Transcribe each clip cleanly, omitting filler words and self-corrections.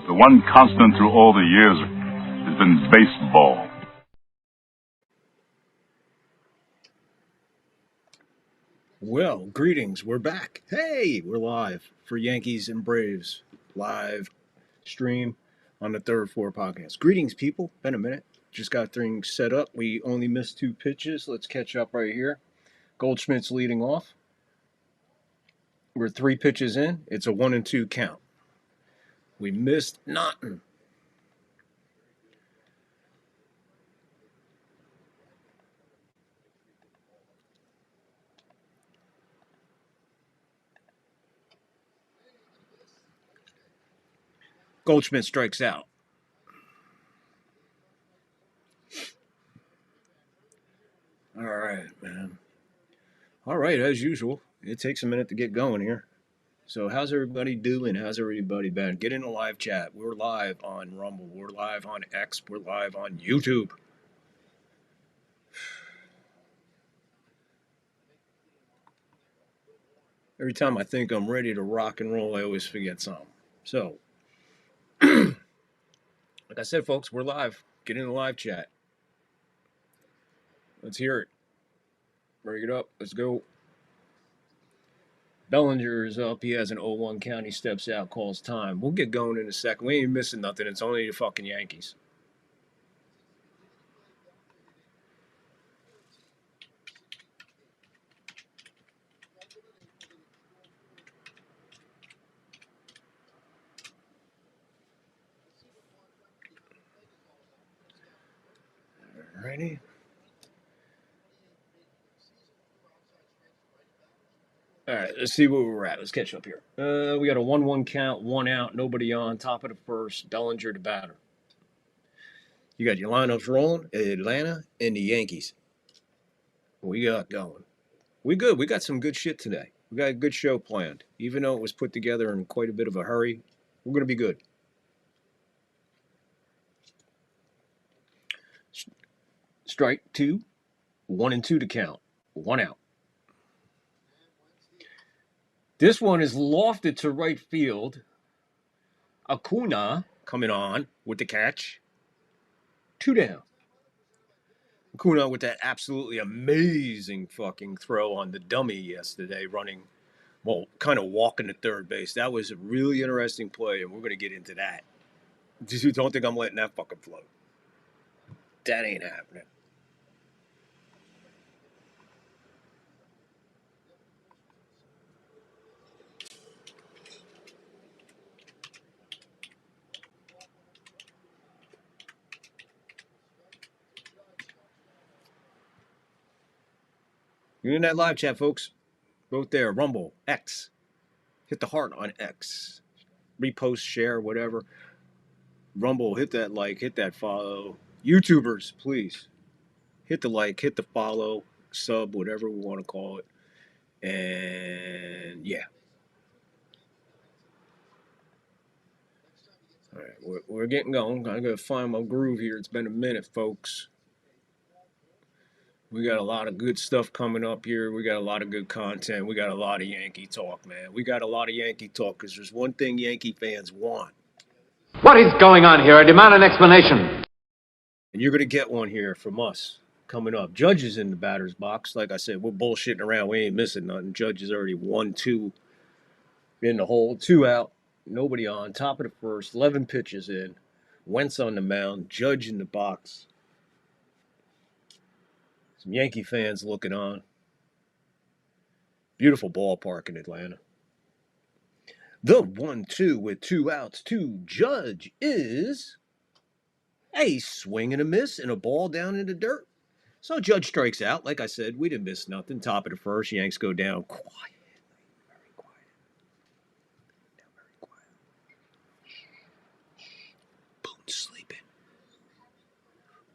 The one constant through all the years has been baseball. Well, greetings. We're back. Hey, we're live for Yankees and Braves. Live stream on the Third Floor podcast. Greetings, people. Been a minute. Just got things set up. We only missed 2 pitches. Let's catch up right here. Goldschmidt's leading off. We're 3 pitches in. It's a 1-2 count. We missed nothing. Goldschmidt strikes out. All right, man. All right, as usual, it takes a minute to get going here. So how's everybody doing? How's everybody been? Get in the live chat. We're live on Rumble. We're live on X. We're live on YouTube. Every time I think I'm ready to rock and roll, I always forget something. So, like I said, folks, we're live. Get in the live chat. Let's hear it. Break it up. Let's go. Bellinger is up. He has an 0-1 count. He steps out, calls time. We'll get going in a second. We ain't missing nothing. It's only the fucking Yankees. Alrighty. All right, let's see where we're at. Let's catch up here. We got a 1-1 count, 1 out, nobody on. Top of the first, Bellinger to batter. You got your lineups rolling, Atlanta and the Yankees. We got going. We good. We got some good shit today. We got a good show planned. Even though it was put together in quite a bit of a hurry, we're going to be good. Strike 2, 1-2 to count. 1 out. This one is lofted to right field. Acuna coming on with the catch. 2 down. Acuna with that absolutely amazing fucking throw on the dummy yesterday, running, well, kind of walking to third base. That was a really interesting play, and we're going to get into that. You don't think I'm letting that fucking float. That ain't happening. You're in that live chat, folks. Both there. Rumble, X. Hit the heart on X. Repost, share, whatever. Rumble, hit that like, hit that follow. YouTubers, please. Hit the like, hit the follow, sub, whatever we want to call it. And yeah. All right, we're getting going. I'm going to find my groove here. It's been a minute, folks. We got a lot of good stuff coming up here. We got a lot of good content. We got a lot of Yankee talk, man. We got a lot of Yankee talk because there's one thing Yankee fans want. What is going on here? I demand an explanation. And you're going to get one here from us coming up. Judge is in the batter's box. Like I said, we're bullshitting around. We ain't missing nothing. Judge is already 1-2 in the hole. 2 out. Nobody on. Top of the first. 11 pitches in. Wentz on the mound. Judge in the box. Some Yankee fans looking on. Beautiful ballpark in Atlanta. The 1-2 with 2 outs to Judge is a swing and a miss and a ball down in the dirt. So Judge strikes out. Like I said, we didn't miss nothing. Top of the first. Yanks go down quiet. Very quiet. Down very quiet. Boone's sleeping.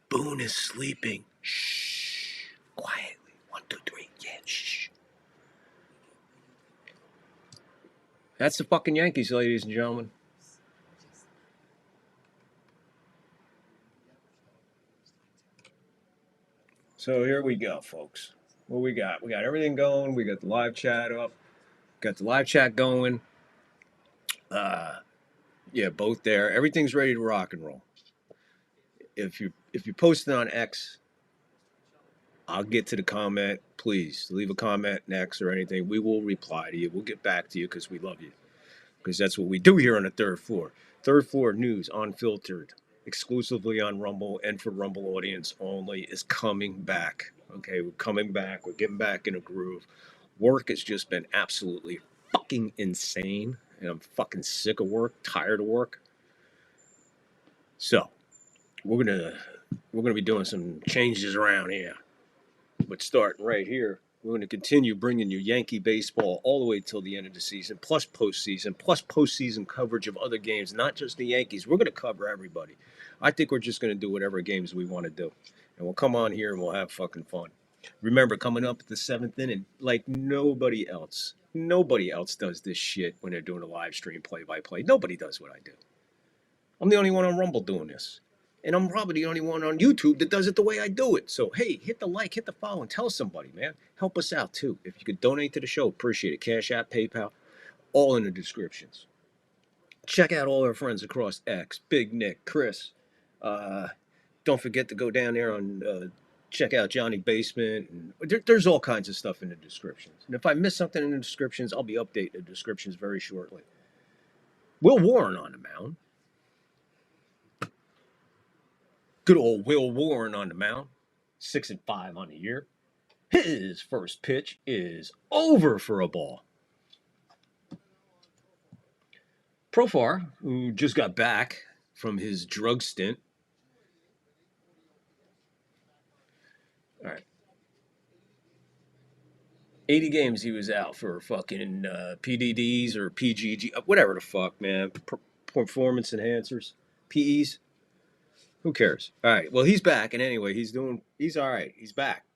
Boone is sleeping. Shh. Quietly. 1, 2, 3. Yeah, shh. That's the fucking Yankees, ladies and gentlemen. So here we go, folks. What we got? We got everything going. We got the live chat up. Got the live chat going. Yeah, both there. Everything's ready to rock and roll. If you post it on X, I'll get to the comment. Please leave a comment next or anything. We will reply to you. We'll get back to you because we love you. Because that's what we do here on the third floor. Third floor news, unfiltered, exclusively on Rumble and for Rumble audience only, is coming back. Okay, we're coming back. We're getting back in a groove. Work has just been absolutely fucking insane. And I'm fucking sick of work, tired of work. So we're gonna be doing some changes around here. But starting right here, we're going to continue bringing you Yankee baseball all the way till the end of the season, plus postseason coverage of other games, not just the Yankees. We're going to cover everybody. I think we're just going to do whatever games we want to do. And we'll come on here and we'll have fucking fun. Remember, coming up at the seventh inning, like nobody else does this shit when they're doing a live stream play-by-play. Nobody does what I do. I'm the only one on Rumble doing this. And I'm probably the only one on YouTube that does it the way I do it. So, hey, hit the like, hit the follow, and tell somebody, man. Help us out, too. If you could donate to the show, appreciate it. Cash App, PayPal, all in the descriptions. Check out all our friends across X, Big Nick, Chris. Don't forget to go down there and check out Johnny Basement. And there's all kinds of stuff in the descriptions. And if I miss something in the descriptions, I'll be updating the descriptions very shortly. Will Warren on the mound. Good old Will Warren on the mound, 6-5 on the year. His first pitch is over for a ball. Profar, who just got back from his drug stint. All right. 80 games he was out for fucking PDDs or PGG, whatever the fuck, man. Performance enhancers, PEs. Who cares? All right. Well, he's back. And anyway, he's all right. He's back.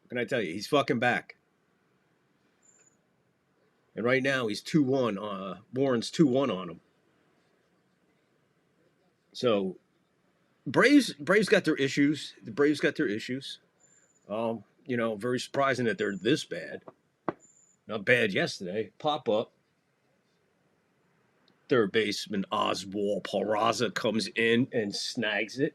What can I tell you? He's fucking back. And right now he's 2-1. Warren's 2-1 on him. So Braves got their issues. The Braves got their issues. Very surprising that they're this bad. Not bad yesterday. Pop up. Third baseman Oswald Peraza comes in and snags it.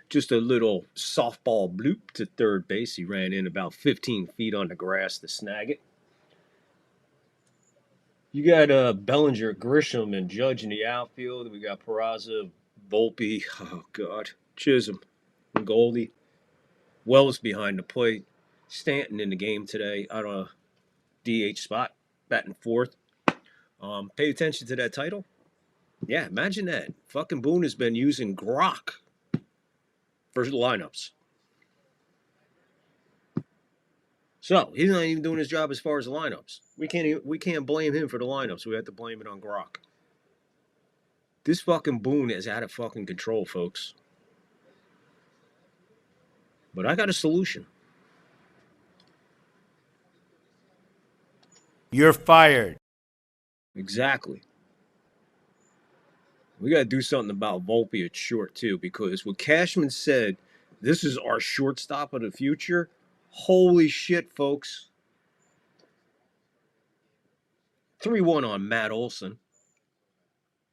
Just a little softball bloop to third base. He ran in about 15 feet on the grass to snag it. You got Bellinger, Grisham, and Judge in the outfield. We got Peraza, Volpe, oh God, Chisholm, and Goldie. Wells behind the plate. Stanton in the game today out on a DH spot, batting fourth. Pay attention to that title. Yeah, imagine that. Fucking Boone has been using Grok for the lineups. So he's not even doing his job as far as the lineups. We can't blame him for the lineups. We have to blame it on Grok. This fucking Boone is out of fucking control, folks. But I got a solution. You're fired. Exactly. We got to do something about Volpe at short, too, because what Cashman said, this is our shortstop of the future. Holy shit, folks. 3-1 on Matt Olson.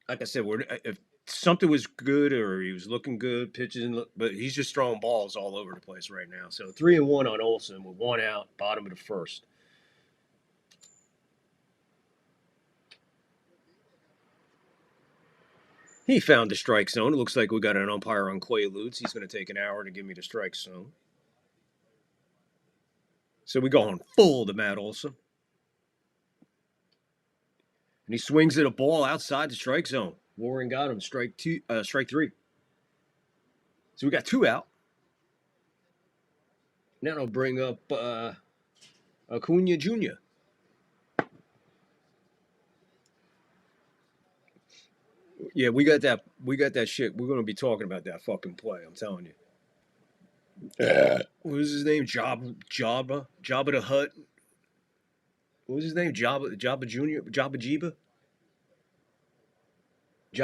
Like I said, if something was good or he was looking good, pitching, but he's just throwing balls all over the place right now. So 3-1 on Olson with one out, bottom of the first. He found the strike zone. It looks like we got an umpire on Quaaludes. He's going to take an hour to give me the strike zone. So we go on full to Matt Olson. And he swings at a ball outside the strike zone. Warren got him strike three. So we got two out. Now I'll bring up Acuna Jr. Yeah, we got that shit. We're gonna be talking about that fucking play. I'm telling you. What was his name? Jabba the Hutt. What was his name? Jabba Jr. Jabba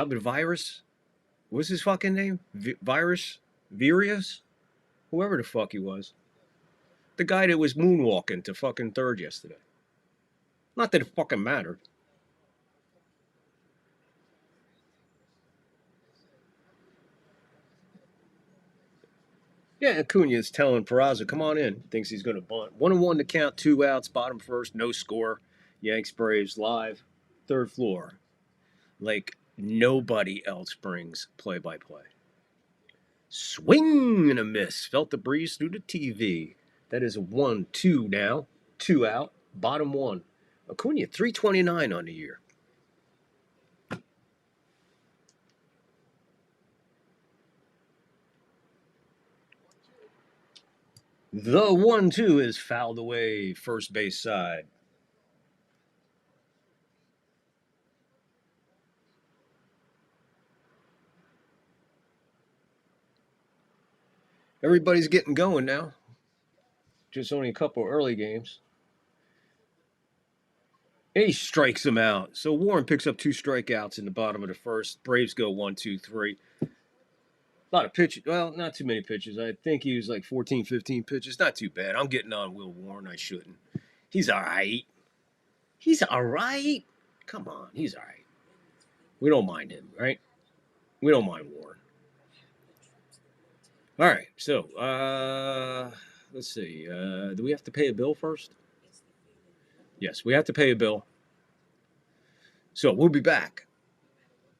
the Virus. What's his fucking name? Virius? Whoever the fuck he was. The guy that was moonwalking to fucking third yesterday. Not that it fucking mattered. Yeah, Acuna is telling Peraza, come on in. Thinks he's going to bunt. 1-1 to count, 2 outs, bottom first, no score. Yanks Braves live, third floor. Like nobody else brings play by play. Swing and a miss. Felt the breeze through the TV. That is a 1-2 now. 2 out, bottom one. Acuna, 329 on the year. The 1-2 is fouled away, first base side. Everybody's getting going now. Just only a couple early games. And he strikes him out. So Warren picks up 2 strikeouts in the bottom of the first. Braves go 1-2-3. A lot of pitches. Well, not too many pitches. I think he was like 14, 15 pitches. Not too bad. I'm getting on Will Warren. I shouldn't. He's all right. He's all right. Come on. He's all right. We don't mind him, right? We don't mind Warren. All right. So, let's see. Do we have to pay a bill first? Yes, we have to pay a bill. So we'll be back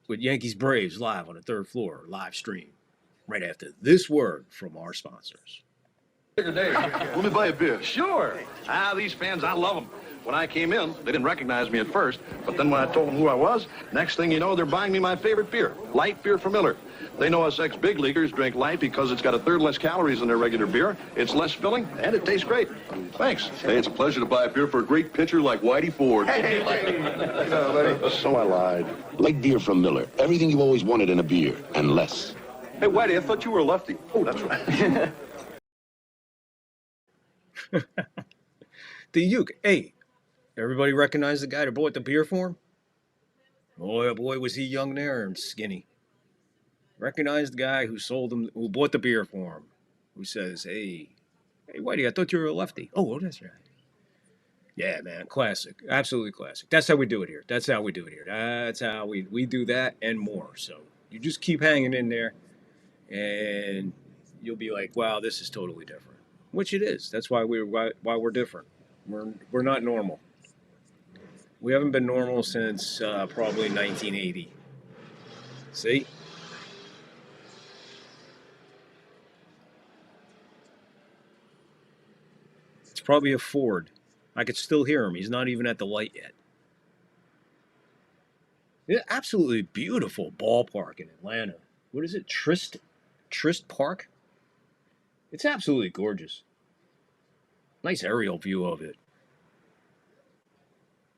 with Yankees Braves live on the third floor, live stream, right after this word from our sponsors. Let me buy a beer. Sure. These fans, I love them. When I came in, they didn't recognize me at first, but then when I told them who I was, next thing you know, they're buying me my favorite beer, light beer from Miller. They know us ex-big leaguers drink light because it's got a third less calories than their regular beer. It's less filling, and it tastes great. Thanks. Hey, it's a pleasure to buy a beer for a great pitcher like Whitey Ford. So I lied. Light beer from Miller. Everything you always wanted in a beer, and less. Hey, Whitey, I thought you were a lefty. Oh, that's right. The Uke. Hey, everybody recognize the guy that bought the beer for him? Boy, was he young there and skinny. Recognize the guy who sold him, who bought the beer for him, who says, hey, Whitey, I thought you were a lefty. Oh, that's right. Yeah, man, classic. Absolutely classic. That's how we do it here. That's how we do it here. That's how we do that and more. So you just keep hanging in there, and you'll be like, wow, this is totally different. Which it is. That's why we're different. We're not normal. We haven't been normal since probably 1980. See? It's probably a Ford. I could still hear him. He's not even at the light yet. Yeah, absolutely beautiful ballpark in Atlanta. What is it? Trist Park? It's absolutely gorgeous. Nice aerial view of it.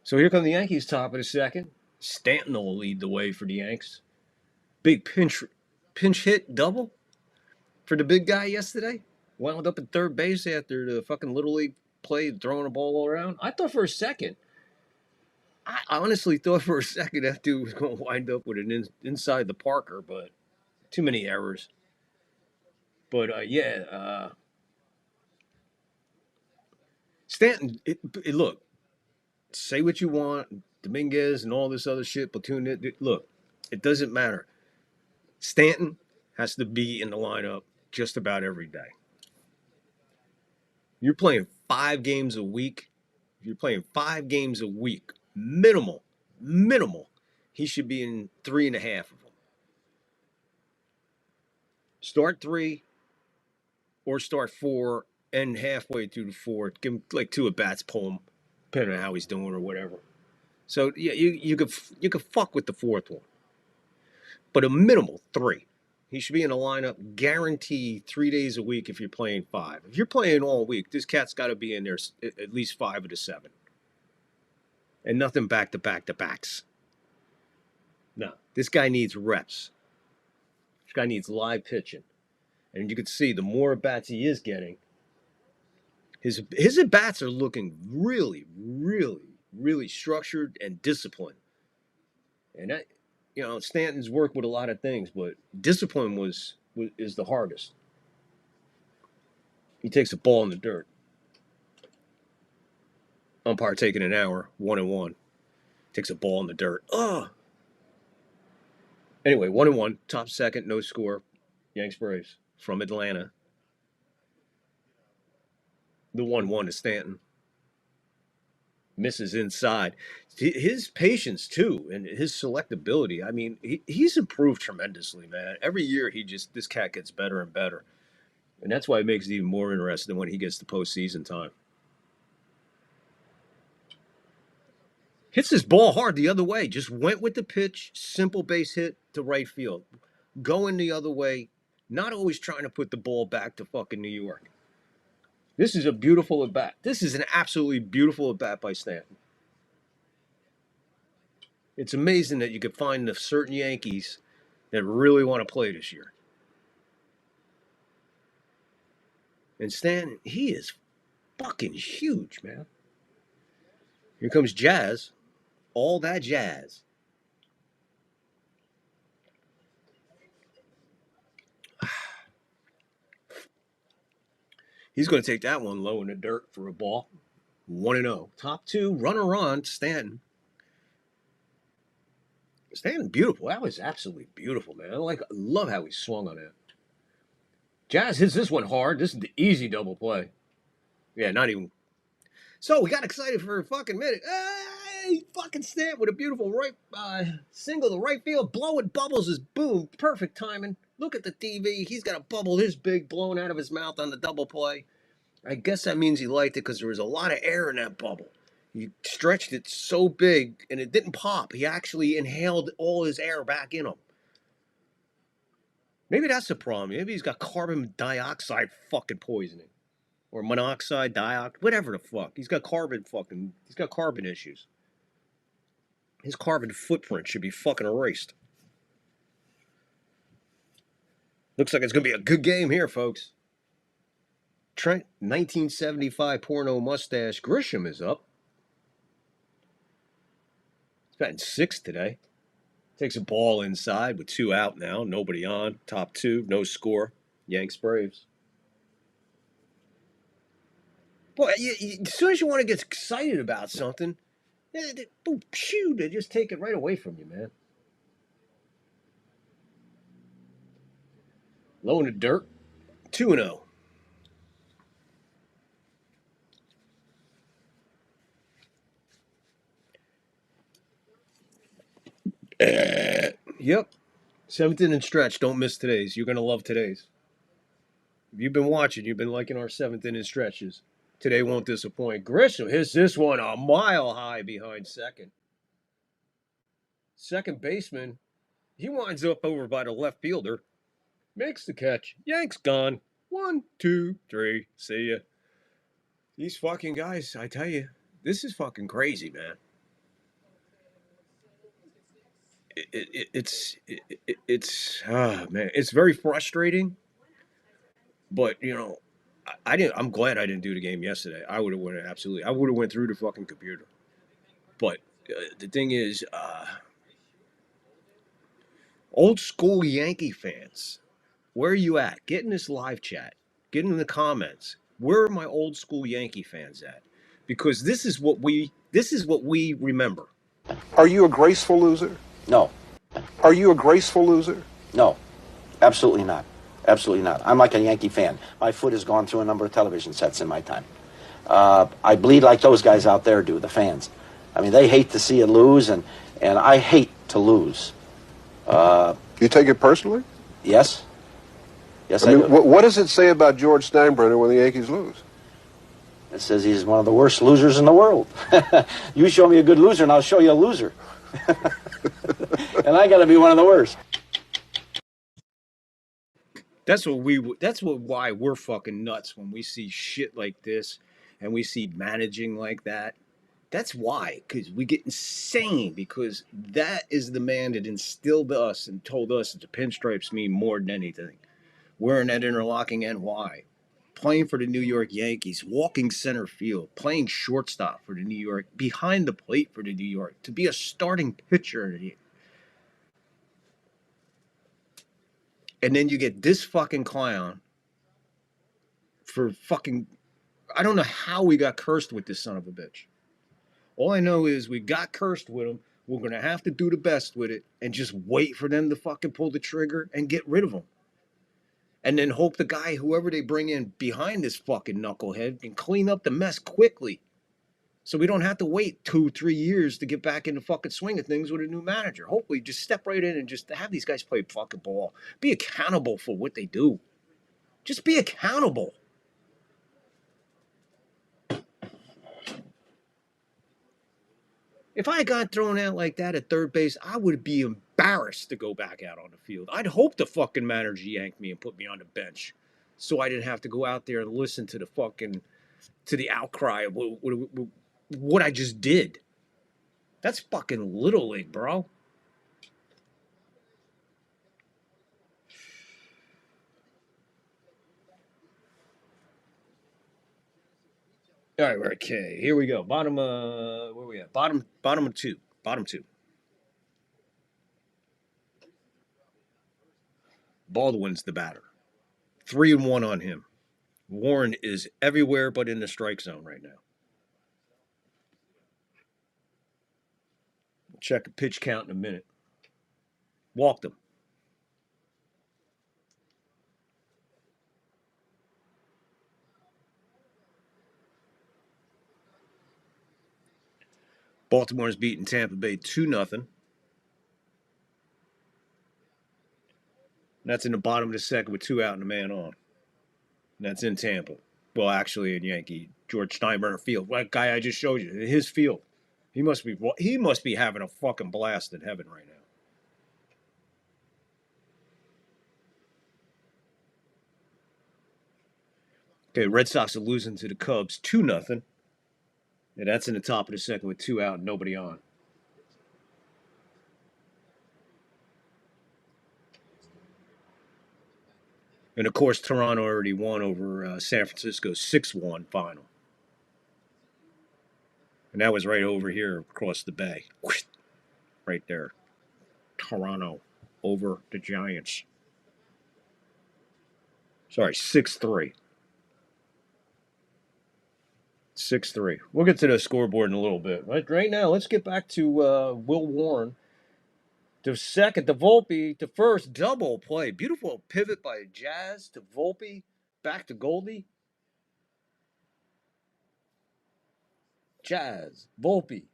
So here come the Yankees top of the second. Stanton will lead the way for the Yanks. Big pinch hit double for the big guy yesterday. Wound up at third base after the fucking Little League play, throwing the ball all around. I thought for a second, I honestly thought for a second that dude was going to wind up with an inside the Parker, but too many errors. But Stanton, look, say what you want, Dominguez and all this other shit, platoon. Look, it doesn't matter. Stanton has to be in the lineup just about every day. You're playing 5 games a week. If you're playing 5 games a week, minimal, he should be in 3.5 of them. Start 3 or start 4, and halfway through the 4th, give him like 2 at bats, pull him, depending on how he's doing or whatever. So yeah, you could fuck with the 4th one, but a minimal 3. He should be in a lineup guaranteed 3 days a week if you're playing 5. If you're playing all week, this cat's got to be in there at least 5 of the 7. And nothing back to backs. No, this guy needs reps. This guy needs live pitching. And you can see the more at bats he is getting, his at bats are looking really, really, really structured and disciplined. And that, Stanton's worked with a lot of things, but discipline is the hardest. He takes a ball in the dirt. Umpire taking an hour, 1-1. Takes a ball in the dirt. Anyway, 1-1, top second, no score. Yanks Braves from Atlanta. The 1-1 to Stanton. Misses inside. His patience, too, and his selectability. I mean, he's improved tremendously, man. Every year, this cat gets better and better. And that's why it makes it even more interesting when he gets to postseason time. Hits this ball hard the other way. Just went with the pitch. Simple base hit to right field. Going the other way. Not always trying to put the ball back to fucking New York. This is a beautiful at-bat. This is an absolutely beautiful at-bat by Stanton. It's amazing that you could find certain Yankees that really want to play this year. And Stanton, he is fucking huge, man. Here comes Jazz. All that jazz. He's going to take that one low in the dirt for a ball. 1-0. Top 2, runner on, Stanton. Stanton, beautiful. That was absolutely beautiful, man. I love how he swung on that. Jazz hits this one hard. This is the easy double play. Yeah, not even. So we got excited for a fucking minute. Hey, fucking Stanton with a beautiful single to right field. Blowing bubbles is Boone. Perfect timing. Look at the TV. He's got a bubble this big blown out of his mouth on the double play. I guess that means he liked it because there was a lot of air in that bubble. He stretched it so big and it didn't pop. He actually inhaled all his air back in him. Maybe that's the problem. Maybe he's got carbon dioxide fucking poisoning. Or monoxide, dioxide, whatever the fuck. He's got carbon issues. His carbon footprint should be fucking erased. Looks like it's going to be a good game here, folks. Trent, 1975 porno mustache Grisham is up. He's batting 6th today. Takes a ball inside with 2 out now. Nobody on. Top 2. No score. Yanks Braves. Boy, as soon as you want to get excited about something, they just take it right away from you, man. Low in the dirt. 2-0. Yep. 7th inning stretch. Don't miss today's. You're going to love today's. If you've been watching, you've been liking our 7th inning stretches. Today won't disappoint. Grisham hits this one a mile high behind second. Second baseman, he winds up over by the left fielder. Makes the catch. Yanks gone. 1, 2, 3. See ya. These fucking guys, I tell you, this is fucking crazy, man. It's very frustrating. But I'm glad I didn't do the game yesterday. I would have went through the fucking computer. But the thing is, old school Yankee fans, where are you at? Get in this live chat. Get in the comments. Where are my old school Yankee fans at? Because this is what we remember. Are you a graceful loser? No. Are you a graceful loser? No. Absolutely not. Absolutely not. I'm like a Yankee fan. My foot has gone through a number of television sets in my time. I bleed like those guys out there do, the fans. I mean, they hate to see you lose, and I hate to lose. You take it personally? Yes. Yes, I do. What does it say about George Steinbrenner when the Yankees lose? It says he's one of the worst losers in the world. You show me a good loser, and I'll show you a loser. And I got to be one of the worst. Why we're fucking nuts when we see shit like this and we see managing like that. That's why, because we get insane, because that is the man that instilled us and told us that the pinstripes mean more than anything. Wearing that interlocking NY, playing for the New York Yankees, walking center field, playing shortstop for the New York, behind the plate for the New York, to be a starting pitcher. And then you get this fucking clown for fucking... I don't know how we got cursed with this son of a bitch. All I know is we got cursed with him. We're going to have to do the best with it and just wait for them to fucking pull the trigger and get rid of him. and then hope the guy, whoever they bring in behind this fucking knucklehead, can clean up the mess quickly. So we don't have to wait 2-3 years to get back in the fucking swing of things with a new manager. Hopefully just step right in and just have these guys play fucking ball. Be accountable for what they do. Just be accountable. If I got thrown out like that at third base, I would be embarrassed to go back out on the field. I'd hope the fucking manager yanked me and put me on the bench so I didn't have to go out there and listen to the outcry of what I just did. That's fucking Little League, bro. All right, okay. Here we go. Bottom, where we at? Bottom of two. Bottom two. Baldwin's the batter. 3-1 on him. Warren is everywhere but in the strike zone right now. Check a pitch count in a minute. Walked him. Baltimore's beating Tampa Bay 2-0. That's in the bottom of the second with 2 out and a man on. And that's in Tampa. Well, actually in Yankee George Steinbrenner Field. That guy I just showed you, his field. He must be having a fucking blast in heaven right now. Okay, Red Sox are losing to the Cubs 2-0. And that's in the top of the second with 2 out and nobody on. And, of course, Toronto already won over San Francisco 6-1 final. And that was right over here across the bay. Right there. Toronto over the Giants. Sorry, 6-3. 6-3. We'll get to the scoreboard in a little bit. Right now, let's get back to Will Warren. To second, to Volpe, to first, double play. Beautiful pivot by Jazz to Volpe, back to Goldie. Jazz, Volpe,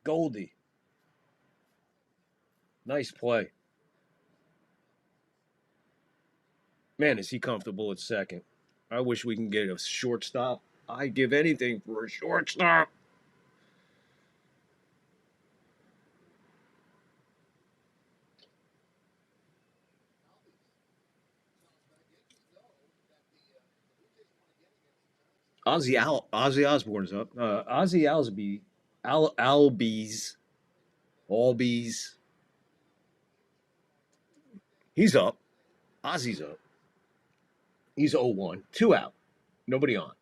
Goldie. Nice play. Man, is he comfortable at second. I wish we can get a shortstop. I'd give anything for a shortstop. Ozzy Osbourne's up. Ozzy Albies. He's up. Ozzy's up. He's 0-1. 2 out. Nobody on.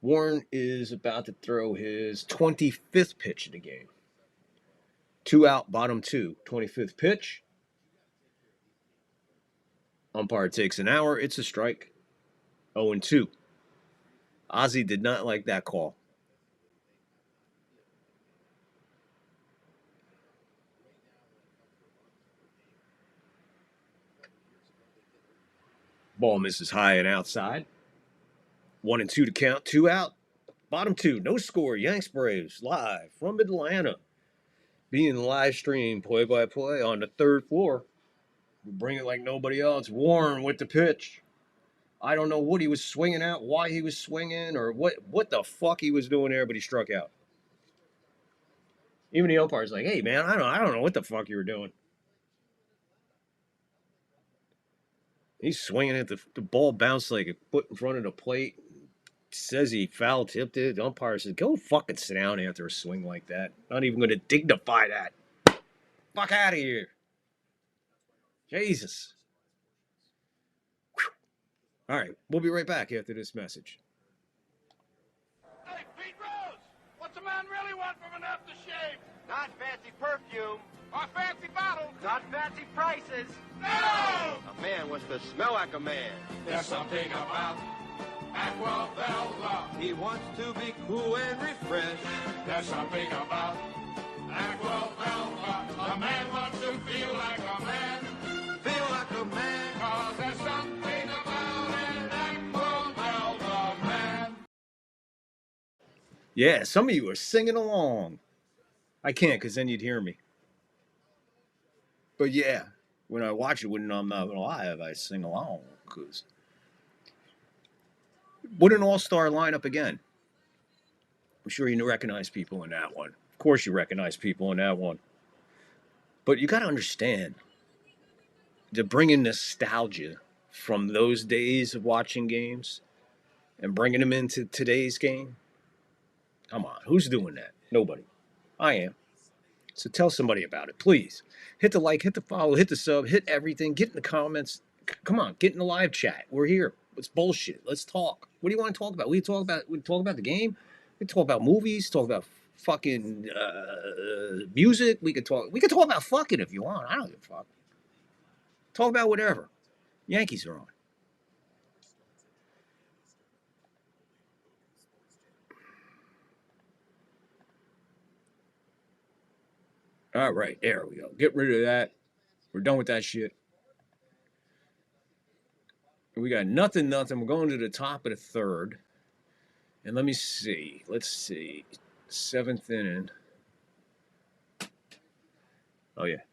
Warren is about to throw his 25th pitch of the game. 2 out, bottom 2. 25th pitch. Umpire takes an hour. It's a strike. 0-2. Ozzy did not like that call. Ball misses high and outside. 1-2 to count. 2 out. Bottom 2. No score. Yanks Braves live from Atlanta. Being live streamed play-by-play on the third floor. We bring it like nobody else. Warren with the pitch. I don't know what he was swinging at, why he was swinging, or what the fuck he was doing there, but he struck out. Even the umpire's like, hey, man, I don't know what the fuck you were doing. He's swinging at the ball bounced like a foot in front of the plate. Says he foul tipped it. The umpire says, go fucking sit down after a swing like that. Not even going to dignify that. Fuck out of here. Jesus. All right, we'll be right back after this message. Hey, Pete Rose, what's a man really want from an aftershave? Not fancy perfume. Or fancy bottles. Not fancy prices. No! A man wants to smell like a man. There's something about Aqua Velva. He wants to be cool and refreshed. There's something about Aqua Velva. A man wants to feel like a man. Feel like a man. Yeah, some of you are singing along. I can't because then you'd hear me. But yeah, when I watch it, when I'm not live, I sing along. Cause what an all-star lineup again. I'm sure you recognize people in that one. Of course you recognize people in that one. But you got to understand, to bring in nostalgia from those days of watching games and bringing them into today's game, come on, who's doing that? Nobody. I am. So tell somebody about it, please. Hit the like, hit the follow, hit the sub, hit everything. Get in the comments. Come on, get in the live chat. We're here. It's bullshit. Let's talk. What do you want to talk about? We talk about the game. We talk about movies. Talk about fucking music. We could talk. We could talk about fucking if you want. I don't give a fuck. Talk about whatever. Yankees are on. All right, there we go. Get rid of that. We're done with that shit. We got nothing. We're going to the top of the third. And let me see. Let's see. Seventh inning. Oh, yeah.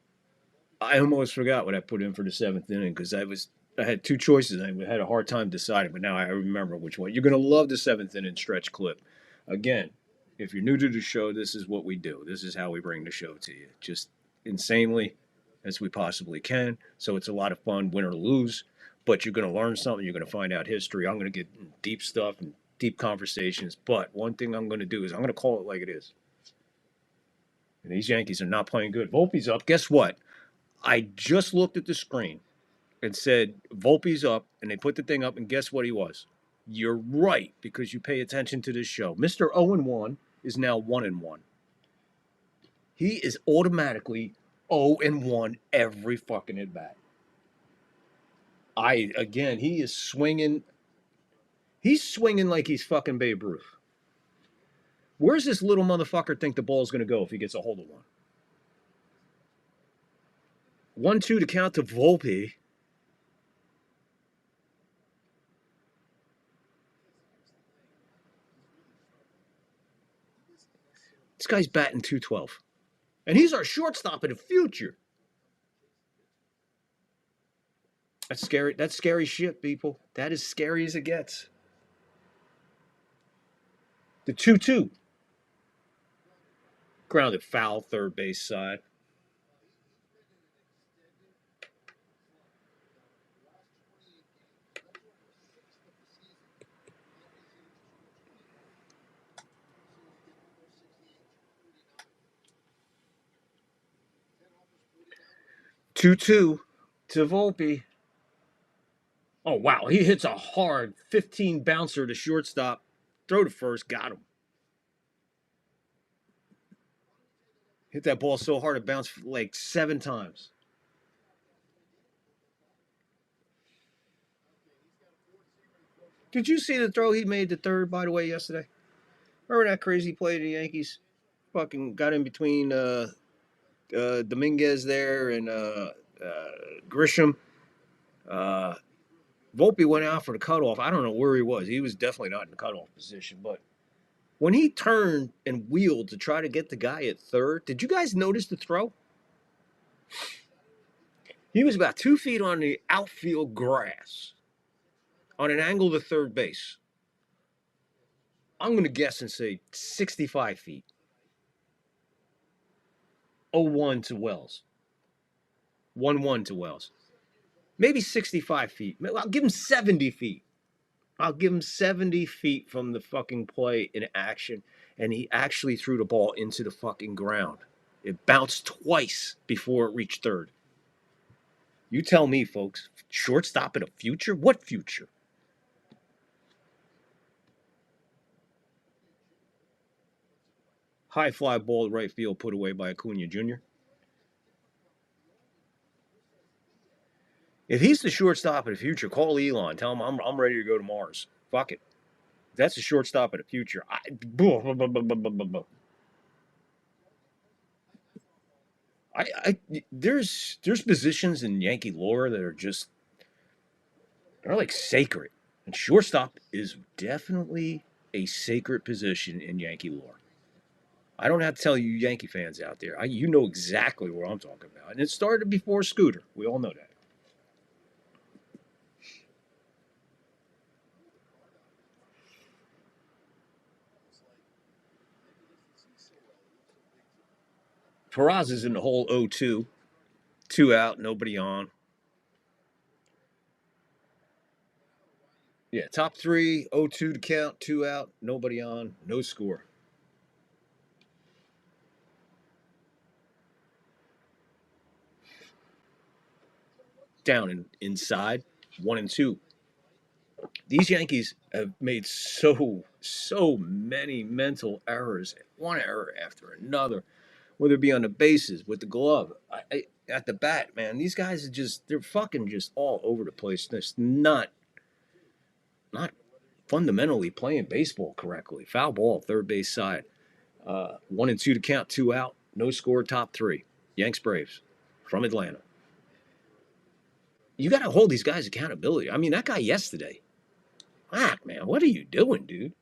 I almost forgot what I put in for the seventh inning because I had two choices. I had a hard time deciding, but now I remember which one. You're going to love the seventh inning stretch clip. Again, if you're new to the show, this is what we do. This is how we bring the show to you. Just insanely as we possibly can. So it's a lot of fun, win or lose. But you're going to learn something. You're going to find out history. I'm going to get deep stuff and deep conversations. But one thing I'm going to do is I'm going to call it like it is. And these Yankees are not playing good. Volpe's up. Guess what? I just looked at the screen and said, Volpe's up. And they put the thing up. And guess what he was? You're right, because you pay attention to this show. Mr. 0-1 is now 1-1. He is automatically 0-1 every fucking at bat. He is swinging. He's swinging like he's fucking Babe Ruth. Where's this little motherfucker think the ball's going to go if he gets a hold of one? 1-2 to count to Volpe. This guy's batting .212. And he's our shortstop in the future. That's scary. That's scary shit, people. That is scary as it gets. The 2-2. Grounded foul, third base side. Two-two to Volpe. Oh, wow. He hits a hard 15 bouncer to shortstop. Throw to first. Got him. Hit that ball so hard it bounced like 7 times. Did you see the throw he made to third, by the way, yesterday? Remember that crazy play to the Yankees? Fucking got in between Dominguez there and Grisham. Volpe went out for the cutoff. I don't know where he was. He was definitely not in the cutoff position. But when he turned and wheeled to try to get the guy at third, did you guys notice the throw? He was about 2 feet on the outfield grass on an angle to third base. I'm going to guess and say 65 feet. 0-1 to Wells. 1-1 to Wells. Maybe 65 feet. I'll give him 70 feet. I'll give him 70 feet from the fucking play in action. And he actually threw the ball into the fucking ground. It bounced twice before it reached third. You tell me, folks. Shortstop in the future? What future? High fly ball to right field put away by Acuna Jr. If he's the shortstop of the future, call Elon. Tell him I'm ready to go to Mars. Fuck it. If that's the shortstop of the future. There's positions in Yankee lore that are just, they're like sacred. And shortstop is definitely a sacred position in Yankee lore. I don't have to tell you Yankee fans out there. You know exactly what I'm talking about. And it started before Scooter. We all know that. Peraz is in the hole 0-2. 2 out, nobody on. Yeah, top 3, 0-2 to count, 2 out, nobody on, no score. Down inside, 1-2. These Yankees have made so many mental errors, one error after another, whether it be on the bases, with the glove, at the bat, man. These guys are they're fucking just all over the place. They're not fundamentally playing baseball correctly. Foul ball, third base side. 1-2 to count, 2 out, no score, top 3. Yanks Braves from Atlanta. You got to hold these guys accountability. I mean, that guy yesterday. Fuck, man, what are you doing, dude?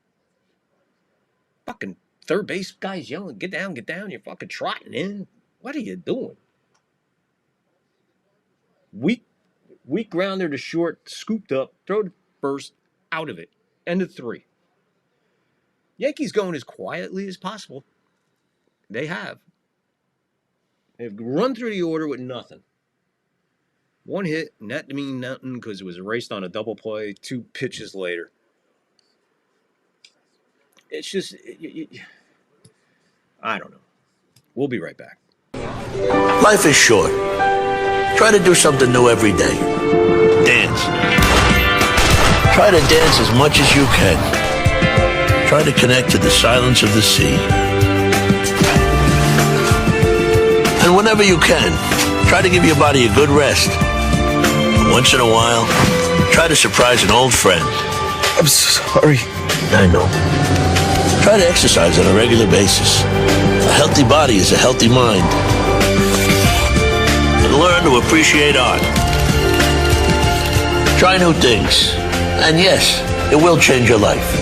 Fucking third base guy's yelling, get down, you're fucking trotting in. What are you doing? Weak grounder to short, scooped up, throw to first, out of it. End of 3. Yankees going as quietly as possible. They have. They've run through the order with nothing. 1 hit, and that didn't mean nothing because it was erased on a double play 2 pitches later. It's just, I don't know. We'll be right back. Life is short. Try to do something new every day. Dance. Try to dance as much as you can. Try to connect to the silence of the sea. And whenever you can, try to give your body a good rest. And once in a while, try to surprise an old friend. I'm sorry. I know. Try to exercise on a regular basis. A healthy body is a healthy mind. And learn to appreciate art. Try new things. And yes, it will change your life.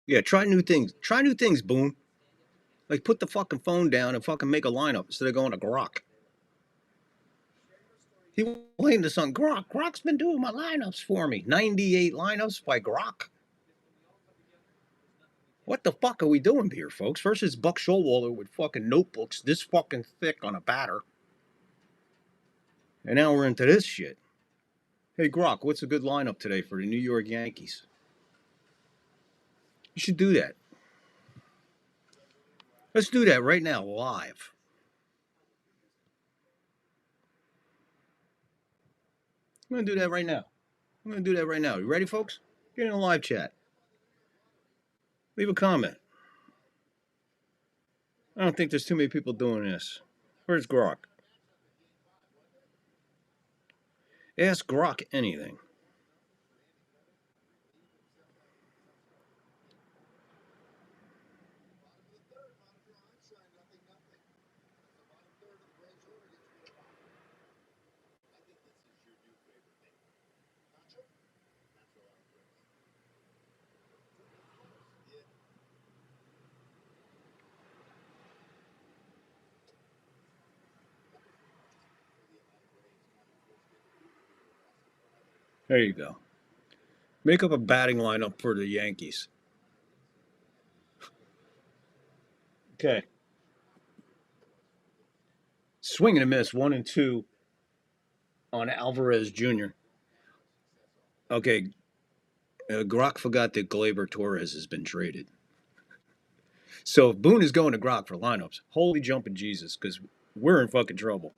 Yeah, try new things. Try new things, Boone. Like, put the fucking phone down and fucking make a lineup instead of going to Grok. He blamed this on Grok. Grok's been doing my lineups for me. 98 lineups by Grok. What the fuck are we doing here, folks? First it's Buck Showalter with fucking notebooks this fucking thick on a batter. And now we're into this shit. Hey, Grok, what's a good lineup today for the New York Yankees? You should do that. Let's do that right now, live. I'm going to do that right now. You ready, folks? Get in a live chat. Leave a comment. I don't think there's too many people doing this. Where's Grok? Ask Grok anything. There you go. Make up a batting lineup for the Yankees. Okay. Swing and a miss, 1-2 on Alvarez Jr. Okay. Grok forgot that Gleyber Torres has been traded. So if Boone is going to Grok for lineups, holy jumping Jesus, because we're in fucking trouble.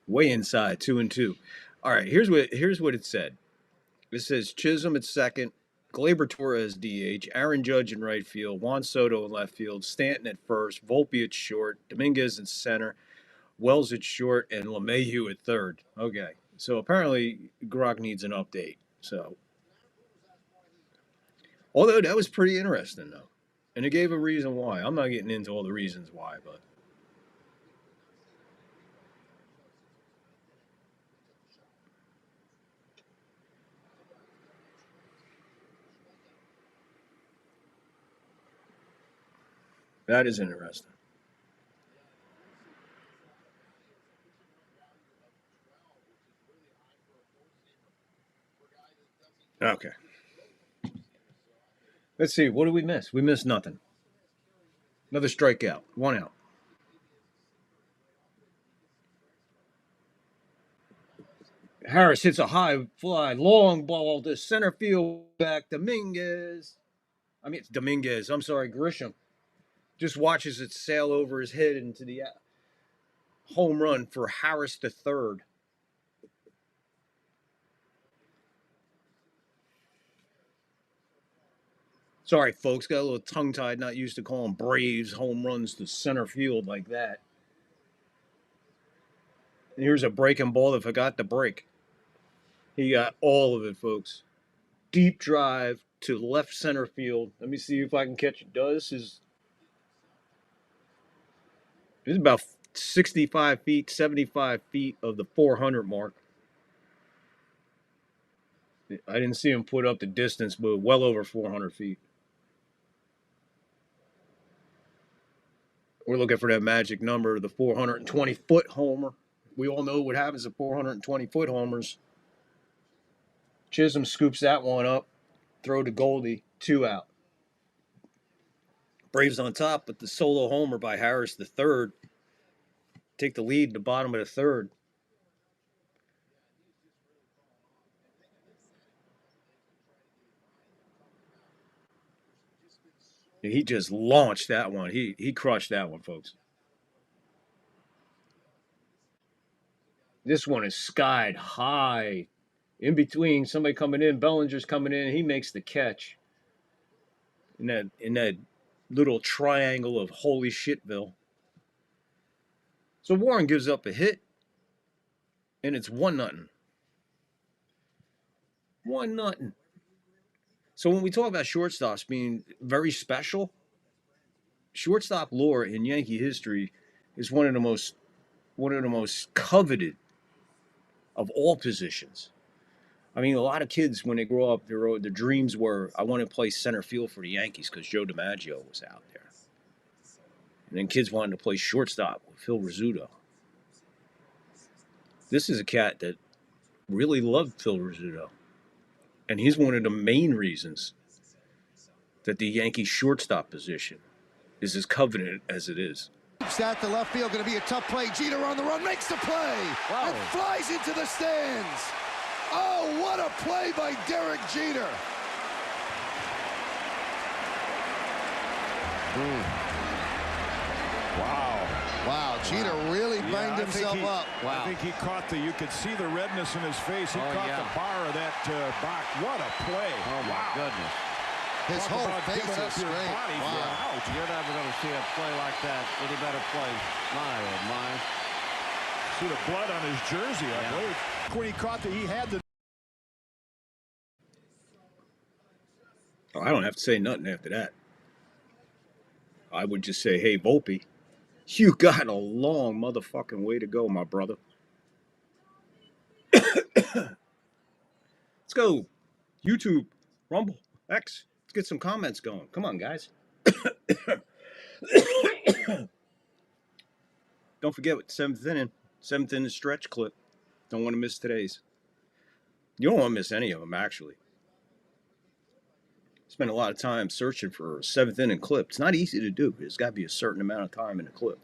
Way inside, 2-2. All right, here's what it said. It says Chisholm at second, Gleyber Torres DH, Aaron Judge in right field, Juan Soto in left field, Stanton at first, Volpe at short, Dominguez in center, Wells at short, and LeMahieu at third. Okay, so apparently Grok needs an update. So Although that was pretty interesting, though. And it gave a reason why. I'm not getting into all the reasons why, but. That is interesting. Okay. Let's see. What did we miss? We missed nothing. Another strikeout. 1 out. Harris hits a high fly, long ball to center field back. Dominguez. It's Dominguez. I'm sorry, Grisham. Just watches it sail over his head into the home run for Harris the third. Sorry, folks. Got a little tongue-tied. Not used to calling Braves home runs to center field like that. And here's a breaking ball that forgot to break. He got all of it, folks. Deep drive to left center field. Let me see if I can catch it. This is about 65 feet, 75 feet of the 400 mark. I didn't see him put up the distance, but well over 400 feet. We're looking for that magic number, the 420-foot homer. We all know what happens to 420-foot homers. Chisholm scoops that one up. Throw to Goldie. 2 out. Braves on top, but the solo homer by Harris the third. Take the lead in the bottom of the third. He just launched that one. He crushed that one, folks. This one is skied high. In between, somebody coming in, Bellinger's coming in, he makes the catch. In that little triangle of holy shitville. So Warren gives up a hit, and it's 1-0. 1-0. So when we talk about shortstops being very special, shortstop lore in Yankee history is one of the most coveted of all positions. I mean, a lot of kids, when they grow up, their dreams were, I want to play center field for the Yankees because Joe DiMaggio was out there. And then kids wanted to play shortstop with Phil Rizzuto. This is a cat that really loved Phil Rizzuto. And he's one of the main reasons that the Yankee shortstop position is as coveted as it is. Out to left field, going to be a tough play. Jeter on the run, makes the play, and flies into the stands. Oh, what a play by Derek Jeter. Wow, Jeter really banged himself up. I think he caught you could see the redness in his face. He caught the bar of that box. What a play. Oh, my goodness. His whole face is straight. Wow. You're never going to see a play like that. Any better play. My, oh, my. See the blood on his jersey, I believe. When he caught he had the... Oh, I don't have to say nothing after that. I would just say, hey, Volpe, you got a long motherfucking way to go, my brother. Let's go. YouTube, Rumble, X. Let's get some comments going. Come on, guys. Don't forget what seventh inning stretch clip. Don't want to miss today's. You don't want to miss any of them, actually. Spend a lot of time searching for a seventh inning clip. It's not easy to do. There's got to be a certain amount of time in a clip.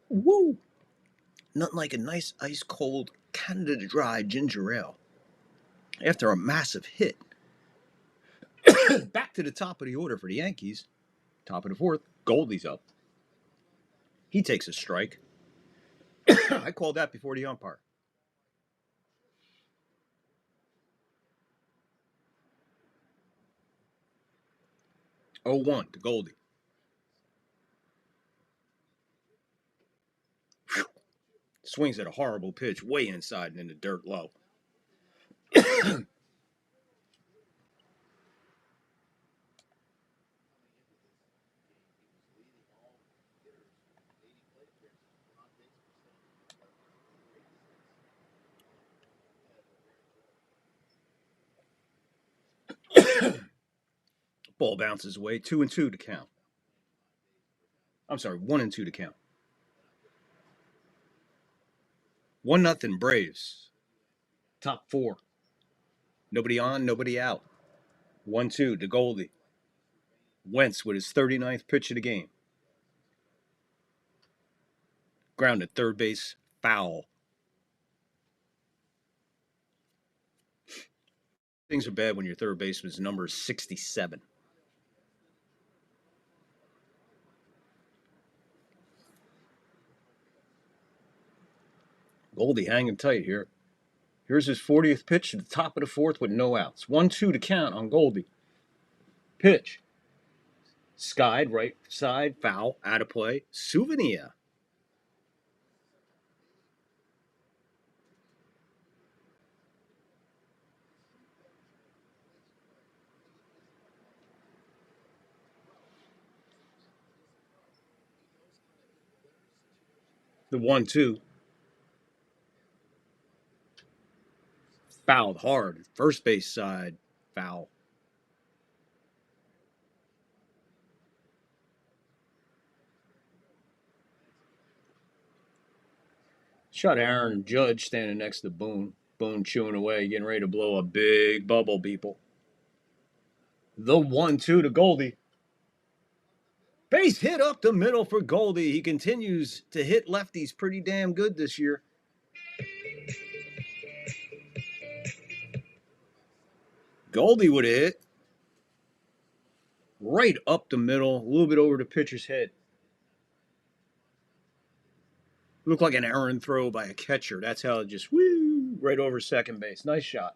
Woo! Nothing like a nice ice cold Canada Dry ginger ale after a massive hit. Back to the top of the order for the Yankees. Top of the fourth. Goldie's up. He takes a strike. I called that before the umpire. 0-1 to Goldie. Swings at a horrible pitch, way inside and in the dirt low. Ball bounces away, 2-2 to count. I'm sorry, 1-2 to count. 1-0 Braves. Top four. Nobody on, nobody out. 1-2 to Goldie. Wentz with his 39th pitch of the game. Grounded third base, foul. Things are bad when your third baseman's number is 67. Goldie hanging tight here. Here's his 40th pitch at the top of the fourth with no outs. 1-2 to count on Goldie. Pitch. Skied, right side, foul, out of play. Souvenir. The 1-2. Fouled hard. First base side, foul. Shot Aaron Judge standing next to Boone. Boone chewing away, getting ready to blow a big bubble, people. The 1-2 to Goldie. Base hit up the middle for Goldie. He continues to hit lefties pretty damn good this year. Goldie would have hit right up the middle, a little bit over the pitcher's head. Looked like an errant throw by a catcher. That's how it just right over second base. Nice shot.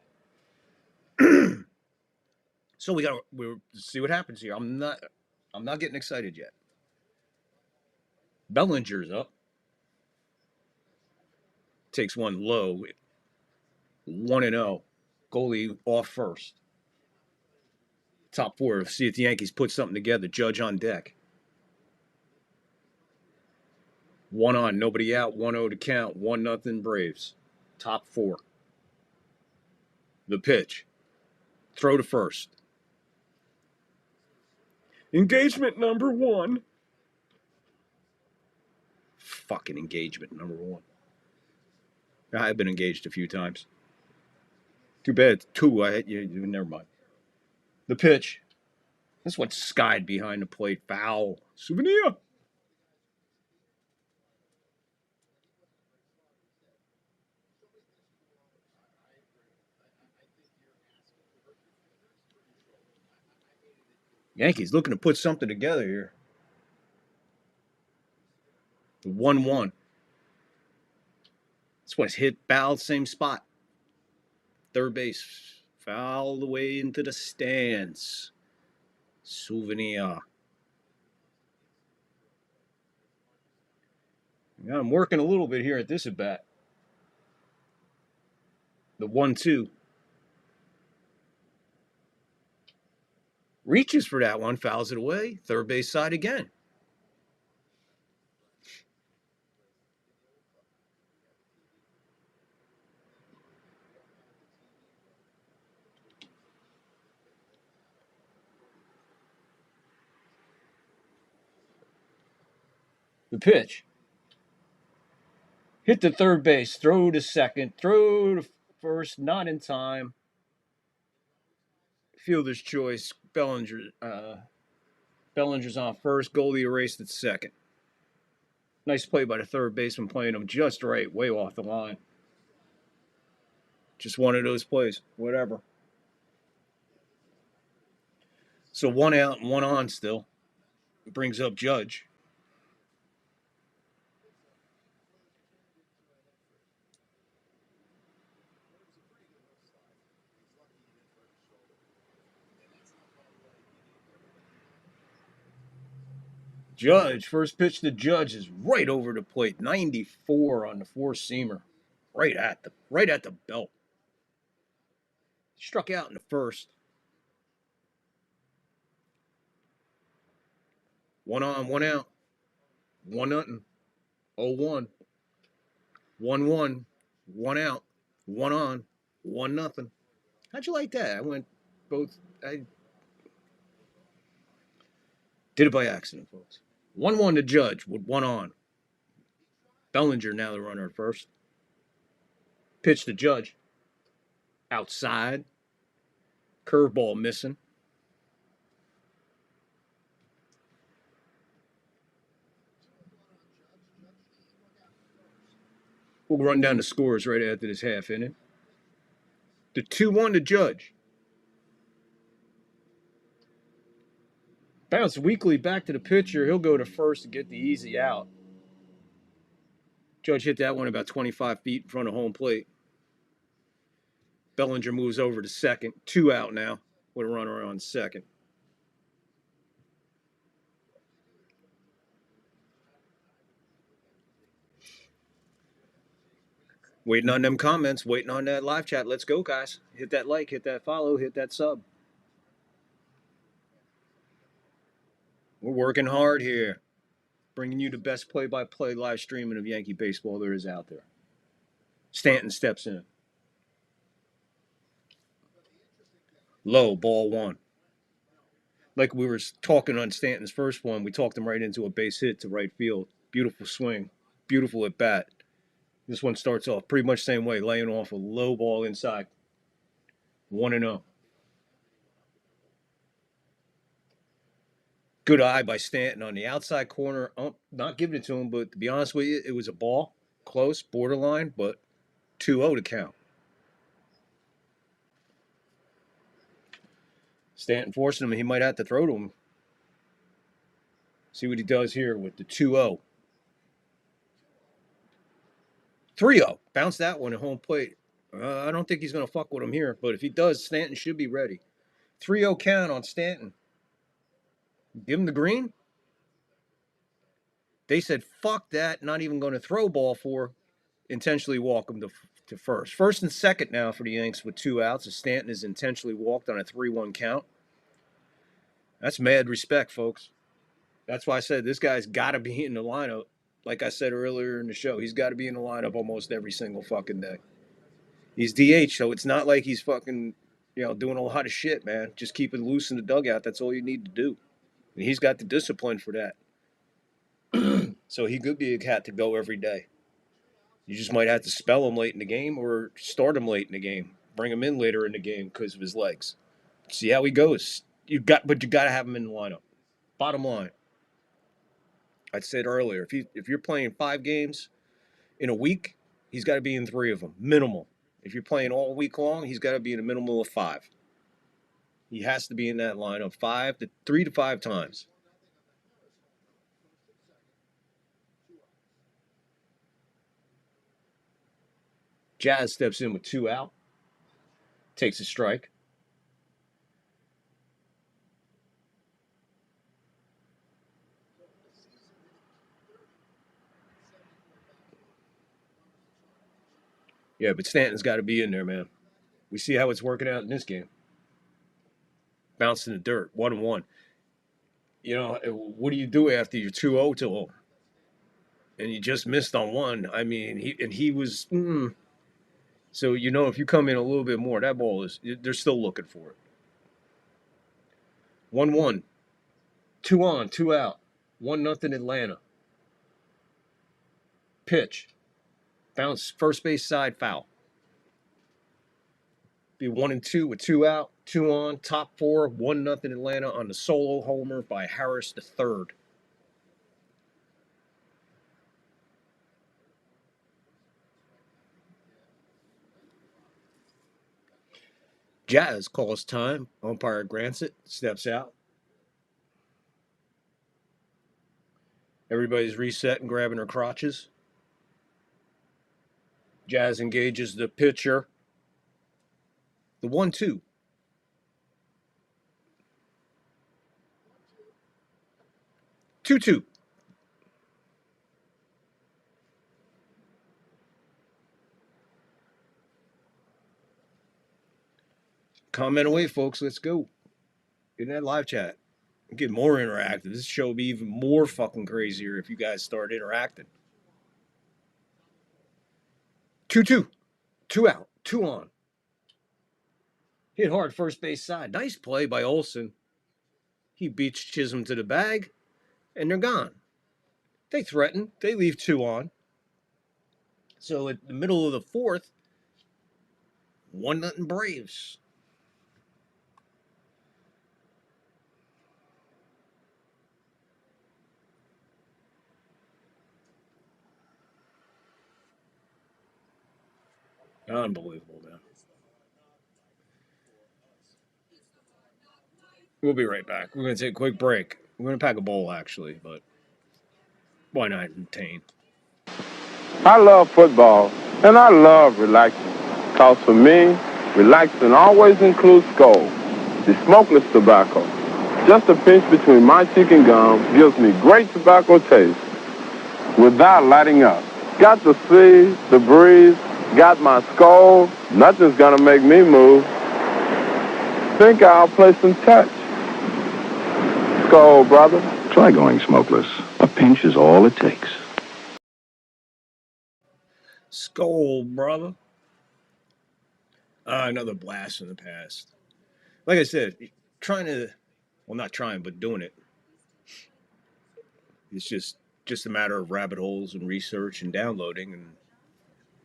So we'll see what happens here. I'm not getting excited yet. Bellinger's up. Takes one low. 1-0. Goalie off first. Top four. See if the Yankees put something together. Judge on deck. 1 on, nobody out. 1-0 to count. 1-0 Braves. Top four. The pitch. Throw to first. Engagement number 1. Fucking engagement number 1. I've been engaged a few times. Too bad. 2. Never mind. The pitch. This one's skied behind the plate. Foul. Souvenir. Yankees looking to put something together here. The 1-1. This one's hit foul, same spot. Third base. Foul the way into the stands. Souvenir. Yeah, I'm working a little bit here at this at bat. The 1-2. Reaches for that one, fouls it away. Third base side again. The pitch. Hit to third base, throw to second, throw to first, not in time. Fielder's choice. Bellinger's on first. Goldie erased at second. Nice play by the third baseman, playing him just right, way off the line. Just one of those plays. Whatever. So 1 out and 1 on still. Brings up Judge. Judge, first pitch to Judge is right over the plate. 94 on the four-seamer. Right at the belt. Struck out in the first. 1 on, 1 out. 1-0. 0-1. 1-1. 1 out. 1 on. 1-0. How'd you like that? I went both. I did it by accident, folks. 1-1 to Judge with 1 on. Bellinger now the runner at first. Pitch to Judge. Outside. Curveball missing. We'll run down the scores right after this half inning. The 2-1 to Judge. Bounce weakly back to the pitcher. He'll go to first to get the easy out. Judge hit that one about 25 feet in front of home plate. Bellinger moves over to second. 2 out now with a runner on second. Waiting on them comments. Waiting on that live chat. Let's go, guys. Hit that like. Hit that follow. Hit that sub. We're working hard here. Bringing you the best play-by-play live streaming of Yankee baseball there is out there. Stanton steps in. Low, ball 1. Like we were talking on Stanton's first one, we talked him right into a base hit to right field. Beautiful swing. Beautiful at bat. This one starts off pretty much the same way, laying off a low ball inside. 1-0. Good eye by Stanton on the outside corner. Not giving it to him, but to be honest with you, it was a ball. Close, borderline, but 2-0 to count. Stanton forcing him, he might have to throw to him. See what he does here with the 2-0. 3-0. Bounce that one at home plate. I don't think he's going to fuck with him here, but if he does, Stanton should be ready. 3-0 count on Stanton. Give him the green. They said, fuck that, not even going to throw ball 4. Intentionally walk him to first. First and second now for the Yanks with 2 outs. As Stanton is intentionally walked on a 3-1 count. That's mad respect, folks. That's why I said this guy's got to be in the lineup. Like I said earlier in the show, he's got to be in the lineup almost every single fucking day. He's DH, so it's not like he's fucking, doing a lot of shit, man. Just keep it loose in the dugout. That's all you need to do. And he's got the discipline for that. So he could be a cat to go every day. You just might have to spell him late in the game or start him late in the game. Bring him in later in the game because of his legs. See how he goes. But you got to have him in the lineup. Bottom line. I said earlier, if you're playing 5 games in a week, he's got to be in 3 of them, minimal. If you're playing all week long, he's got to be in a minimal of 5. He has to be in that lineup 3 to 5 times. Jazz steps in with 2 out, takes a strike. Yeah, but Stanton's got to be in there, man. We see how it's working out in this game. Bounced in the dirt, 1-1. What do you do after you're 2-0 to 0? And you just missed on 1. I mean, he was. So, if you come in a little bit more, that ball they're still looking for it. 1-1. 2 on, 2 out. 1-0 Atlanta. Pitch. Bounce first base side foul. Be 1-2 with 2 out, 2 on, top 4, 1-0 Atlanta on the solo homer by Harris III. Jazz calls time. Umpire grants it. Steps out. Everybody's resetting, grabbing their crotches. Jazz engages the pitcher. The 1-2. 2-2. Comment away, folks. Let's go. Get in that live chat. Get more interactive. This show will be even more fucking crazier if you guys start interacting. 2-2. 2 out. 2 on. Hit hard first base side. Nice play by Olsen. He beats Chisholm to the bag, and they're gone. They threaten. They leave 2 on. So at the middle of the fourth, 1-0 Braves. Unbelievable, man. We'll be right back. We're going to take a quick break. We're going to pack a bowl, actually, but why not entertain? I love football, and I love relaxing. Because for me, relaxing always includes Skoal, the smokeless tobacco. Just a pinch between my cheek and gum gives me great tobacco taste without lighting up. Got the sea, the breeze, got my Skoal. Nothing's gonna make me move. Think I'll play some touch. Skoal, brother. Try going smokeless. A pinch is all it takes. Skoal, brother. Another blast from the past. Like I said, not trying, but doing it. It's just a matter of rabbit holes and research and downloading and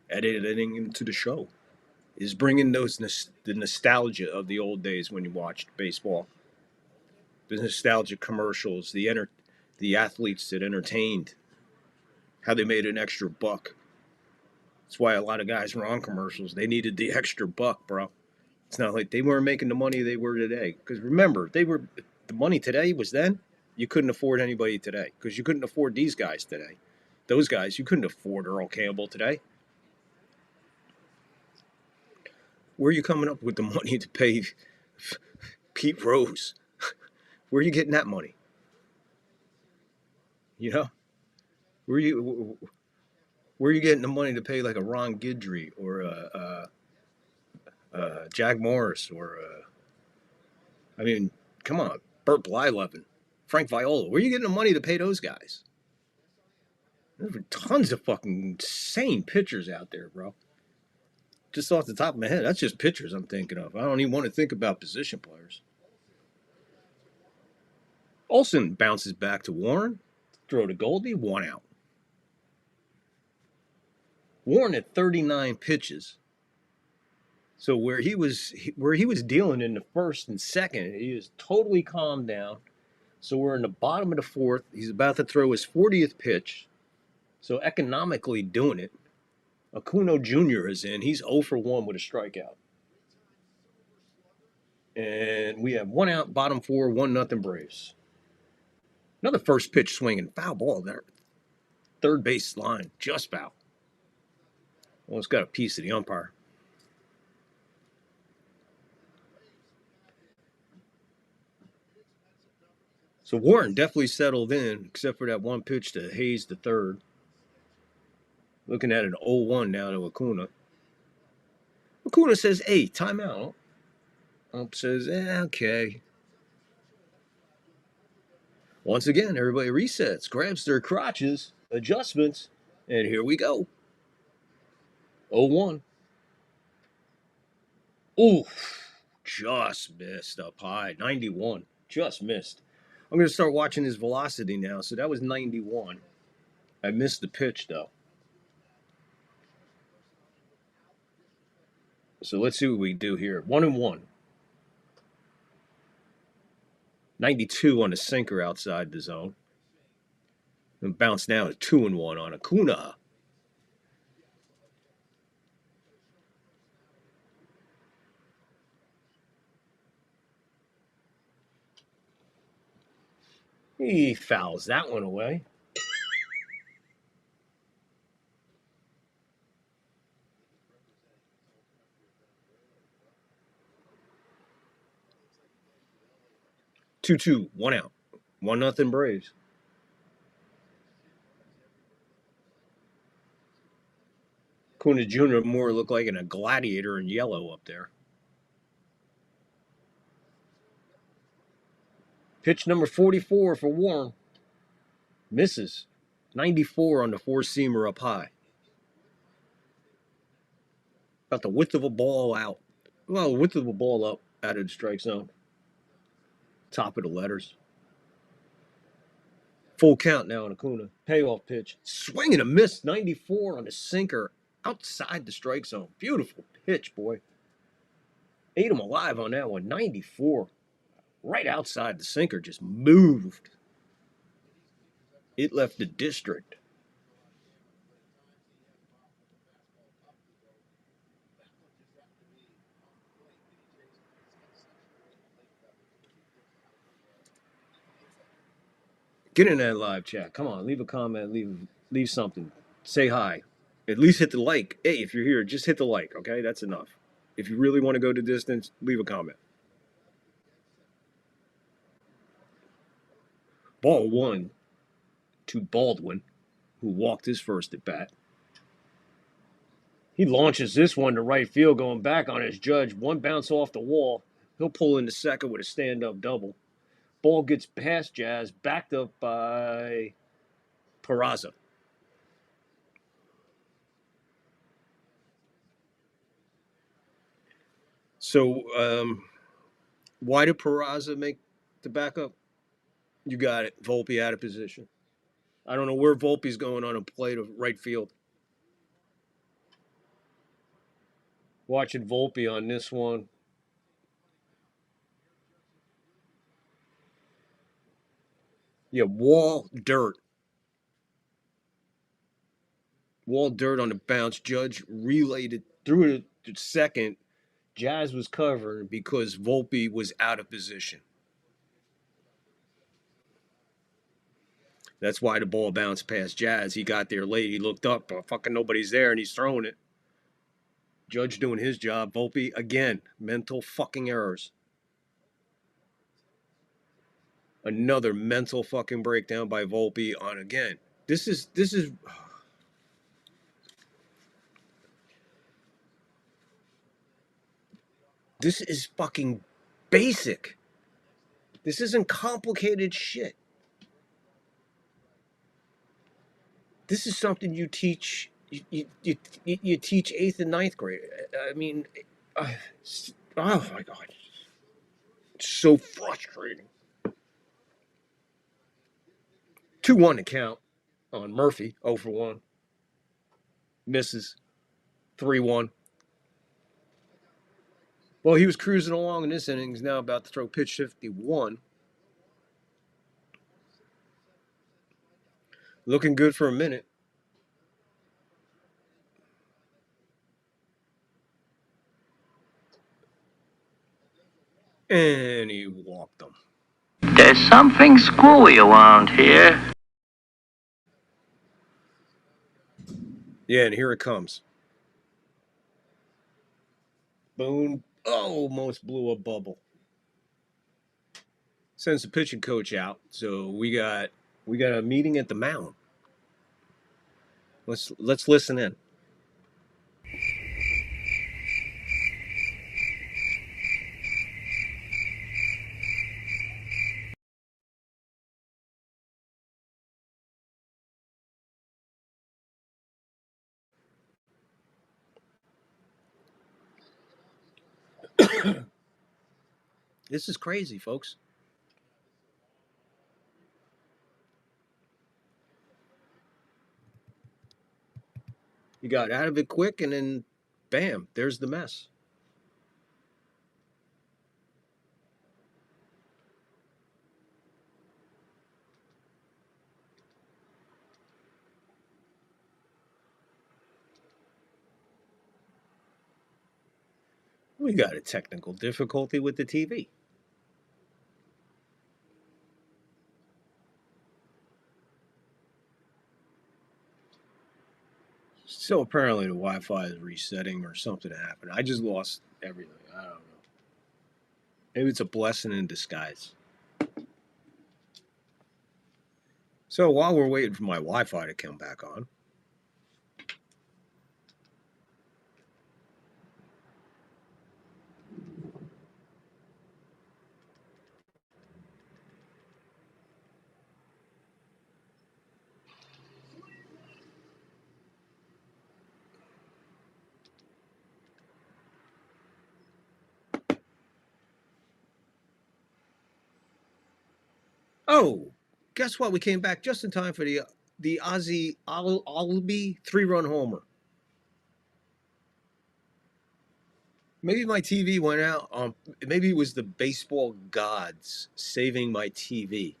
editing into the show. Is bringing the nostalgia of the old days when you watched baseball. The nostalgic commercials, the athletes that entertained, how they made an extra buck. That's why a lot of guys were on commercials. They needed the extra buck, bro. It's not like they weren't making the money they were today. Because remember, the money today was then. You couldn't afford anybody today because you couldn't afford these guys today. Those guys, you couldn't afford Earl Campbell today. Where are you coming up with the money to pay Pete Rose? Where are you getting that money? You know, where are you getting the money to pay like a Ron Guidry or Jack Morris or I mean, come on, Burt Blyleven, Frank Viola. Where are you getting the money to pay those guys? There's tons of fucking insane pitchers out there, bro. Just off the top of my head, that's just pitchers I'm thinking of. I don't even want to think about position players. Olsen bounces back to Warren. Throw to Goldie, 1 out. Warren at 39 pitches. So where he was dealing in the first and second, he is totally calmed down. So we're in the bottom of the fourth. He's about to throw his 40th pitch. So economically doing it. Acuna Jr. is in. He's 0 for 1 with a strikeout. And we have 1 out, bottom 4, 1-0 Braves. Another first pitch swinging. Foul ball there. Third base line. Just foul. Almost got a piece of the umpire. So Warren definitely settled in, except for that one pitch to Hayes the third. Looking at an 0-1 now to Acuna. Acuna says, hey, timeout. Ump says, okay. Once again, everybody resets, grabs their crotches, adjustments, and here we go. 0-1. Oof. Just missed up high. 91. Just missed. I'm going to start watching his velocity now. So that was 91. I missed the pitch, though. So let's see what we do here. 1-1. 92 on the sinker outside the zone. And bounce now to 2-1 on Acuna. He fouls that one away. Two, 1 out. 1-0 Braves. Acuna Jr. more looked like a gladiator in yellow up there. Pitch number 44 for Warren. Misses. 94 on the four-seamer up high. About the width of a ball out. Well, the width of a ball up out of the strike zone. Top of the letters. Full count now on Acuna. Payoff pitch. Swing and a miss. 94 on the sinker outside the strike zone. Beautiful pitch, boy. Ate him alive on that one. 94. Right outside the sinker. Just moved. It left the district. Get in that live chat. Come on, leave a comment, leave something. Say hi. At least hit the like. Hey, if you're here, just hit the like, okay? That's enough. If you really want to go the distance, leave a comment. Ball one to Baldwin, who walked his first at bat. He launches this one to right field, going back on his Judge. One bounce off the wall. He'll pull into second with a stand-up double. Ball gets past Jazz, backed up by Peraza. So, why did Peraza make the backup? You got it. Volpe out of position. I don't know where Volpe's going on a play to right field. Watching Volpe on this one. Yeah, wall dirt. Wall dirt on the bounce. Judge relayed it through it to second. Jazz was covering because Volpe was out of position. That's why the ball bounced past Jazz. He got there late. He looked up. Fucking nobody's there, and he's throwing it. Judge doing his job. Volpe, again, mental fucking errors. Another mental fucking breakdown by Volpe on again. This is fucking basic. This isn't complicated shit. This is something you teach. You teach 8th and 9th grade. I mean, oh my God, it's so frustrating. 2-1 to count on Murphy. 0 for 1. Misses. 3-1. Well, he was cruising along in this inning. He's now about to throw pitch 51. Looking good for a minute. And he walked them. There's something screwy around here. Yeah, and here it comes. Boone almost blew a bubble. Sends the pitching coach out. So we got a meeting at the mound. Let's listen in. This is crazy, folks. You got out of it quick, and then, bam, there's the mess. We got a technical difficulty with the TV. So apparently the Wi-Fi is resetting or something happened. I just lost everything. I don't know. Maybe it's a blessing in disguise. So while we're waiting for my Wi-Fi to come back on, Oh, guess what? We came back just in time for the Ozzy Albee 3-run homer. Maybe my TV went out. Maybe it was the baseball gods saving my TV.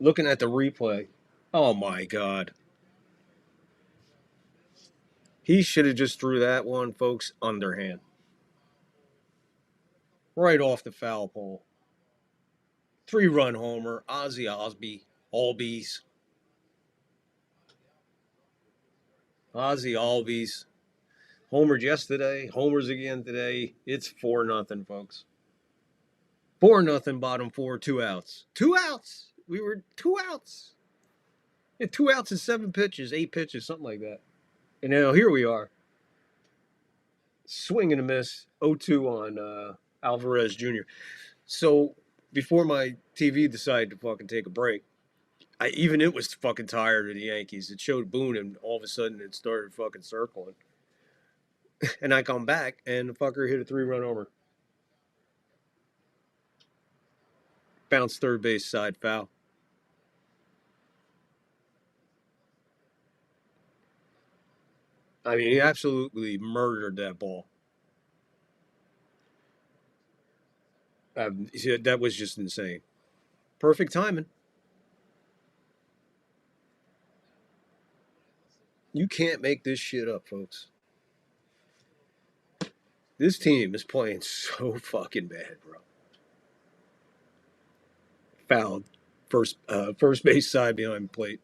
Looking at the replay. Oh my God. He should have just threw that one, folks, underhand. Right off the foul pole. 3-run homer. Ozzy Albies. Ozzy Albies. Homered yesterday. Homers again today. It's 4-0, folks. 4-0, bottom 4, 2 outs. 2 outs. We were 2 outs. Yeah, 2 outs and 7 pitches, 8 pitches, something like that. And now here we are. Swing and a miss. 0-2 on Alvarez Jr. So before my TV decided to fucking take a break, even it was fucking tired of the Yankees. It showed Boone, and all of a sudden it started fucking circling. And I come back, and the fucker hit a 3-run homer. Bounced third base side foul. I mean, he absolutely murdered that ball. That was just insane. Perfect timing. You can't make this shit up, folks. This team is playing so fucking bad, bro. Fouled. First base side behind plate.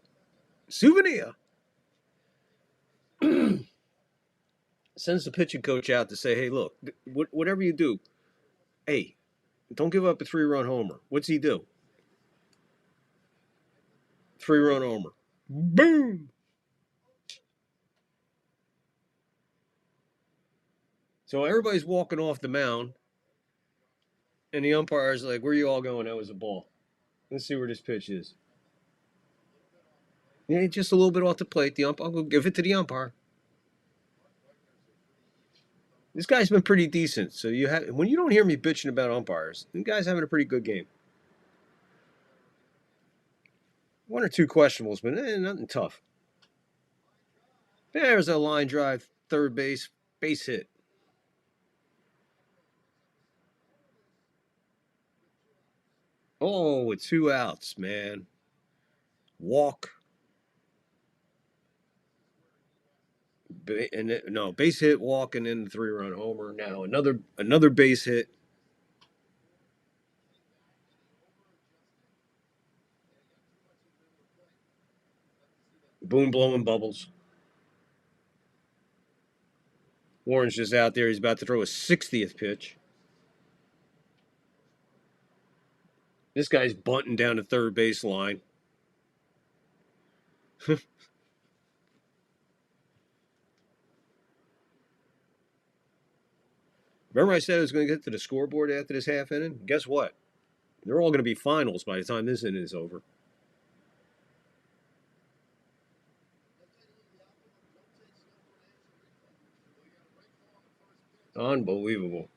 Souvenir. Sends the pitching coach out to say, hey, look, whatever you do, hey, don't give up a 3-run homer. What's he do? 3-run homer. Boom! So everybody's walking off the mound, and the umpire's like, where are you all going? That was a ball. Let's see where this pitch is. Yeah, just a little bit off the plate. The umpire, I'll go give it to the umpire. This guy's been pretty decent. So when you don't hear me bitching about umpires, the guy's having a pretty good game. 1 or 2 questionables, but nothing tough. There's a line drive, third base hit. Oh, with 2 outs, man. Walk. Base hit, walk, and then the 3-run homer. Now another base hit. Boone blowing bubbles. Warren's just out there. He's about to throw a 60th pitch. This guy's bunting down the third base line. Remember I said I was going to get to the scoreboard after this half inning? Guess what? They're all going to be finals by the time this inning is over. Unbelievable.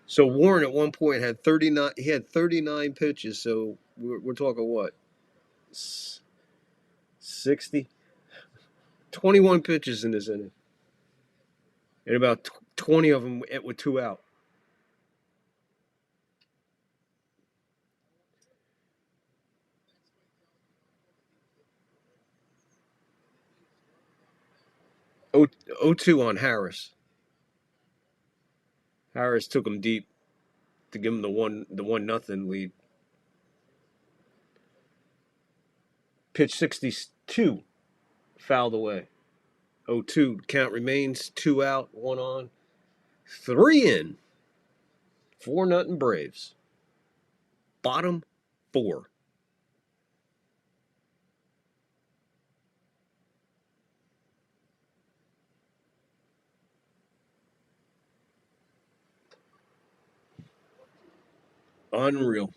So Warren at one point had 39. He had 39 pitches. So we're talking what? 60? 21 pitches in this inning. And about 20 of them with 2 out. Oh, 0-2 on Harris. Harris took him deep to give him the 1-0 lead. Pitch 62, fouled away. 0-2, count remains, 2 out, 1 on, 3 in. 4-0 Braves. Bottom 4. Unreal.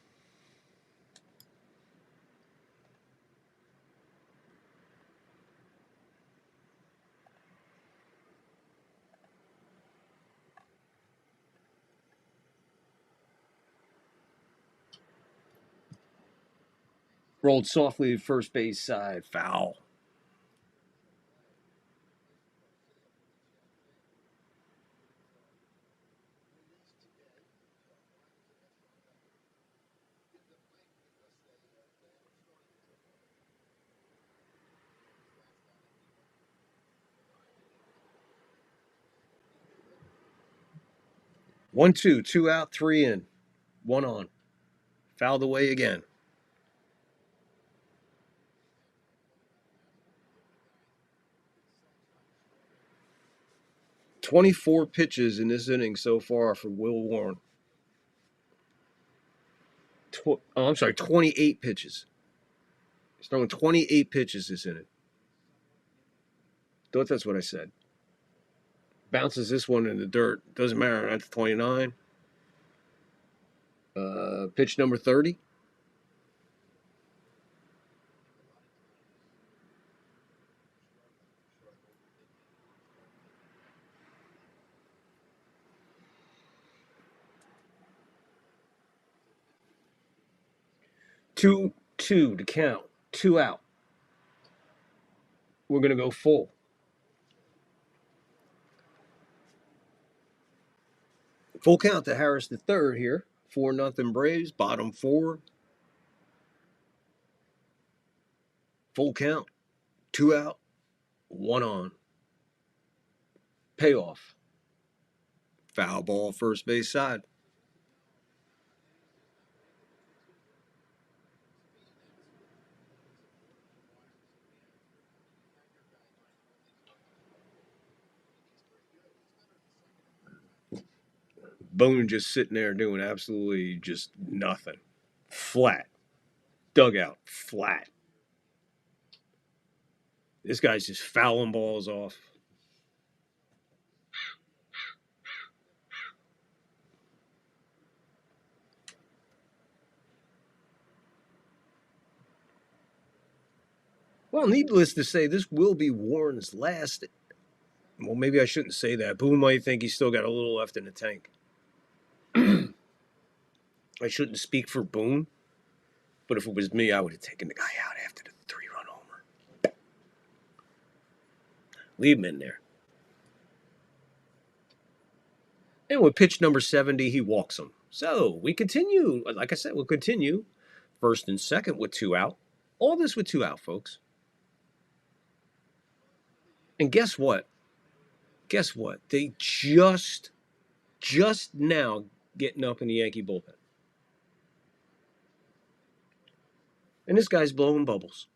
Rolled softly to first base side. Foul. One, two, two out, three in, one on. Fouled away again. "24 pitches in this inning so far for Will Warren. I'm sorry, 28 pitches. He's throwing 28 pitches this inning. Thought that's what I said. Bounces this one in the dirt. Doesn't matter. That's 29. Pitch number 30. Two to count. 2 out. We're going to go full. Full count to Harris the third here. 4-0 Braves. Bottom 4. Full count. 2 out. 1 on. Payoff. Foul ball first base side. Boone just sitting there doing absolutely just nothing. Flat. Dugout. Flat. This guy's just fouling balls off. Well, needless to say, this will be Warren's last. Well, maybe I shouldn't say that. Boone might think he's still got a little left in the tank. I shouldn't speak for Boone, but if it was me, I would have taken the guy out after the 3-run homer. Leave him in there. And with pitch number 70, he walks him. So we continue. Like I said, we'll continue first and second with 2 out. All this with 2 out, folks. And guess what? Guess what? They just now getting up in the Yankee bullpen. And this guy's blowing bubbles.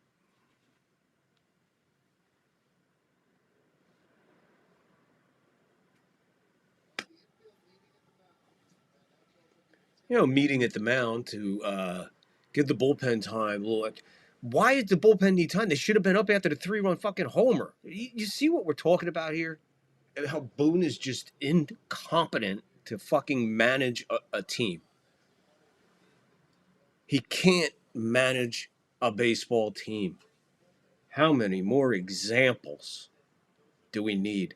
Meeting at the mound to give the bullpen time. Why did the bullpen need time? They should have been up after the 3-run fucking homer. You see what we're talking about here? And how Boone is just incompetent to fucking manage a team. He can't manage a baseball team. How many more examples do we need?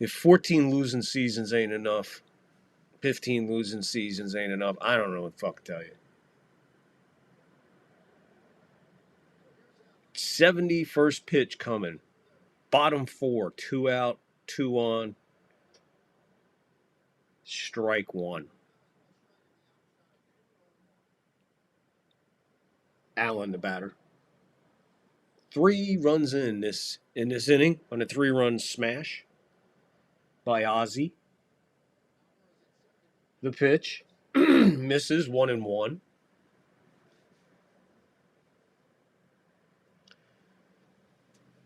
If 14 losing seasons ain't enough, 15 losing seasons ain't enough, I don't know what the fuck to tell you. 70 first pitch coming. Bottom 4, 2 out, 2 on. Strike 1. Allen, the batter. 3 runs in this inning on a 3-run smash by Ozzie. The pitch misses 1-1.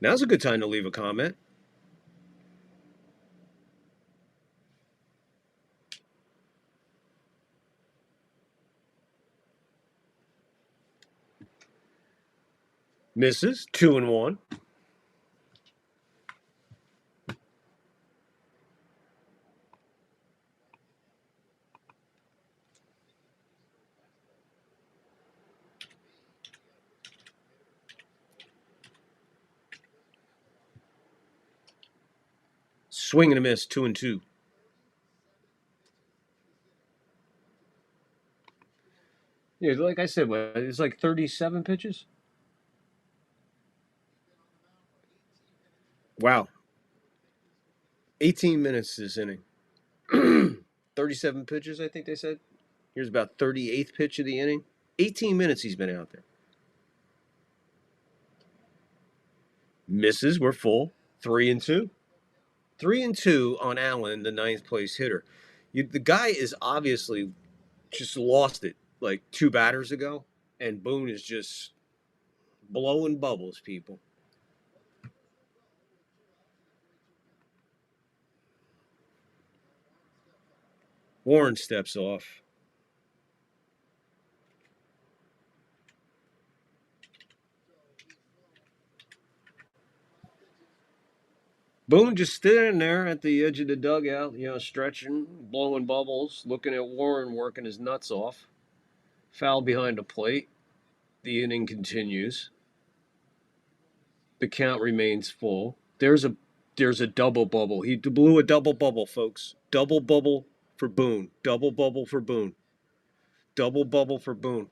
Now's a good time to leave a comment. Misses 2-1. Swing and a miss, 2-2. Yeah, like I said, it's like 37 pitches. Wow. 18 minutes this inning. 37 pitches, I think they said. Here's about 38th pitch of the inning. 18 minutes he's been out there. Misses were full. 3-2. 3-2 on Allen, the ninth place hitter. The guy is obviously just lost it like 2 batters ago, and Boone is just blowing bubbles, people. Warren steps off. Boone just standing there at the edge of the dugout, stretching, blowing bubbles, looking at Warren working his nuts off. Foul behind the plate. The inning continues. The count remains full. There's a double bubble. He blew a double bubble, folks. Double bubble for Boone. Double bubble for Boone. Double bubble for Boone.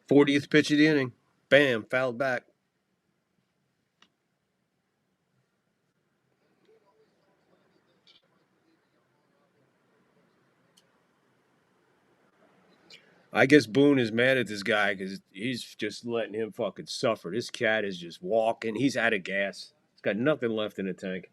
"40th pitch of the inning. Bam, fouled back. I guess Boone is mad at this guy because he's just letting him fucking suffer. This cat is just walking. He's out of gas. He's got nothing left in the tank.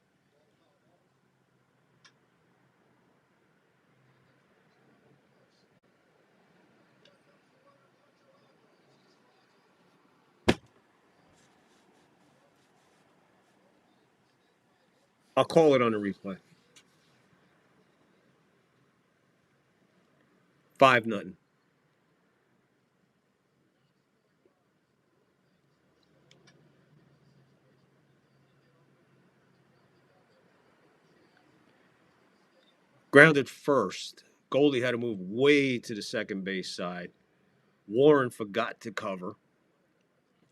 I'll call it on the replay. 5-0. Grounded first. Goldie had to move way to the second base side. Warren forgot to cover.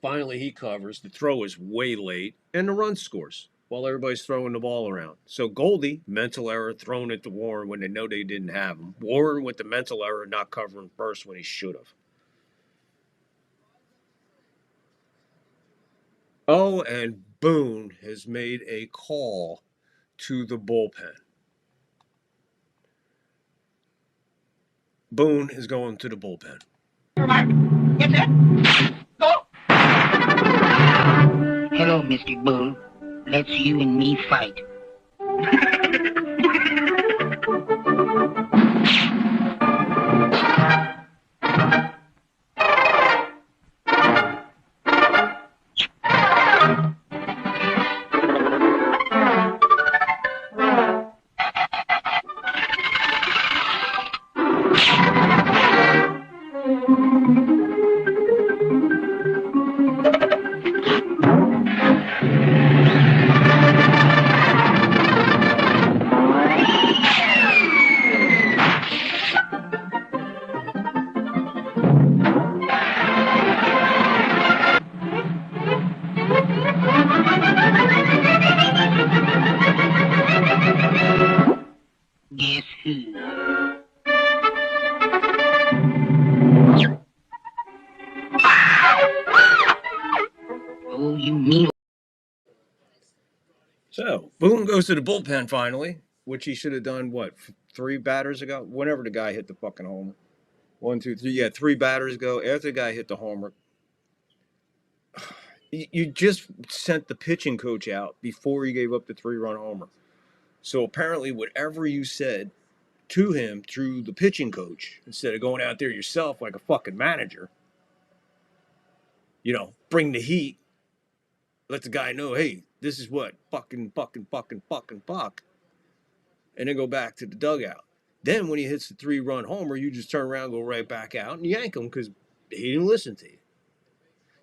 Finally, he covers. The throw is way late, and the run scores while everybody's throwing the ball around. So Goldie, mental error, thrown it to Warren when they know they didn't have him. Warren with the mental error, not covering first when he should have. Oh, and Boone has made a call to the bullpen. Boone is going to the bullpen. Hello, Mr. Boone. Let's you and me fight. Guess who? Oh, you mean. So, Boone goes to the bullpen finally, which he should have done, 3 batters ago? Whenever the guy hit the fucking homer. 1, 2, 3. Yeah, 3 batters ago. After the guy hit the homer. You just sent the pitching coach out before he gave up the 3-run homer. So apparently whatever you said to him through the pitching coach, instead of going out there yourself like a fucking manager, bring the heat, let the guy know, hey, this is what, fucking, and then go back to the dugout. Then when he hits the 3-run homer, you just turn around, go right back out, and yank him because he didn't listen to you.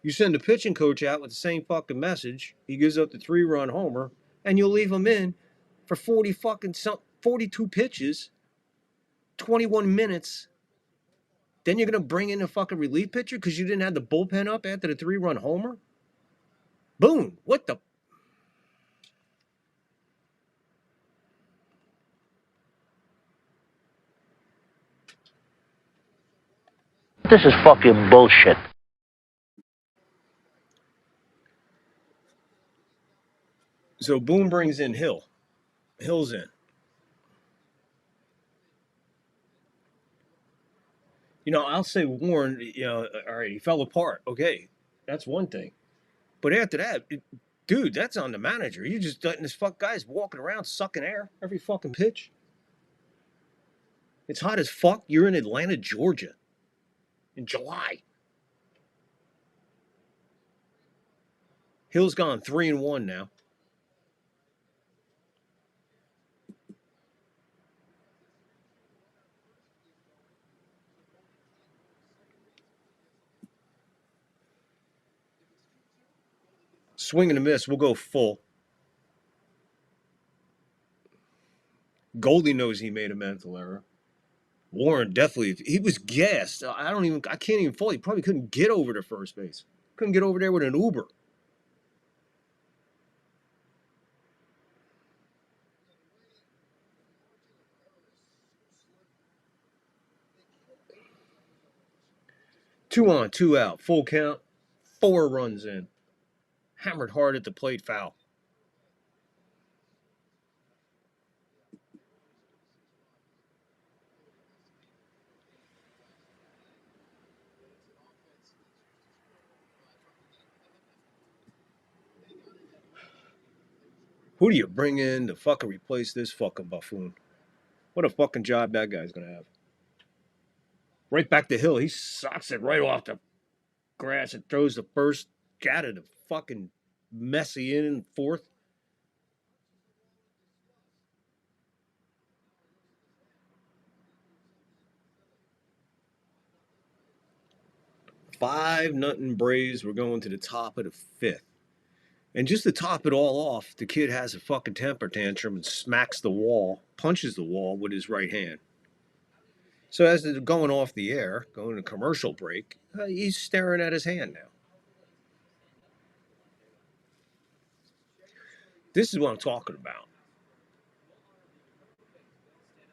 You send the pitching coach out with the same fucking message. He gives up the 3-run homer, and you'll leave him in for 42 pitches, 21 minutes. Then you're going to bring in a fucking relief pitcher because you didn't have the bullpen up after the 3-run homer? Boone, what the? This is fucking bullshit. So Boone brings in Hill. Hill's in. You know, I'll say Warren, you know, all right, he fell apart. Okay, that's one thing. But after that, dude, that's on the manager. You just letting this guy's walking around sucking air every fucking pitch. It's hot as fuck. You're in Atlanta, Georgia in July. Hill's gone 3-1 now. Swing and a miss. We'll go full. Goldie knows he made a mental error. Warren definitely, he was gassed. I can't even fully. He probably couldn't get over to first base. Couldn't get over there with an Uber. Two on, two out. Full count. 4 runs in. Hammered hard at the plate, foul. Who do you bring in to fucking replace this fucking buffoon? What a fucking job that guy's gonna have. Right back to Hill. He socks it right off the grass and throws the first cat of the fucking messy in fourth. Five nothing Braves. We're going to the top of the fifth. And just to top it all off, the kid has a fucking temper tantrum and smacks the wall, punches the wall with his right hand. So as they're going off the air, going to commercial break, he's staring at his hand now. This is what I'm talking about.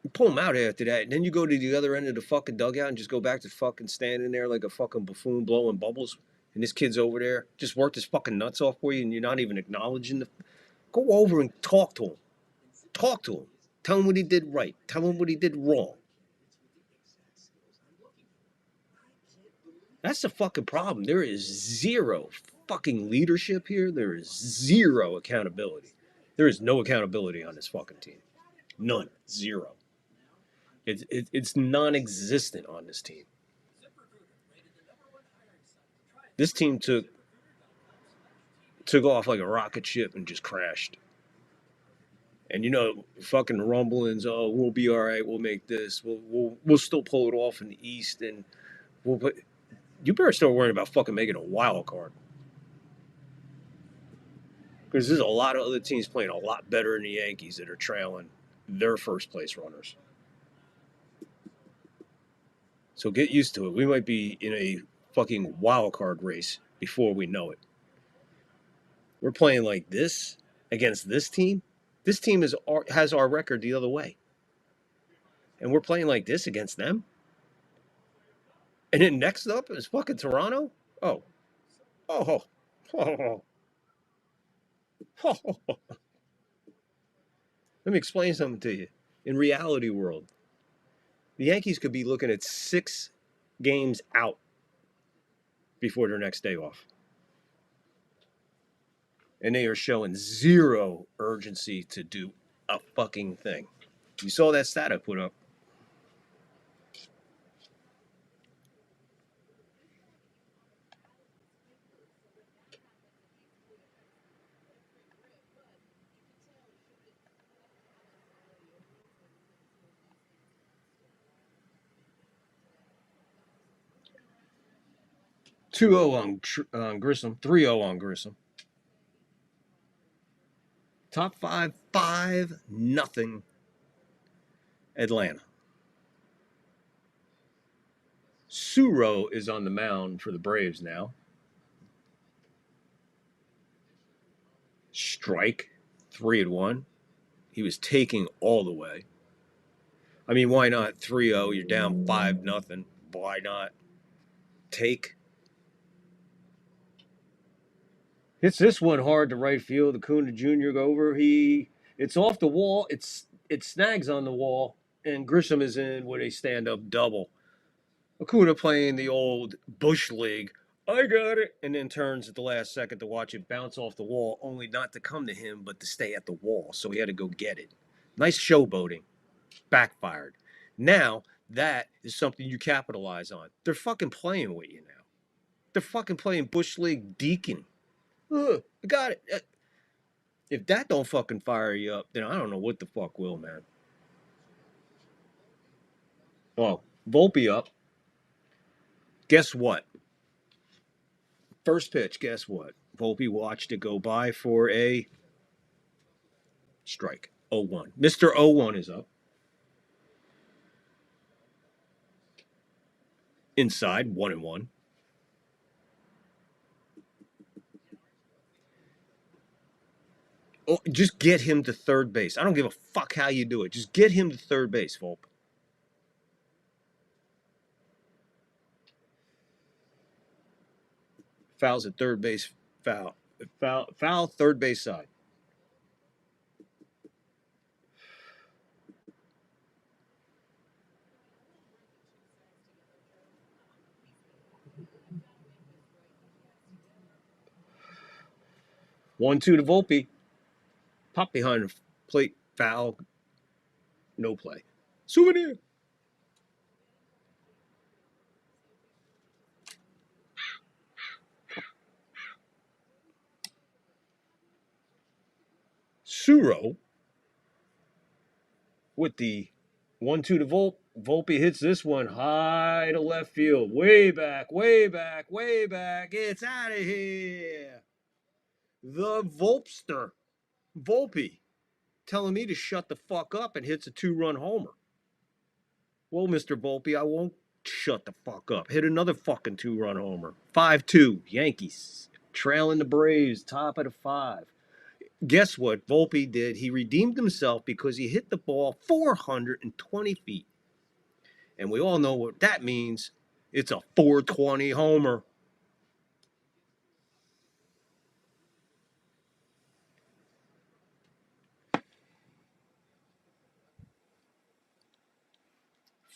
You pull him out after that, and then you go to the other end of the fucking dugout and just go back to fucking standing there like a fucking buffoon blowing bubbles. And this kid's over there, just worked his fucking nuts off for you, and you're not even acknowledging the. Go over and talk to him. Talk to him. Tell him what he did right. Tell him what he did wrong. That's the fucking problem. There is zero fucking leadership here. There is zero accountability. There is no accountability on this fucking team. None. Zero. It's non-existent on this team. This team took off like a rocket ship and just crashed. And you know, fucking rumblings. Oh, we'll be all right. We'll make this. We'll still pull it off in the East, and we'll put. You better start worrying about fucking making a wild card. Because there's a lot of other teams playing a lot better than the Yankees that are trailing their first place runners. So get used to it. We might be in a fucking wild card race before we know it. We're playing like this against this team. This team has our record the other way. And we're playing like this against them. And then next up is fucking Toronto. Oh. Oh. Oh. Oh. Let me explain something to you. In reality world, the Yankees could be looking at 6 games out before their next day off. And they are showing zero urgency to do a fucking thing. You saw that stat I put up. (2-0) on Grissom, 3-0 on Grissom. Top 5, 5-0 Atlanta. Suro is on the mound for the Braves now. Strike. 3-1. He was taking all the way. I mean, why not 3-0? You're down 5-0. Why not take? Hits this one hard to right field. Acuna Jr. over. It's off the wall. It snags on the wall, and Grisham is in with a stand-up double. Acuna playing the old Bush League. I got it, and then turns at the last second to watch it bounce off the wall, only not to come to him, but to stay at the wall. So he had to go get it. Nice showboating. Backfired. Now that is something you capitalize on. They're fucking playing with you now. They're fucking playing Bush League Deacon. I got it. If that don't fucking fire you up, then I don't know what the fuck will, man. Oh, Volpe up. Guess what? First pitch, guess what? Volpe watched it go by for a strike. 0-1. Mr. 0-1 is up. Inside, 1-1. Oh, just get him to third base. I don't give a fuck how you do it. Just get him to third base, Volpe. Fouls at third base. Foul, third base side. One-two to Volpe. Pop behind the plate. Foul. No play. Souvenir. Suro with the 1-2 to Volpe. Volpe hits this one high to left field. Way back, way back, way back. It's out of here. The Volpster. Volpe telling me to shut the fuck up and hits a 2-run homer. Well, Mr. Volpe, I won't shut the fuck up. Hit another fucking 2-run homer. 5-2. Yankees trailing the Braves, top of the 5. Guess what Volpe did? He redeemed himself because he hit the ball 420 feet. And we all know what that means. It's a 420 homer.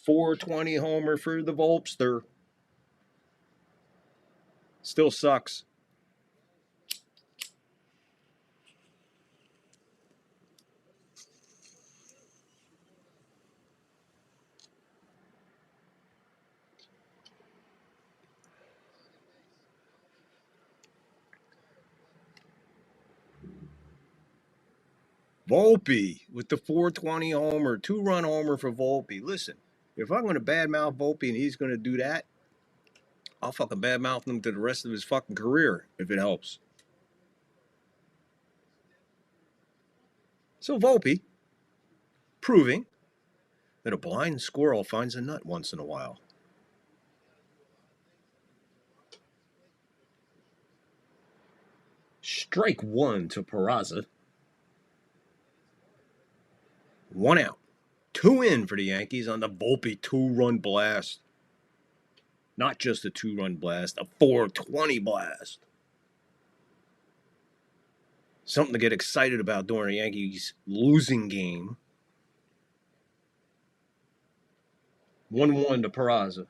.420 homer for the Volpster. Still sucks. Volpe with the 420 homer, 2-run homer for Volpe. Listen, if I'm going to badmouth Volpe and he's going to do that, I'll fucking badmouth him to the rest of his fucking career if it helps. So Volpe proving that a blind squirrel finds a nut once in a while. Strike 1 to Peraza. 1 out. 2 in for the Yankees on the Volpe 2-run blast. Not just a 2-run blast, a 420 blast. Something to get excited about during a Yankees losing game. 1-1 to Peraza.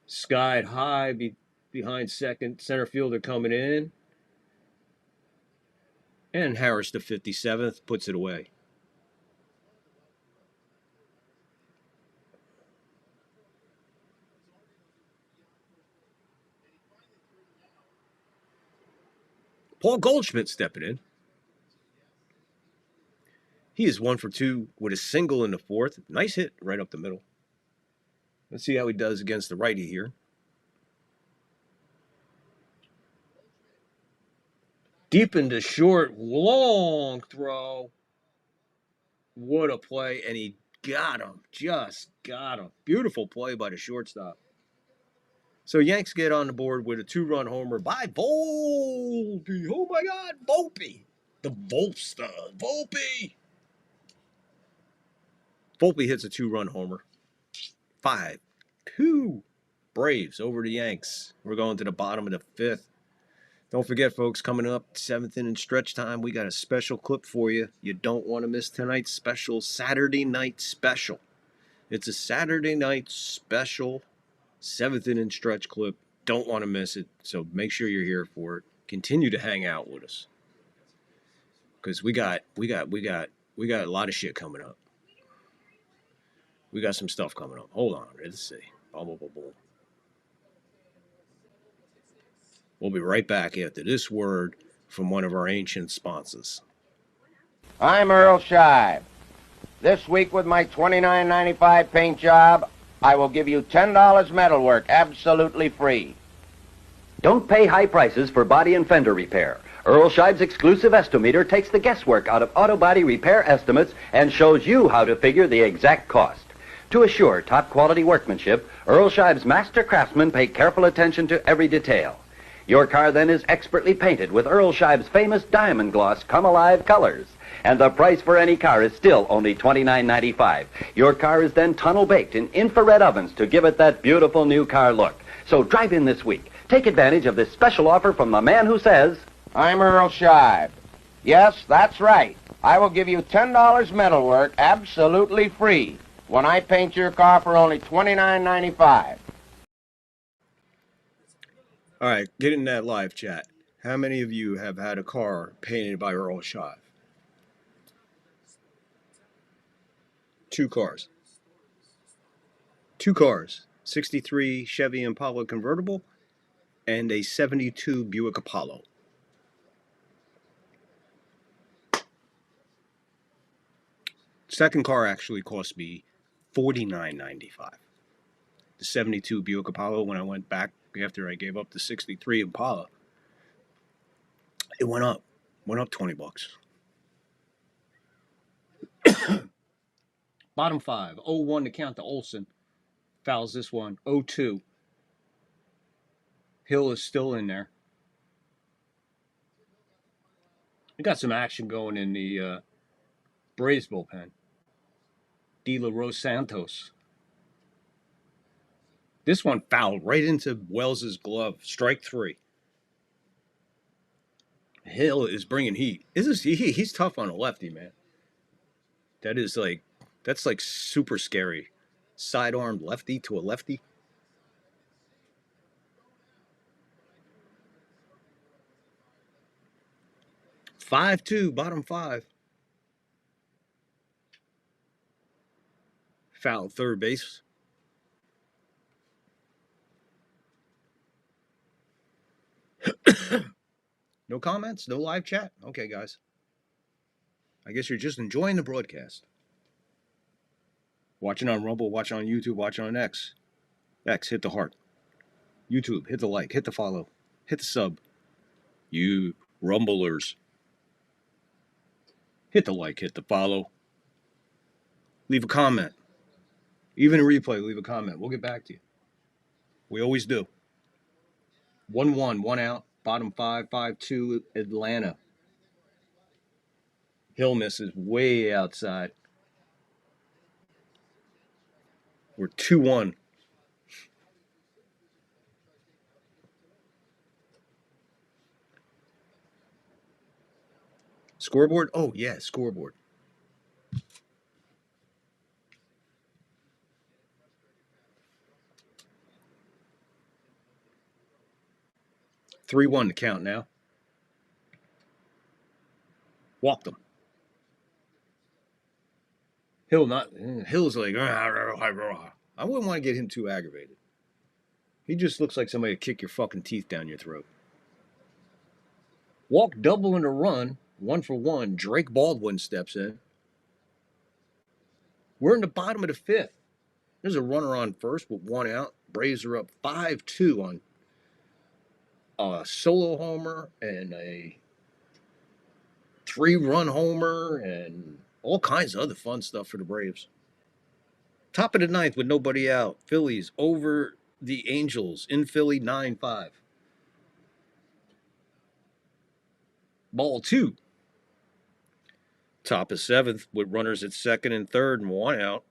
Skied high behind second. Center fielder coming in. And Harris, the 57th, puts it away. Paul Goldschmidt stepping in. He is 1 for 2 with a single in the 4th. Nice hit right up the middle. Let's see how he does against the righty here. Deep into short, long throw. What a play, and he got him. Just got him. Beautiful play by the shortstop. So Yanks get on the board with a 2-run homer by Volpe. Oh my God, Volpe. The Volpster. Volpe. Volpe hits a 2-run homer. 5-2. Braves over the Yanks. We're going to the bottom of the 5th. Don't forget, folks, coming up 7th inning stretch time, we got a special clip for you. You don't want to miss tonight's special Saturday night special. It's a Saturday night special 7th inning stretch clip. Don't want to miss it, so make sure you're here for it. Continue to hang out with us, because we got a lot of shit coming up. We got some stuff coming up. Hold on, let's see. Boom, boom, boom, boom. We'll be right back after this word from one of our ancient sponsors. I'm Earl Shive. This week with my $29.95 paint job, I will give you $10 metalwork absolutely free. Don't pay high prices for body and fender repair. Earl Shive's exclusive estimator takes the guesswork out of auto body repair estimates and shows you how to figure the exact cost. To assure top quality workmanship, Earl Shive's master craftsmen pay careful attention to every detail. Your car then is expertly painted with Earl Shive's famous Diamond Gloss Come Alive colors. And the price for any car is still only $29.95. Your car is then tunnel baked in infrared ovens to give it that beautiful new car look. So drive in this week. Take advantage of this special offer from the man who says, I'm Earl Shive. Yes, that's right. I will give you $10 metalwork absolutely free when I paint your car for only $29.95. All right, get in that live chat. How many of you have had a car painted by Earl Shive? 2 cars. 2 cars. 63 Chevy Impala convertible and a 72 Buick Apollo. Second car actually cost me $49.95. The 72 Buick Apollo, when I went back after I gave up the 63 Impala, it went up $20. Bottom 5, 0-1 to count to Olsen. Fouls this one, 0-2. Hill is still in there. We got some action going in the Braves bullpen. De La Rose Santos. This one fouled right into Wells's glove. Strike 3. Hill is bringing heat. He's tough on a lefty, man. That's like super scary. Sidearm lefty to a lefty. (5-2), bottom 5. Foul third base. No comments? No live chat? Okay, guys. I guess you're just enjoying the broadcast. Watching on Rumble, watching on YouTube, watching on X. X, hit the heart. YouTube, hit the like, hit the follow, hit the sub. You Rumblers. Hit the like, hit the follow. Leave a comment. Even a replay, leave a comment. We'll get back to you. We always do. 1-1, 1 out. Bottom 5, 5-2, Atlanta. Hill misses way outside. We're 2-1. Scoreboard? Oh, yeah, scoreboard. (3-1) to count now. Walked him. Hill's like, I wouldn't want to get him too aggravated. He just looks like somebody to kick your fucking teeth down your throat. Walk double and a run, 1-for-1. Drake Baldwin steps in. We're in the bottom of the 5th. There's a runner on first with 1 out. Braves are up 5-2 on a solo homer and a 3-run homer and all kinds of other fun stuff for the Braves. Top of the 9th with nobody out. Phillies over the Angels in Philly 9-5. Ball 2. Top of 7th with runners at second and third and 1 out.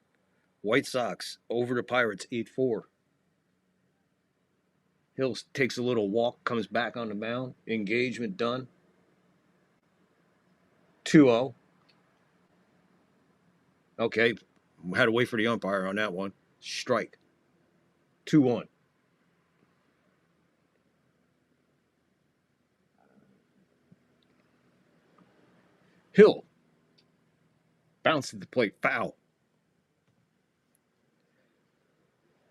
White Sox over the Pirates 8-4. Hill takes a little walk, comes back on the mound. Engagement done. 2-0. Okay, had to wait for the umpire on that one. Strike. 2-1. Hill bounced at the plate, foul.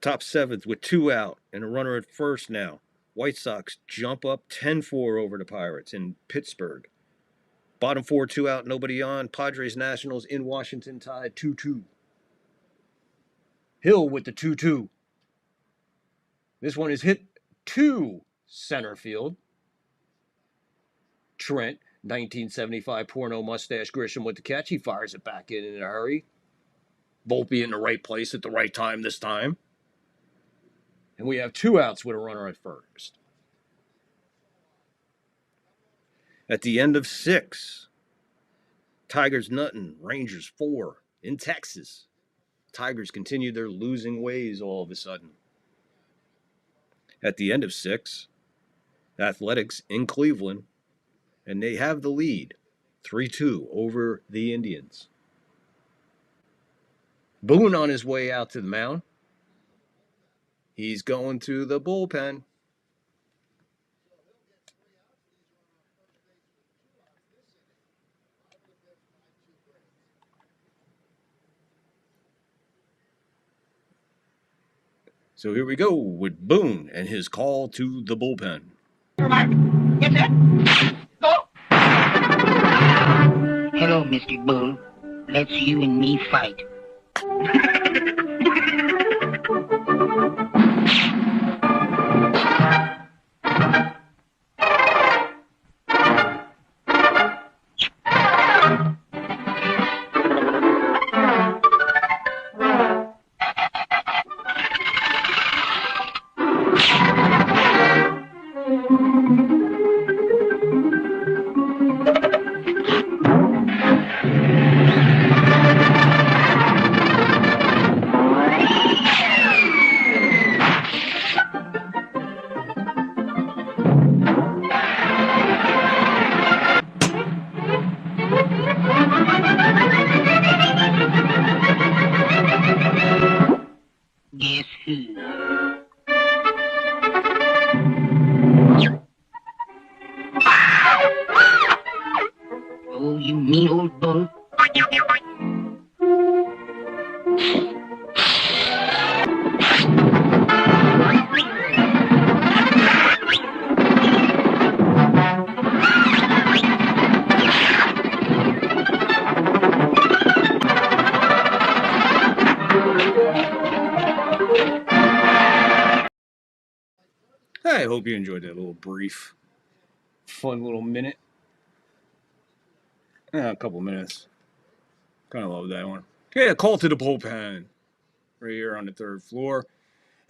Top 7th with 2 out and a runner at first now. White Sox jump up 10-4 over the Pirates in Pittsburgh. Bottom 4, 2 out, nobody on. Padres Nationals in Washington tied 2-2. Hill with the 2-2. This one is hit to center field. Trent, 1975 porno mustache Grisham with the catch. He fires it back in a hurry. Volpe in the right place at the right time this time. And we have 2 outs with a runner at first. At the end of 6, Tigers nothing, Rangers 4 in Texas. Tigers continue their losing ways all of a sudden. At the end of 6, Athletics in Cleveland, and they have the lead, 3-2 over the Indians. Boone on his way out to the mound. He's going to the bullpen. So here we go with Boone and his call to the bullpen. Get set. Go. Hello, Mr. Bull. Let's you and me fight. Guess who? Oh, you mean old bull. I hope you enjoyed that little brief, fun little minute. A couple minutes. Kind of love that one. Yeah, call to the bullpen right here on the 3rd floor.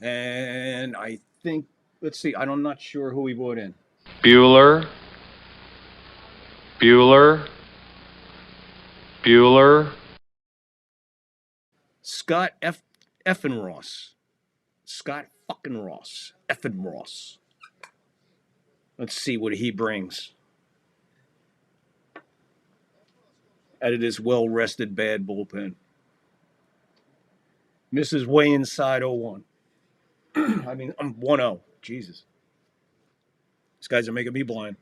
And I think, let's see, I'm not sure who we brought in. Bueller. Scott Effenross. Scott fucking Ross. Effenross. Let's see what he brings out of this well-rested bad bullpen. Misses way inside 0-1. I mean, I'm 1-0. Jesus. These guys are making me blind.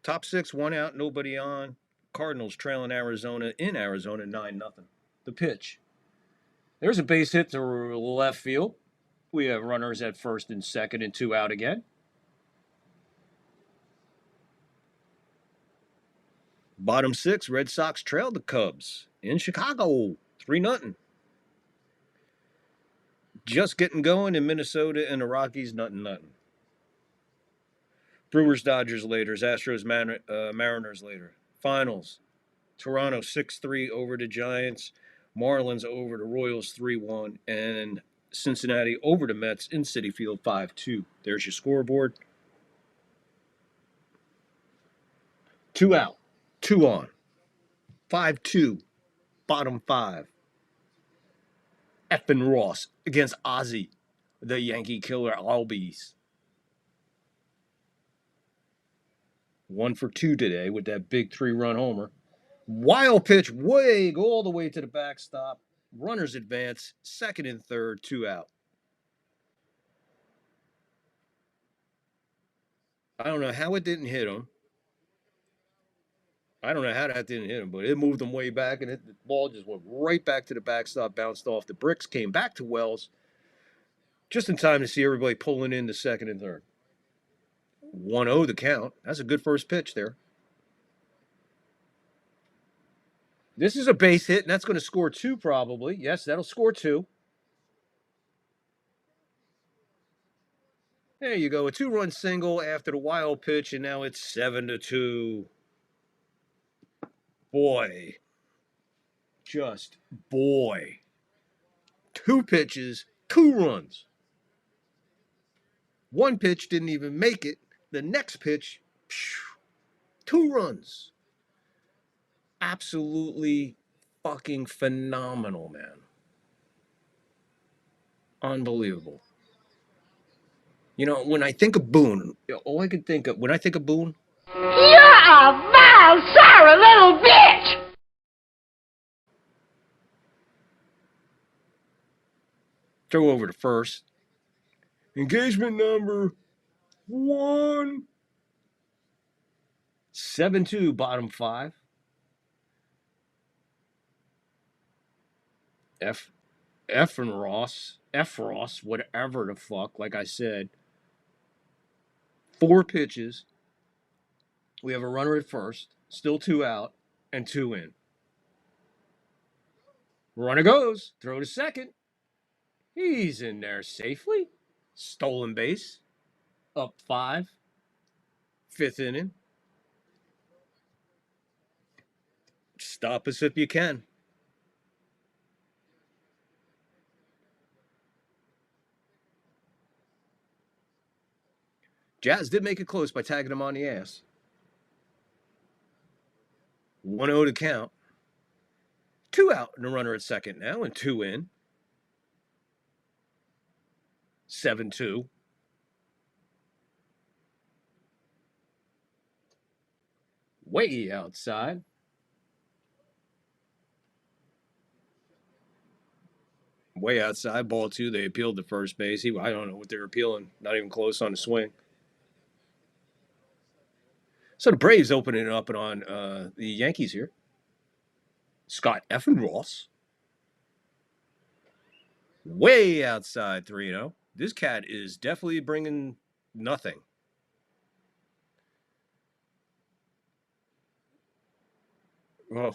Top 6, 1 out, nobody on. Cardinals trailing Arizona in Arizona 9-0. The pitch. There's a base hit to left field. We have runners at first and second and 2 out again. Bottom 6, Red Sox trailed the Cubs in Chicago 3-0. Just getting going in Minnesota and the Rockies 0-0. Brewers, Dodgers later. Astros, Mariners later. Finals. Toronto 6-3 over the Giants. Marlins over the Royals 3-1, and Cincinnati over the Mets in Citi Field 5-2. There's your scoreboard. 2 out, 2 on. 5-2, bottom 5. Effin Ross against Ozzie, the Yankee killer Albies. 1 for 2 today with that big 3-run homer. Wild pitch, go all the way to the backstop. Runners advance, second and third, 2 out. I don't know how it didn't hit him. I don't know how that didn't hit him, but it moved him way back, and the ball just went right back to the backstop, bounced off the bricks, came back to Wells, just in time to see everybody pulling in the second and third. 1-0 the count. That's a good first pitch there. This is a base hit, and that's going to score 2 probably. Yes, that'll score 2. There you go. A 2-run single after the wild pitch, and now it's 7-2. Boy. Just boy. 2 pitches, 2 runs. 1 pitch didn't even make it. The next pitch, 2 runs. Absolutely fucking phenomenal, man. Unbelievable. You know, when I think of Boone, all I can think of, when I think of Boone, You're a vile, sorry little bitch! throw over to first. Engagement number 1. 7-2, bottom 5. F and Ross, whatever the fuck, like I said. 4 pitches. We have a runner at first, still 2 out, and 2 in. Runner goes, throw to second. He's in there safely. Stolen base. Up 5. 5th inning. Stop us if you can. Jazz did make it close by tagging him on the ass. 1-0 to count. 2 out and a runner at second now, and 2 in. 7-2. Way outside. Way outside, ball 2. They appealed to first base. I don't know what they're appealing. Not even close on the swing. So the Braves opening it up and on the Yankees here. Scott Effin Ross. Way outside, 3-0. This cat is definitely bringing nothing. Oh.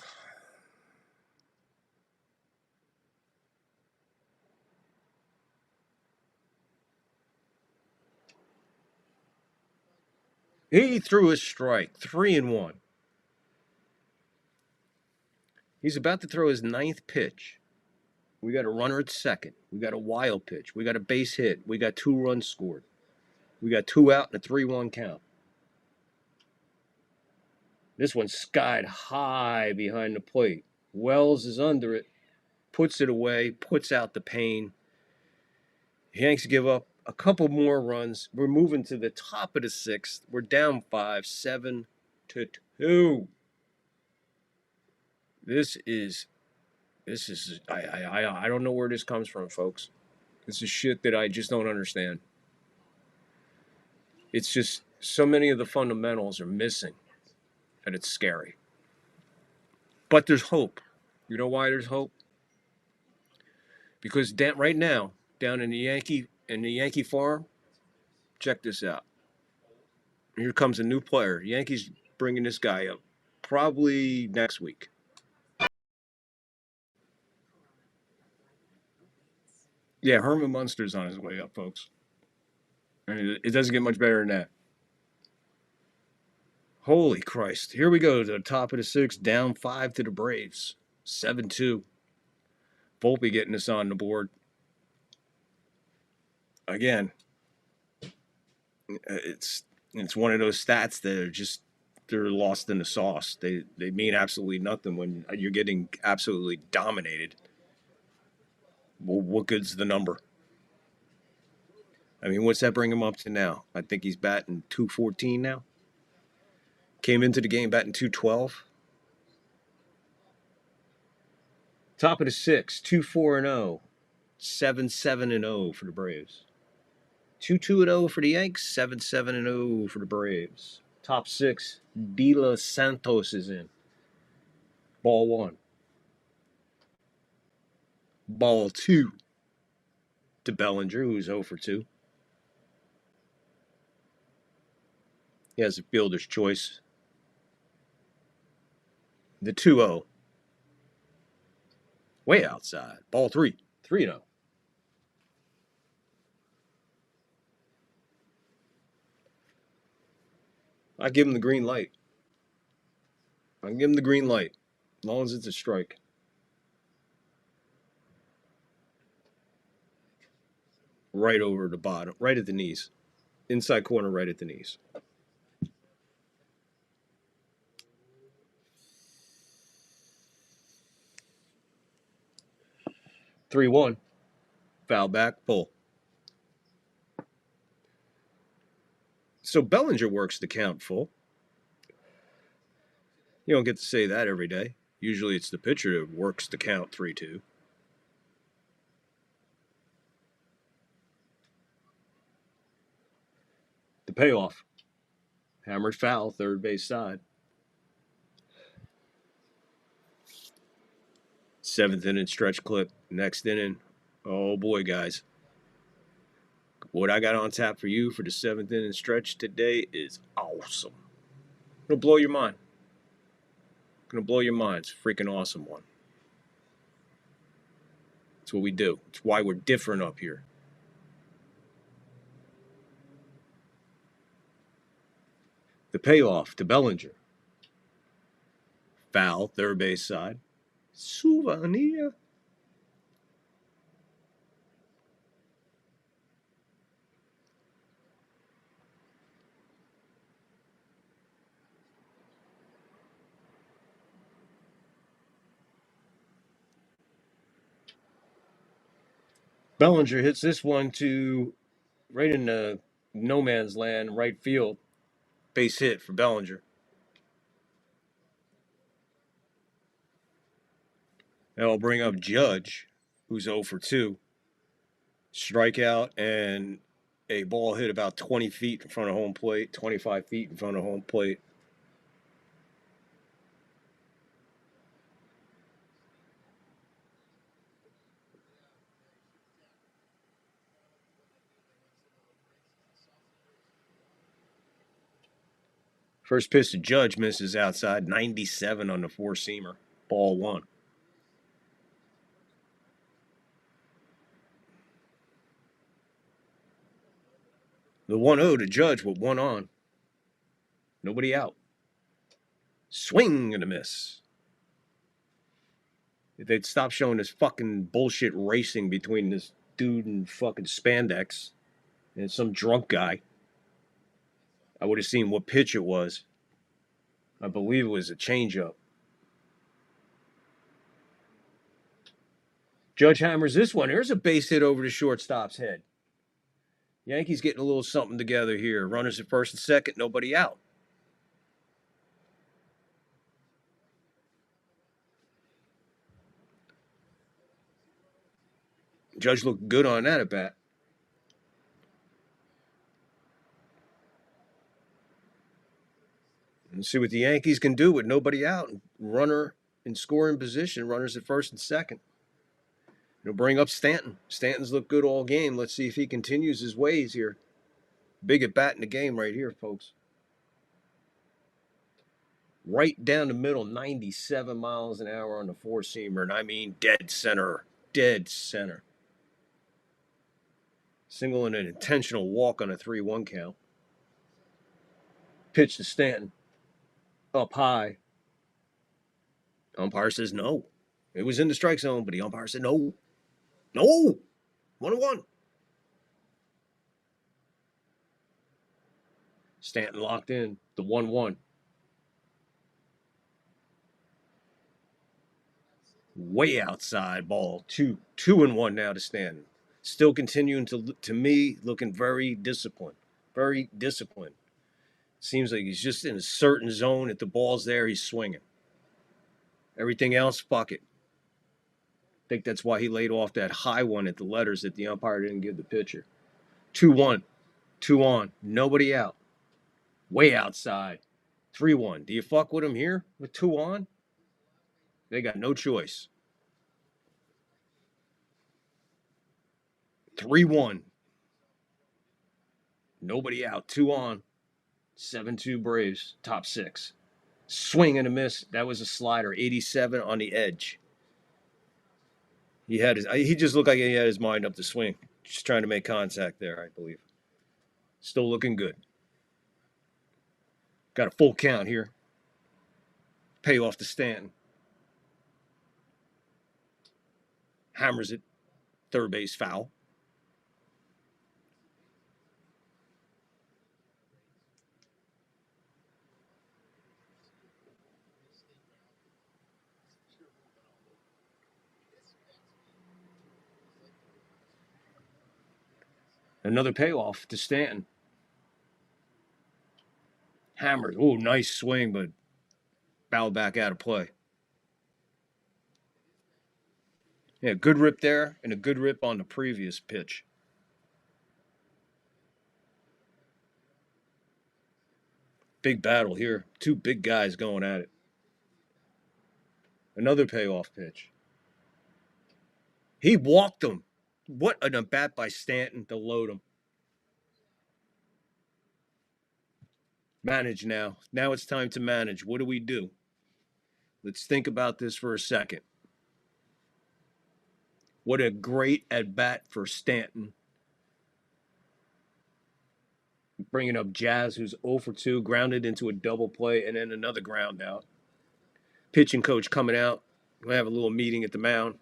He threw a strike, 3-1. He's about to throw his 9th pitch. We got a runner at second. We got a wild pitch. We got a base hit. We got 2 runs scored. We got 2 out and a 3-1 count. This one's skied high behind the plate. Wells is under it, puts it away, puts out the pain. Yanks give up a couple more runs. We're moving to the top of the 6th. We're down 5, 7-2. This is I don't know where this comes from, folks. This is shit that I just don't understand. It's just so many of the fundamentals are missing, and it's scary. But there's hope. You know why there's hope? Because right now, down in the Yankee farm, check this out. Here comes a new player. Yankees bringing this guy up probably next week. Yeah, Herman Munster's on his way up, folks. I mean, it doesn't get much better than that. Holy Christ. Here we go to the top of the 6th, down 5 to the Braves. 7-2. Volpe getting us on the board. Again, it's one of those stats that are just, they're lost in the sauce. They mean absolutely nothing when you're getting absolutely dominated. Well, what good's the number? I mean, what's that bring him up to now? I think he's batting 214 now. Came into the game batting 212. Top of the six, 2-4-0, 7-7-0 for the Braves. 2-2-0 for the Yanks, 7-7-0 for the Braves. Top six, De Los Santos is in. Ball one. Ball two to Bellinger, who's 0 for 2. He has a fielder's choice. The 2-0. Way outside. Ball three. 3-0. I give him the green light. I give him the green light. As long as it's a strike. Right over the bottom. Right at the knees. Inside corner, right at the knees. Three one. Foul back. Pull. So Bellinger works the count full. You don't get to say that every day. Usually it's the pitcher that works the count 3-2. The payoff. Hammered foul, third base side. 7th inning stretch clip. Next inning. Oh boy, guys. What I got on tap for you for the 7th inning stretch today is awesome. It'll blow your mind. Gonna blow your mind. It's a freaking awesome one. That's what we do. It's why we're different up here. The payoff to Bellinger. Foul, third base side. Souvenir. Bellinger hits this one to right in the no man's land, right field. Base hit for Bellinger. That'll bring up Judge, who's 0 for 2. Strikeout and a ball hit about 20 feet in front of home plate, 25 feet in front of home plate. First pitch to Judge misses outside, 97 on the four-seamer. Ball one. The 1-0 to Judge with one on. Nobody out. Swing and a miss. If they'd stop showing this fucking bullshit racing between this dude and fucking spandex and some drunk guy, I would have seen what pitch it was. I believe it was a changeup. Judge hammers this one. Here's a base hit over the shortstop's head. Yankees getting a little something together here. Runners at first and second, nobody out. Judge looked good on that at bat. Let's see what the Yankees can do with nobody out. Runner in scoring position, runners at first and second. It'll bring up Stanton. Stanton's looked good all game. Let's see if he continues his ways here. Big at bat in the game right here, folks. Right down the middle, 97 miles an hour on the four-seamer, and I mean dead center. Dead center. Single and an intentional walk on a 3-1 count. Pitch to Stanton. Up high. Umpire says no. It was in the strike zone, but the umpire said no. No. 1-1. Stanton locked in the 1-1. Way outside ball. 2-1 now to Stanton. Still continuing to me looking very disciplined. Very disciplined. Seems like he's just in a certain zone. If the ball's there, he's swinging. Everything else, fuck it. I think that's why he laid off that high one at the letters that the umpire didn't give the pitcher. 2-1. 2 on. Nobody out. Way outside. 3-1. Do you fuck with him here with 2 on? They got no choice. 3-1. Nobody out. 2 on. 7-2 Braves. Top 6. Swing and a miss. That was a slider. 87 on the edge. He just looked like he had his mind up to swing. Just trying to make contact there, I believe. Still looking good. Got a full count here. Payoff to Stanton. Hammers it. Third base foul. Another payoff to Stanton. Hammers. Oh, nice swing, but fouled back out of play. Yeah, good rip there and a good rip on the previous pitch. Big battle here. 2 big guys going at it. Another payoff pitch. He walked him. What an at-bat by Stanton to load him. Manage now. Now it's time to manage. What do we do? Let's think about this for a second. What a great at-bat for Stanton. Bringing up Jazz, who's 0 for 2, grounded into a double play, and then another ground out. Pitching coach coming out. We'll have a little meeting at the mound.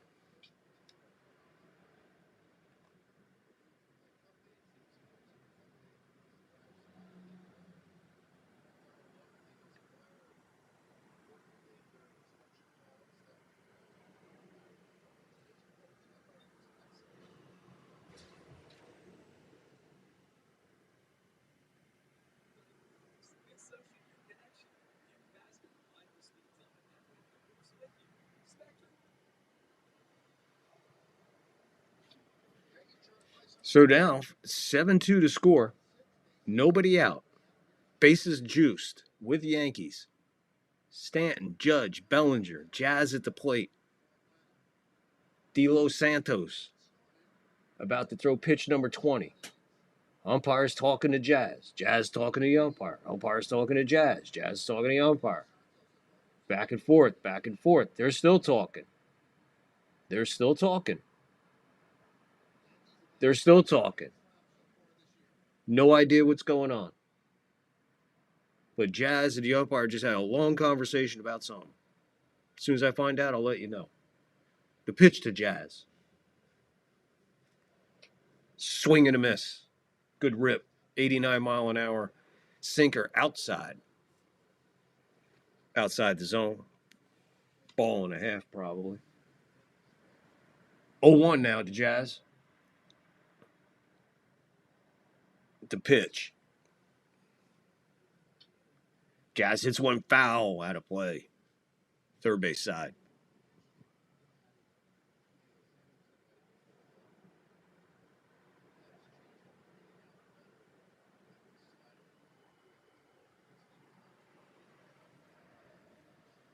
So now, 7-2 to score. Nobody out. Bases juiced with Yankees. Stanton, Judge, Bellinger, Jazz at the plate. De Los Santos about to throw pitch number 20. Umpire's talking to Jazz. Jazz talking to the umpire. Umpire's talking to Jazz. Jazz talking to the umpire. Back and forth, back and forth. They're still talking. They're still talking. They're still talking. No idea what's going on. But Jazz and the umpire just had a long conversation about something. As soon as I find out, I'll let you know. The pitch to Jazz. Swing and a miss. Good rip. 89 mile an hour. Sinker outside. Outside the zone. Ball and a half, probably. 0-1 now to Jazz. The pitch. Jazz hits one foul out of play. Third base side.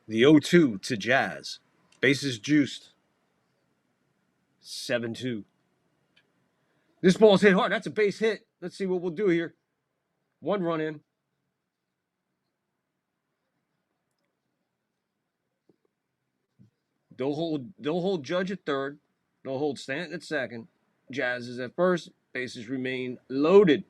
The 0-2 to Jazz. Bases juiced. 7-2. This ball's hit hard. That's a base hit. Let's see what we'll do here. 1 run in. They'll hold Judge at third. They'll hold Stanton at second. Jazz is at first. Bases remain loaded.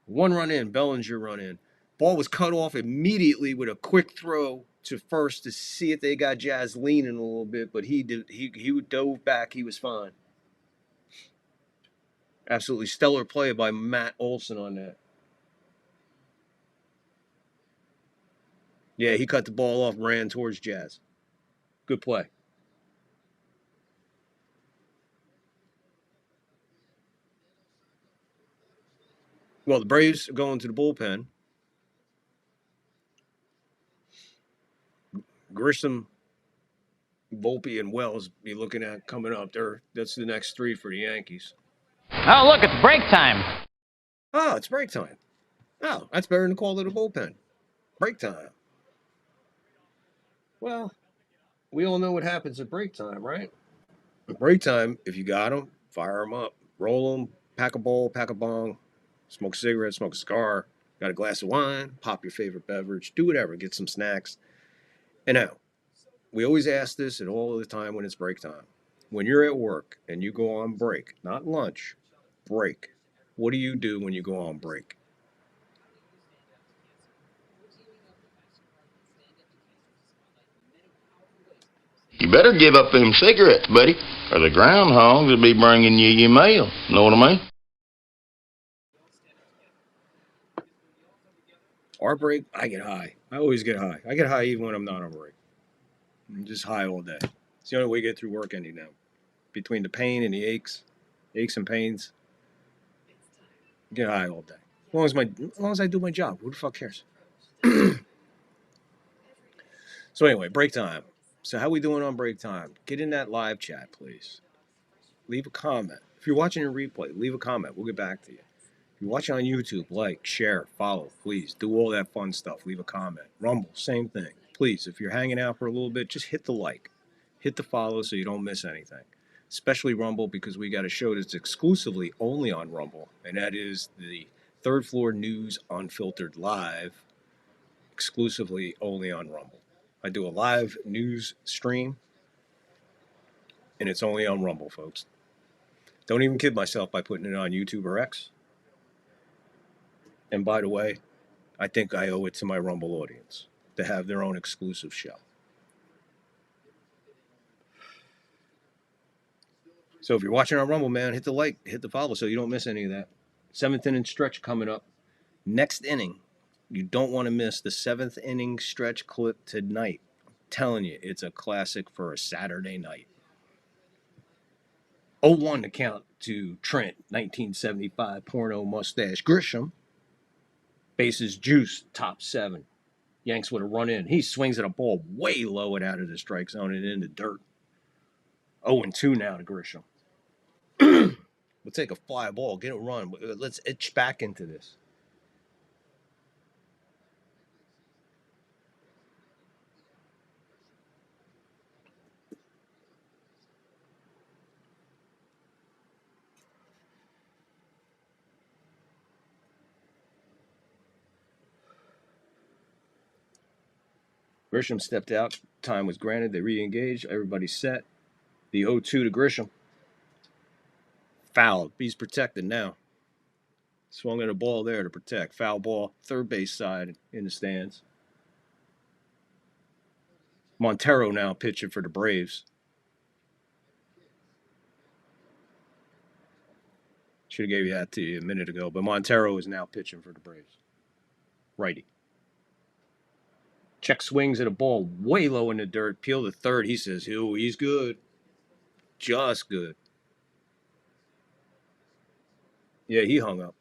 1 run in. Bellinger run in. Ball was cut off immediately with a quick throw to first to see if they got Jazz leaning a little bit, but he dove back. He was fine. Absolutely stellar play by Matt Olson on that. Yeah, he cut the ball off, ran towards Jazz. Good play. Well, the Braves are going to the bullpen. Grisham, Volpe, and Wells be looking at coming up there. That's the next three for the Yankees. Oh, look, it's break time. Oh, it's break time. Oh, that's better than call it a bullpen. Break time. Well, we all know what happens at break time, right? At break time, if you got them, fire them up. Roll them, pack a bowl, pack a bong, smoke a cigarette, smoke a cigar, got a glass of wine, pop your favorite beverage, do whatever, get some snacks. And now, we always ask this at all the time when it's break time. When you're at work and you go on break, not lunch, break, what do you do when you go on break? You better give up them cigarettes, buddy, or the groundhogs will be bringing you your mail. Know what I mean? Our break, I get high. I always get high. I get high even when I'm not on break. I'm just high all day. It's the only way to get through work ending now. Between the pain and the aches and pains, get high all day. As long as I do my job, who the fuck cares? So anyway, break time. So how we doing on break time? Get in that live chat, please. Leave a comment. If you're watching a replay, leave a comment. We'll get back to you. If you're watching on YouTube, like, share, follow, please. Do all that fun stuff. Leave a comment. Rumble, same thing. Please, if you're hanging out for a little bit, just hit the like. Hit the follow so you don't miss anything. Especially Rumble, because we got a show that's exclusively only on Rumble, and that is the Third Floor News Unfiltered Live, exclusively only on Rumble. I do a live news stream, and it's only on Rumble, folks. Don't even kid myself by putting it on YouTube or X. And by the way, I think I owe it to my Rumble audience to have their own exclusive show. So if you're watching on Rumble, man, hit the like, hit the follow so you don't miss any of that. 7th inning stretch coming up. Next inning. You don't want to miss the 7th inning stretch clip tonight. I'm telling you, it's a classic for a Saturday night. 0-1 to count to Trent, 1975 porno mustache Grisham. Bases juice, top 7. Yanks with a run in. He swings at a ball way low and out of the strike zone and in the dirt. 0-2 now to Grisham. We'll take a fly ball, get a run. Let's itch back into this. Grisham stepped out. Time was granted. They re-engaged. Everybody's set. The 0-2 to Grisham. Fouled. He's protected now. Swung at a ball there to protect. Foul ball, third base side in the stands. Montero now pitching for the Braves. Should have gave you that to you a minute ago, but Montero is now pitching for the Braves. Righty. Check swings at a ball way low in the dirt. Peel to third. He says, "Oh, he's good. Just good." Yeah, he hung up.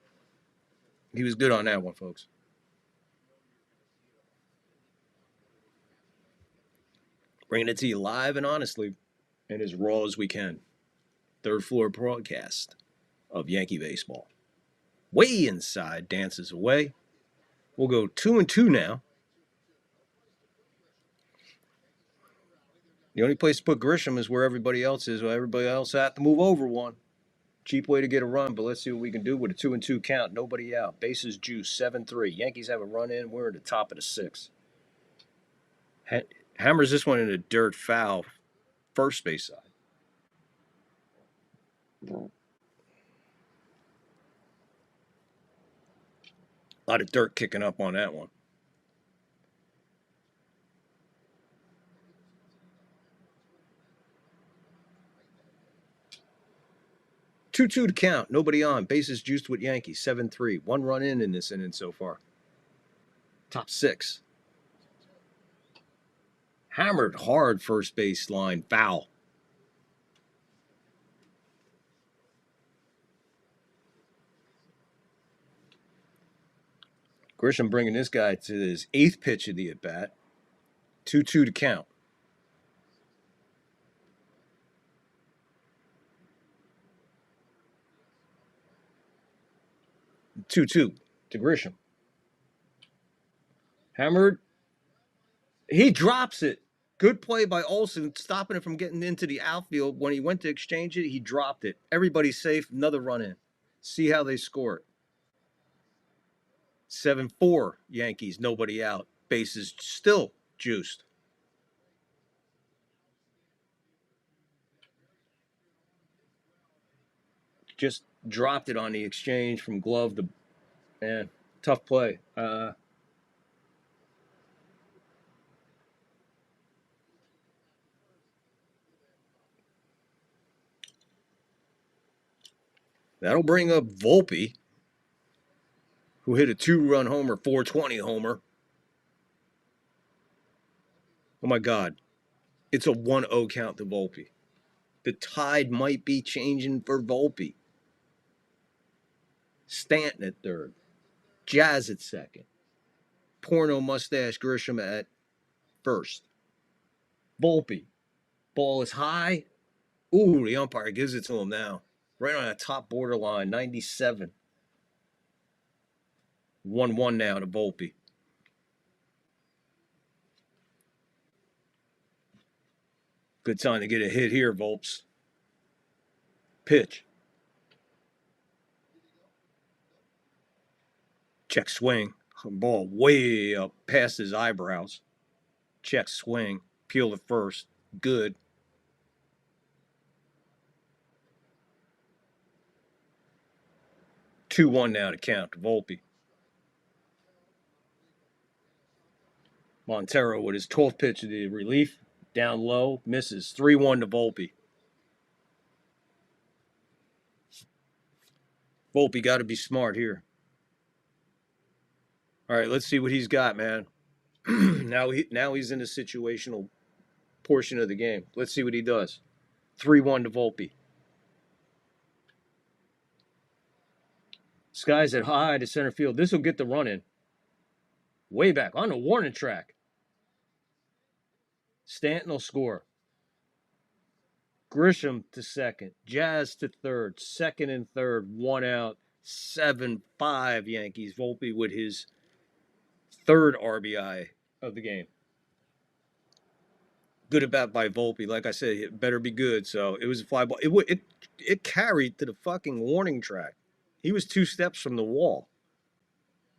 He was good on that one, folks. Bringing it to you live and honestly and as raw as we can. Third floor broadcast of Yankee baseball. Way inside, dances away. We'll go 2-2 now. The only place to put Grisham is where everybody else is. Well, everybody else had to move over one. Cheap way to get a run, but let's see what we can do with a 2-2 count. Nobody out. Bases juice, 7-3. Yankees have a run in. We're at the top of the 6th. Hammers this one in a dirt foul, first base side. A lot of dirt kicking up on that one. Two to count. Nobody on. Bases juiced with Yankees. 7-3. 1 run in this inning so far. Top 6. Hammered hard first base line. Foul. Grisham bringing this guy to his 8th pitch of the at-bat. 2-2 to count. 2-2 to Grisham. Hammered. He drops it. Good play by Olsen, stopping it from getting into the outfield. When he went to exchange it, he dropped it. Everybody's safe. Another run in. See how they score it. 7-4 Yankees. Nobody out. Bases still juiced. Just dropped it on the exchange from glove to, man, tough play. That'll bring up Volpe, who hit a 2-run homer, 420 homer. Oh my God. It's a 1-0 count to Volpe. The tide might be changing for Volpe. Stanton at third. Jazz at second. Porno mustache Grisham at first. Volpe. Ball is high. Ooh, the umpire gives it to him now. Right on that top borderline, 97. 1-1 now to Volpe. Good time to get a hit here, Volps. Pitch. Check swing. Ball way up past his eyebrows. Check swing. Peel to first. Good. Two one now to count to Volpe. Montero with his 12th pitch of the relief. Down low. Misses. 3-1 to Volpe. Volpe got to be smart here. All right, let's see what he's got, man. now he's in the situational portion of the game. Let's see what he does. 3-1 to Volpe. Skies at high to center field. This will get the run in. Way back on the warning track. Stanton will score. Grisham to second. Jazz to third. Second and third. 1 out. 7-5 Yankees. Volpe with his 3rd RBI of the game. Good at bat by Volpe. Like I said, it better be good. So it was a fly ball. It carried to the fucking warning track. He was 2 steps from the wall.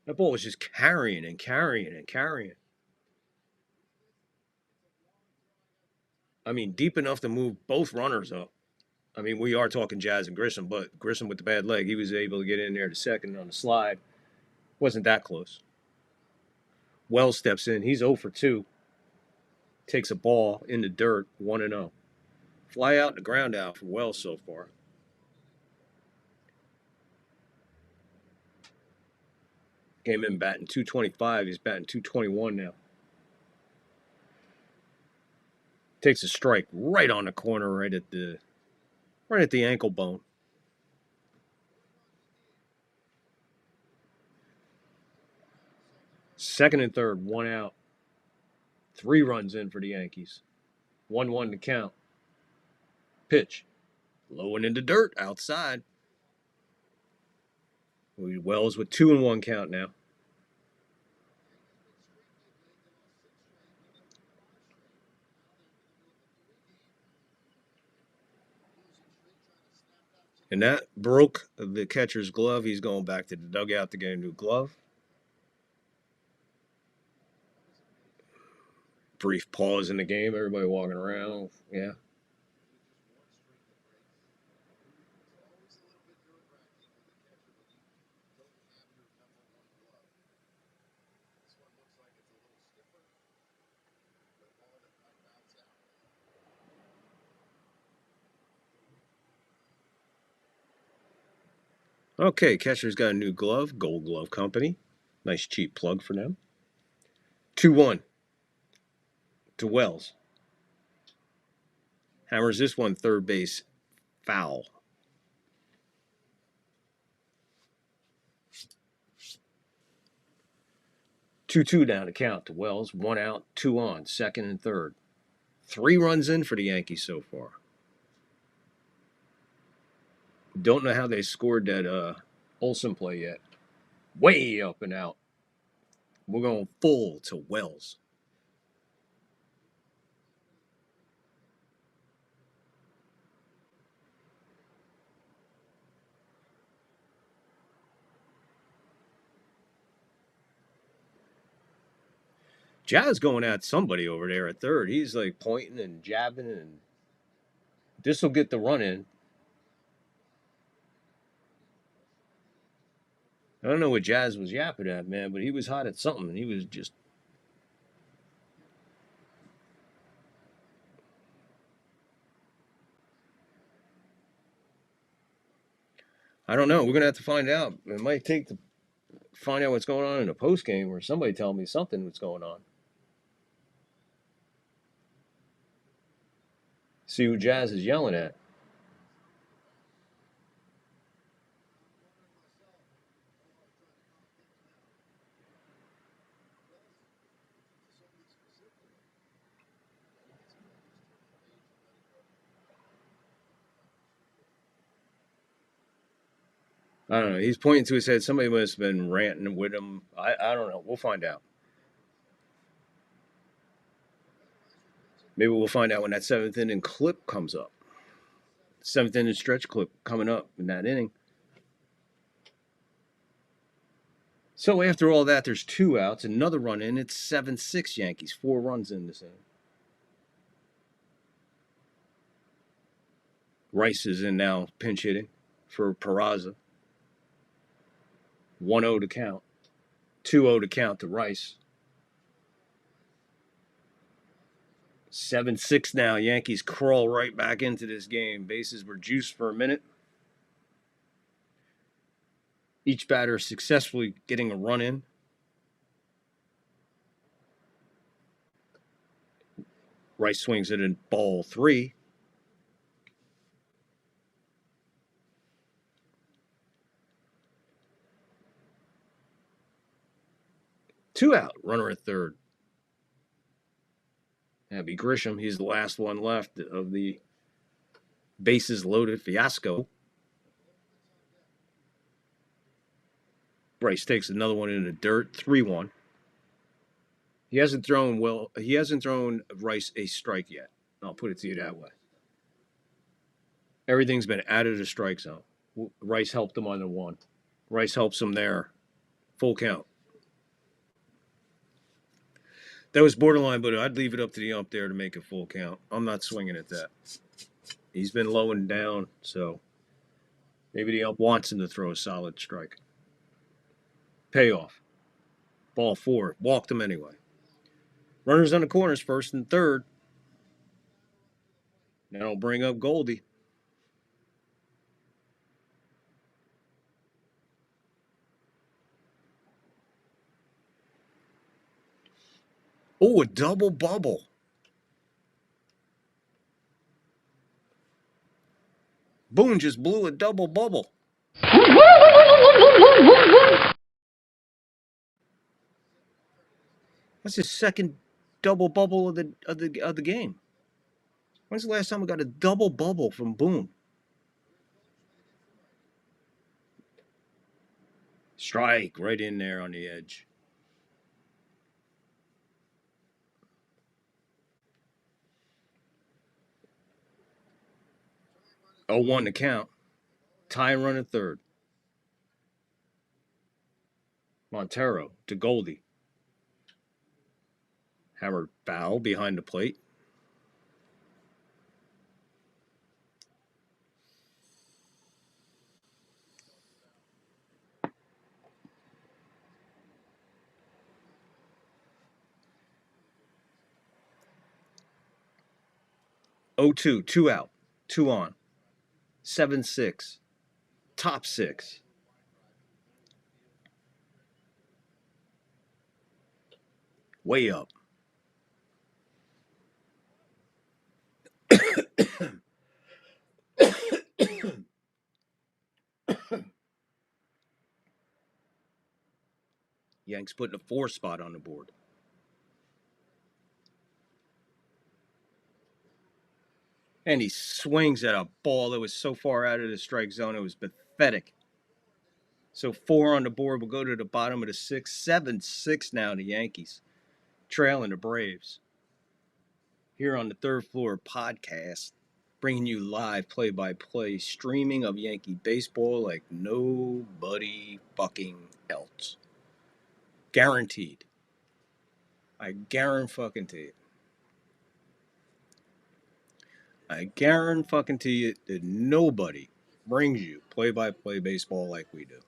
That ball was just carrying and carrying and carrying. I mean, deep enough to move both runners up. I mean, we are talking Jazz and Grisham, but Grisham with the bad leg, he was able to get in there to second on the slide. Wasn't that close. Wells steps in. He's 0 for 2. Takes a ball in the dirt, 1-0. Fly out and a ground out for Wells so far. Came in batting 225. He's batting 221 now. Takes a strike right on the corner, right at the ankle bone. Second and third, 1 out. 3 runs in for the Yankees. 1-1 to count. Pitch. Low and into dirt outside. Wells with 2-1 count now. And that broke the catcher's glove. He's going back to the dugout to get a new glove. Brief pause in the game. Everybody walking around. Yeah. Okay, catcher's got a new glove, Gold Glove Company. Nice cheap plug for them. 2-1 to Wells. Hammers this one third base foul. Two down to count to Wells. 1 out, 2 on, second and third. 3 runs in for the Yankees so far. Don't know how they scored that Olsen play yet. Way up and out. We're going full to Wells. Jazz going at somebody over there at third. He's like pointing and jabbing, and this will get the run in. I don't know what Jazz was yapping at, man, but he was hot at something, and he was just. I don't know. We're going to have to find out. It might take to find out what's going on in the post game, or somebody tell me something what's going on. See who Jazz is yelling at. I don't know. He's pointing to his head. Somebody must have been ranting with him. I don't know. We'll find out. Maybe we'll find out when that 7th inning clip comes up. 7th inning stretch clip coming up in that inning. So after all that, there's 2 outs, another run in. It's 7-6 Yankees, 4 runs in this inning. Rice is in now, pinch hitting for Peraza. 1-0 to count. 2-0 to count to Rice. 7-6 now. Yankees crawl right back into this game. Bases were juiced for a minute. Each batter successfully getting a run in. Rice swings it in ball 3. Two out, runner at third. That'd be Grisham. He's the last one left of the bases loaded fiasco. Rice takes another one in the dirt, 3-1. He hasn't thrown Rice a strike yet. I'll put it to you that way. Everything's been out of the strike zone. Rice helped him on the 1. Rice helps him there. Full count. That was borderline, but I'd leave it up to the ump there to make a full count. I'm not swinging at that. He's been low and down, so maybe the ump wants him to throw a solid strike. Payoff. Ball 4. Walked him anyway. Runners on the corners, first and third. Now I'll bring up Goldie. Oh, a double bubble. Boone just blew a double bubble. That's his second double bubble of the game. When's the last time we got a double bubble from Boone? Strike right in there on the edge. Oh, 1 to count. Tie run at third. Montero to Goldie. Hammered foul behind the plate. Oh, 2 out, 2 on. 7-6. Top 6. Way up. Yanks putting a 4 spot on the board. And he swings at a ball that was so far out of the strike zone, it was pathetic. So 4 on the board. We'll go to the bottom of the 6th. 7-6 now, the Yankees. Trailing the Braves. Here on the Third Floor podcast, bringing you live play-by-play streaming of Yankee baseball like nobody fucking else. Guaranteed. I guarantee it. I guarantee it that nobody brings you play-by-play baseball like we do.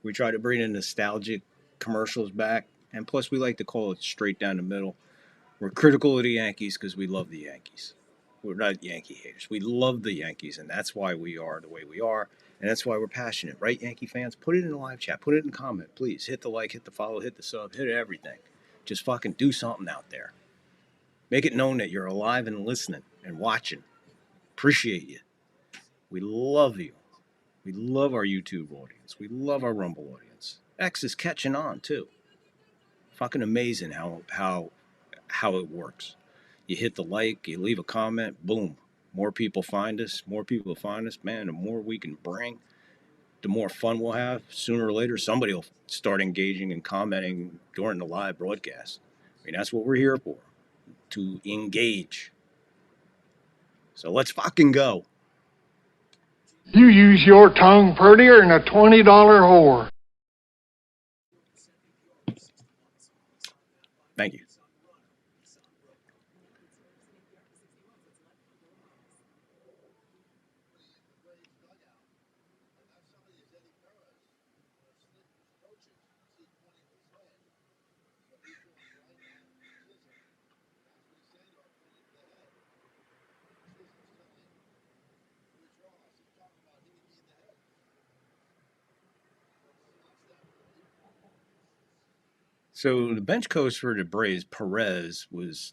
We try to bring in nostalgic commercials back, and plus we like to call it straight down the middle. We're critical of the Yankees because we love the Yankees. We're not Yankee haters. We love the Yankees, and that's why we are the way we are, and that's why we're passionate. Right, Yankee fans? Put it in the live chat. Put it in the comment, please. Hit the like, hit the follow, hit the sub, hit everything. Just fucking do something out there. Make it known that you're alive and listening and watching. Appreciate you. We love you. We love our YouTube audience. We love our Rumble audience. X is catching on, too. Fucking amazing how it works. You hit the like, you leave a comment, boom. More people find us. Man, the more we can bring, the more fun we'll have. Sooner or later, somebody will start engaging and commenting during the live broadcast. I mean, that's what we're here for, to engage. So let's fucking go. You use your tongue prettier than a $20 whore. Thank you. So the bench coach for the Braves, Perez, was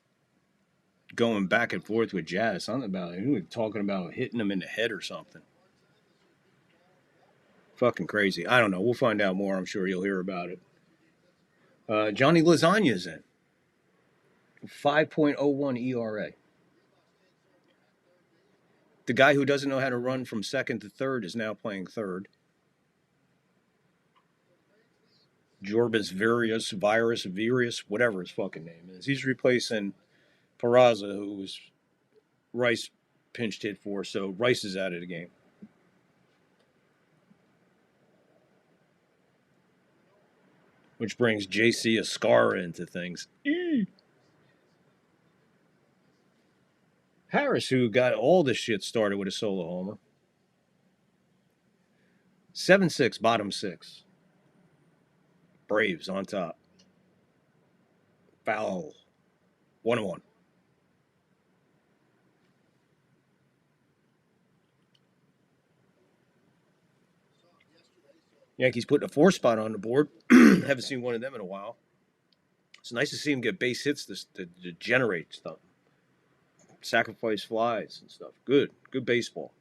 going back and forth with Jazz. Something about it. He was talking about hitting him in the head or something. Fucking crazy. I don't know. We'll find out more. I'm sure you'll hear about it. Johnny Lasagna's in. 5.01 ERA. The guy who doesn't know how to run from second to third is now playing third. Jorbis Virius, whatever his fucking name is. He's replacing Peraza, who was Rice pinched hit for, so Rice is out of the game. Which brings J.C. Escarra into things. Harris, who got all this shit started with a solo homer. 7-6, bottom 6. Braves on top. Foul. 1-1. Yankees putting a 4 spot on the board. Haven't seen one of them in a while. It's nice to see him get base hits to generate stuff. Sacrifice flies and stuff. Good baseball.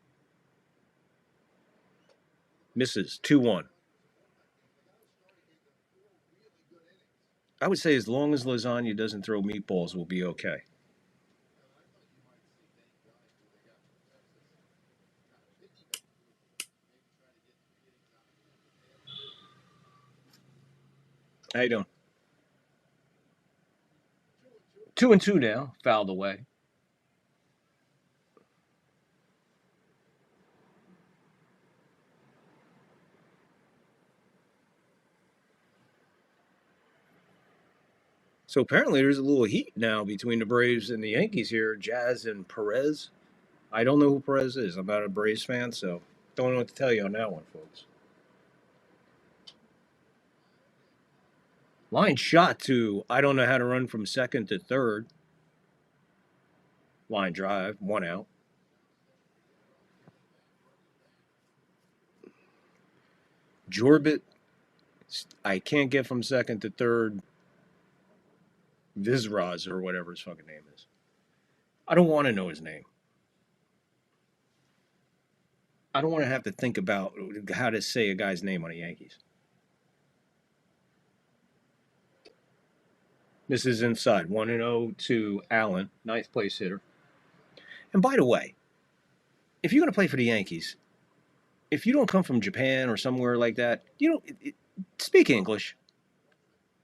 Misses 2-1. I would say as long as Lasagna doesn't throw meatballs, we'll be okay. How you doing? 2-2 now. Fouled away. So apparently there's a little heat now between the Braves and the Yankees here. Jazz and Perez. I don't know who Perez is. I'm not a Braves fan, so don't know what to tell you on that one, folks. Line shot to I don't know how to run from second to third. Line drive, 1 out. Jorbit, I can't get from second to third. Vizraz or whatever his fucking name is. I don't want to know his name. I don't want to have to think about how to say a guy's name on the Yankees. This is inside 1-0 to Allen, ninth place hitter. And by the way, if you're going to play for the Yankees, if you don't come from Japan or somewhere like that, you don't speak English.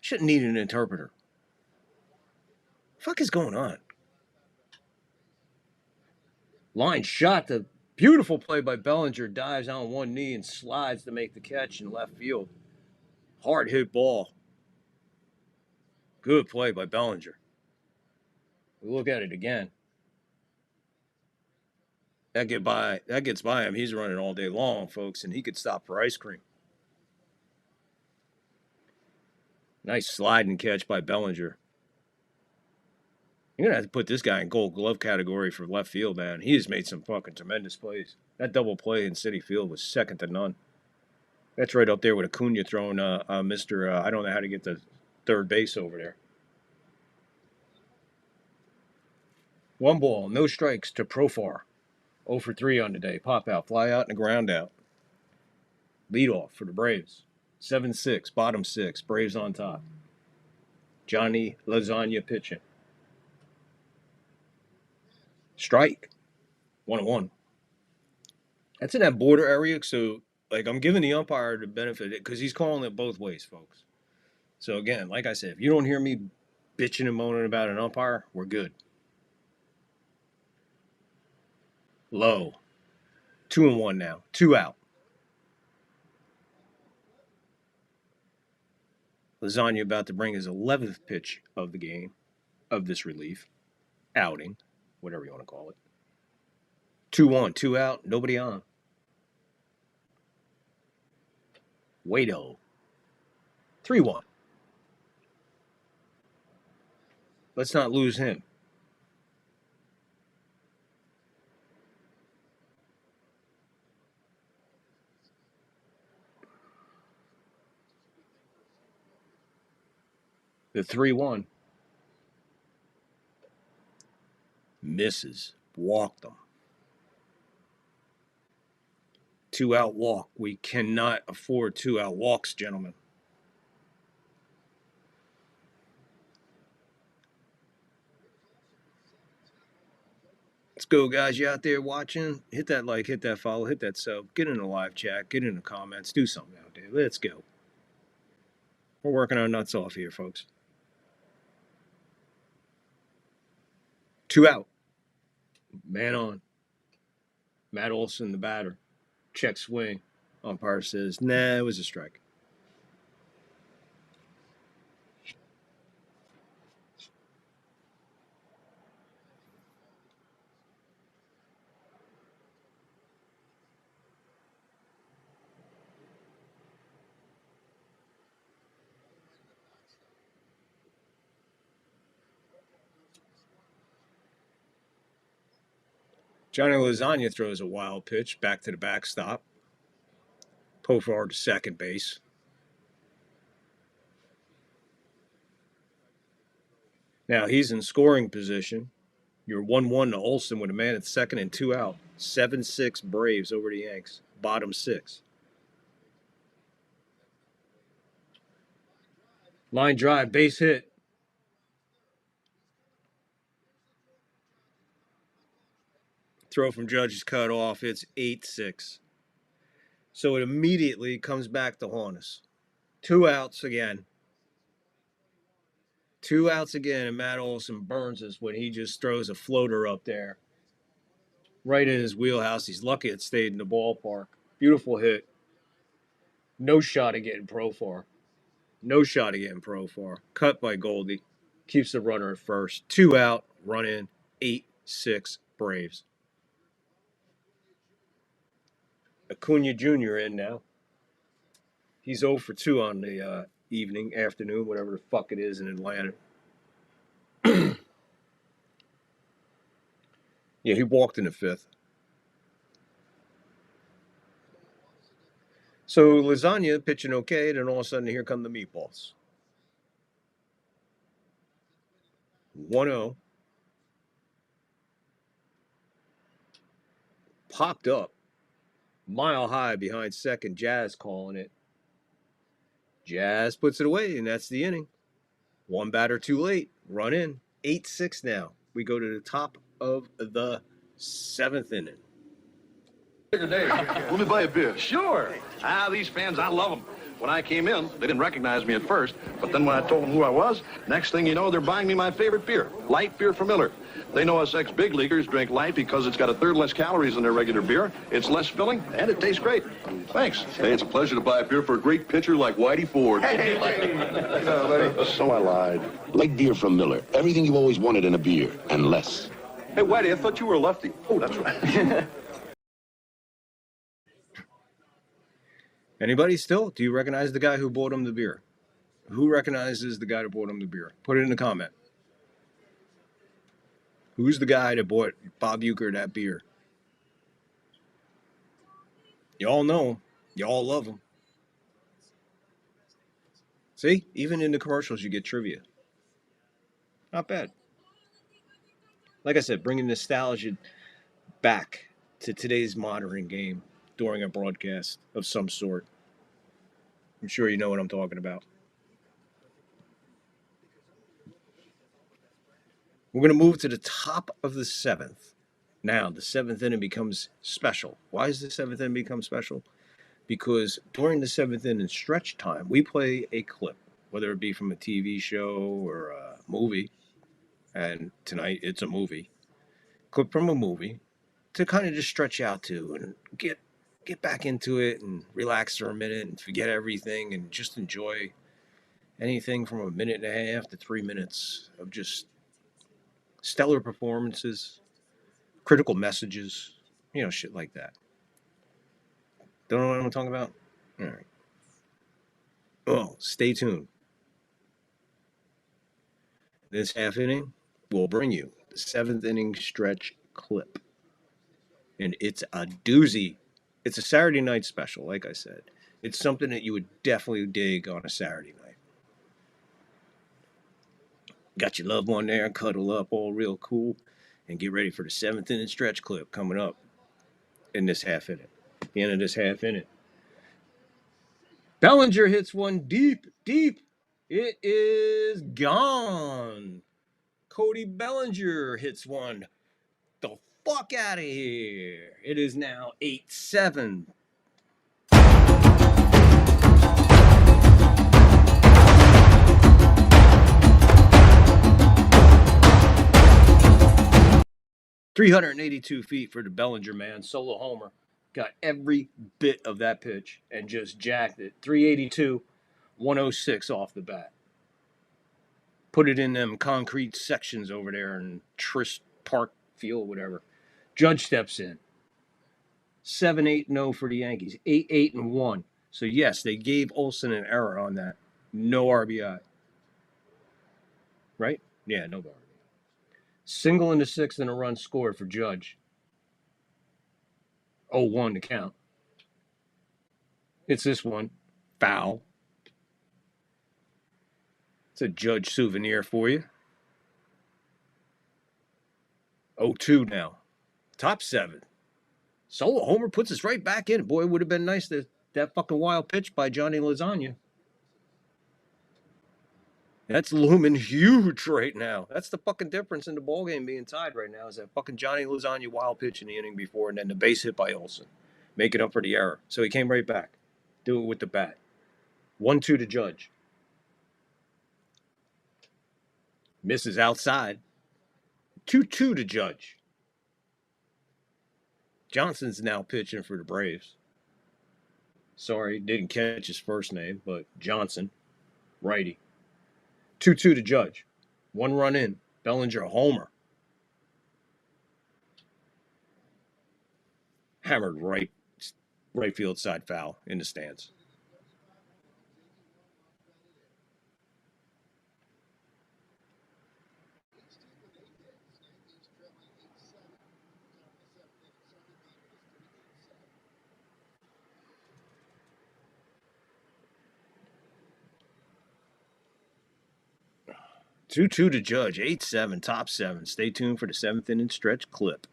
Shouldn't need an interpreter. Fuck is going on? Line shot. The beautiful play by Bellinger. Dives on one knee and slides to make the catch in left field. Hard hit ball. Good play by Bellinger. We look at it again. That gets by him. He's running all day long, folks, and he could stop for ice cream. Nice sliding catch by Bellinger. You're going to have to put this guy in Gold Glove category for left field, man. He has made some fucking tremendous plays. That double play in Citi Field was second to none. That's right up there with Acuna throwing Mr. I don't know how to get the third base over there. 1 ball, no strikes to Profar. 0 for 3 on the day. Pop out, fly out, and a ground out. Lead off for the Braves. 7-6, bottom 6. Braves on top. Johnny Lasagna pitching. Strike. 1-1. That's in that border area, so like I'm giving the umpire the benefit because he's calling it both ways, folks. So again, like I said, if you don't hear me bitching and moaning about an umpire, we're good. Low. 2-1 now. 2 out. Lasagna about to bring his 11th pitch of the game, of this relief, outing, whatever you want to call it. 2-1, 2 out, nobody on. Waito. 3-1. Let's not lose him. The 3-1. Misses. Walked them. 2 out walk. We cannot afford 2 out walks, gentlemen. Let's go, guys. You out there watching? Hit that like, hit that follow, hit that sub. Get in the live chat. Get in the comments. Do something out there. Let's go. We're working our nuts off here, folks. 2 out. Man on. Matt Olson, the batter. Check swing. Umpire says, nah, it was a strike. Johnny Lasagna throws a wild pitch back to the backstop. Profar to second base. Now he's in scoring position. You're 1-1 to Olson with a man at second and 2 out. 7-6 Braves over the Yanks. Bottom 6. Line drive, base hit. Throw from Judge is cut off. It's 8-6. So it immediately comes back to haunt us. 2 outs again. 2 outs again, and Matt Olson burns us when he just throws a floater up there. Right in his wheelhouse. He's lucky it stayed in the ballpark. Beautiful hit. No shot at getting Profar. No shot at getting Profar. Cut by Goldie. Keeps the runner at first. 2 out, run in. 8-6 Braves. Acuna Jr. in now. He's 0 for 2 on the afternoon, whatever the fuck it is in Atlanta. Yeah, he walked in the 5th. So Lasagna pitching okay, then all of a sudden here come the meatballs. 1-0. Popped up. Mile high behind second. Jazz calling it. Jazz puts it away, and that's the inning. One batter too late. Run in. 8-6 now. We go to the top of the 7th inning. Let me buy a beer. Sure. These fans, I love them. When I came in, they didn't recognize me at first, but then when I told them who I was, next thing you know, they're buying me my favorite beer, light beer from Miller. They know us ex-big leaguers drink light because it's got a third less calories than their regular beer. It's less filling, and it tastes great. Thanks. Hey, it's a pleasure to buy a beer for a great pitcher like Whitey Ford. Hey, so I lied. Light beer from Miller. Everything you always wanted in a beer, and less. Hey, Whitey, I thought you were a lefty. Oh, that's right. Anybody still? Do you recognize the guy who bought him the beer? Who recognizes the guy who bought him the beer? Put it in the comment. Who's the guy that bought Bob Uecker that beer? Y'all know him. Y'all love him. See? Even in the commercials, you get trivia. Not bad. Like I said, bringing nostalgia back to today's modern game during a broadcast of some sort. I'm sure you know what I'm talking about. We're going to move to the top of the 7th. Now, the 7th inning becomes special. Why does the 7th inning become special? Because during the 7th inning stretch time, we play a clip, whether it be from a TV show or a movie. And tonight, it's a movie. Clip from a movie to kind of just stretch out to and get back into it and relax for a minute and forget everything and just enjoy anything from a minute and a half to 3 minutes of just stellar performances, critical messages, shit like that. Don't know what I'm talking about? All right. Well, stay tuned. This half inning will bring you the 7th inning stretch clip. And it's a doozy. It's a Saturday night special, like I said. It's something that you would definitely dig on a Saturday night. Got your loved one there, cuddle up, all real cool, and get ready for the 7th inning stretch clip coming up in this half inning. The end of this half inning. Bellinger hits one deep. It is gone. Cody Bellinger hits one the fuck out of here. It is now 8-7. "382 feet for the Bellinger man, solo homer. Got every bit of that pitch and just jacked it. 382, 106 off the bat. Put it in them concrete sections over there in Trist Park Field, whatever. Judge steps in. 7-8-0 for the Yankees. 8-8-1. So yes, they gave Olsen an error on that. No RBI. Right? Yeah, no RBI. Single in the 6th and a run scored for Judge. 0-1 to count. It's this one. Foul. It's a Judge souvenir for you. 0-2 now. Top 7. Solo homer puts us right back in. Boy, it would have been nice that fucking wild pitch by Johnny Lasagna. That's looming huge right now. That's the fucking difference in the ballgame being tied right now is that fucking Johnny Lasagna wild pitch in the inning before and then the base hit by Olsen. Making up for the error. So he came right back. Do it with the bat. 1-2 to Judge. Misses outside. 2-2 to Judge. Johnson's now pitching for the Braves. Sorry, didn't catch his first name, but Johnson, righty. 2-2 to Judge. 1 run in. Bellinger a homer. Hammered right field side foul in the stands. 2-2 to Judge. 8-7, top 7. Stay tuned for the 7th inning stretch clip.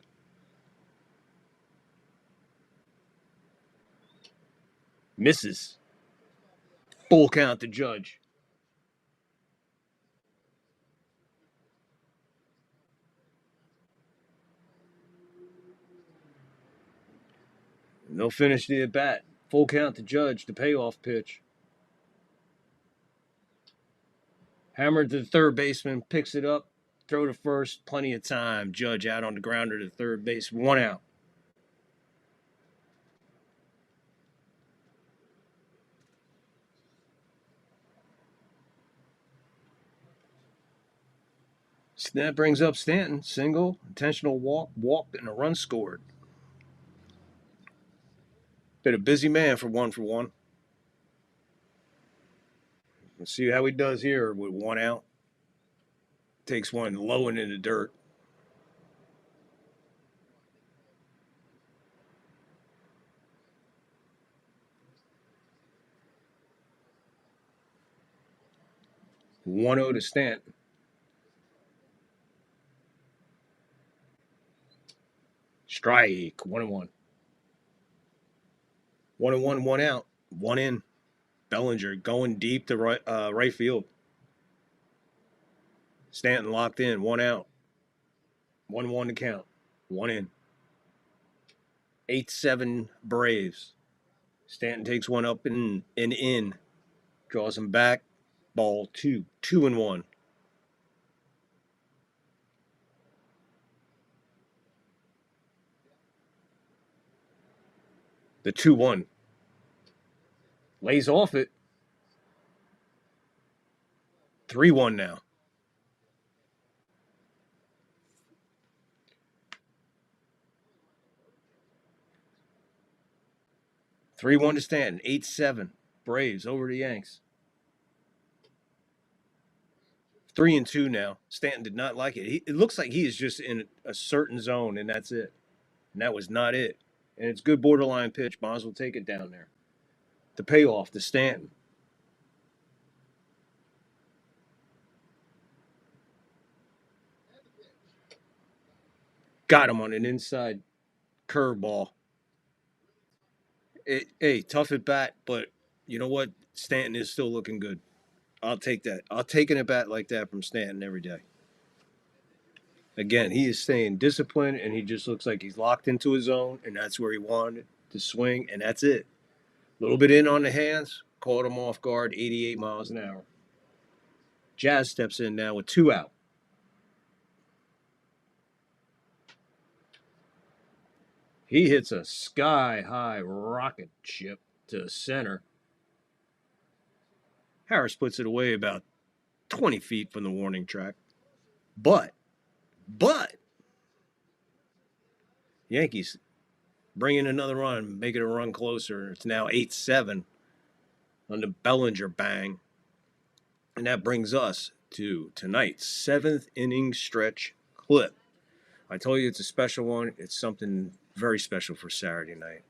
Misses. Full count to Judge. And they'll finish the at-bat. Full count to Judge, the payoff pitch. Hammered to the third baseman, picks it up, throw to first, plenty of time. Judge out on the grounder to third base, 1 out. That brings up Stanton. Single, intentional walk, and a run scored. Been a busy man for 1-for-1. Let's see how he does here with 1 out. Takes one low and in the dirt. One 0 to Stanton. Strike. 1-1. 1-1, 1 out. 1 in. Bellinger going deep to right field. Stanton locked in. 1 out. 1-1 to count. 1 in. 8-7 Braves. Stanton takes one up and in. Draws him back. Ball 2. 2-1. The 2-1. Lays off it. 3-1 now. (3-1) to Stanton. 8-7. Braves over the Yanks. 3-2 now. Stanton did not like it. It looks like he is just in a certain zone, and that's it. And that was not it. And it's good borderline pitch. Bonds will take it down there. The payoff to Stanton. Got him on an inside curveball. Hey, tough at bat, but you know what? Stanton is still looking good. I'll take that. I'll take an at bat like that from Stanton every day. Again, he is staying disciplined, and he just looks like he's locked into his zone, and that's where he wanted to swing, and that's it. A little bit in on the hands, caught him off guard, 88 miles an hour. Jazz steps in now with 2 out. He hits a sky-high rocket ship to center. Harris puts it away about 20 feet from the warning track. But, Yankees bring in another run, make it a run closer. It's now 8-7 on the Bellinger bang. And that brings us to tonight's 7th inning stretch clip. I told you it's a special one. It's something very special for Saturday night.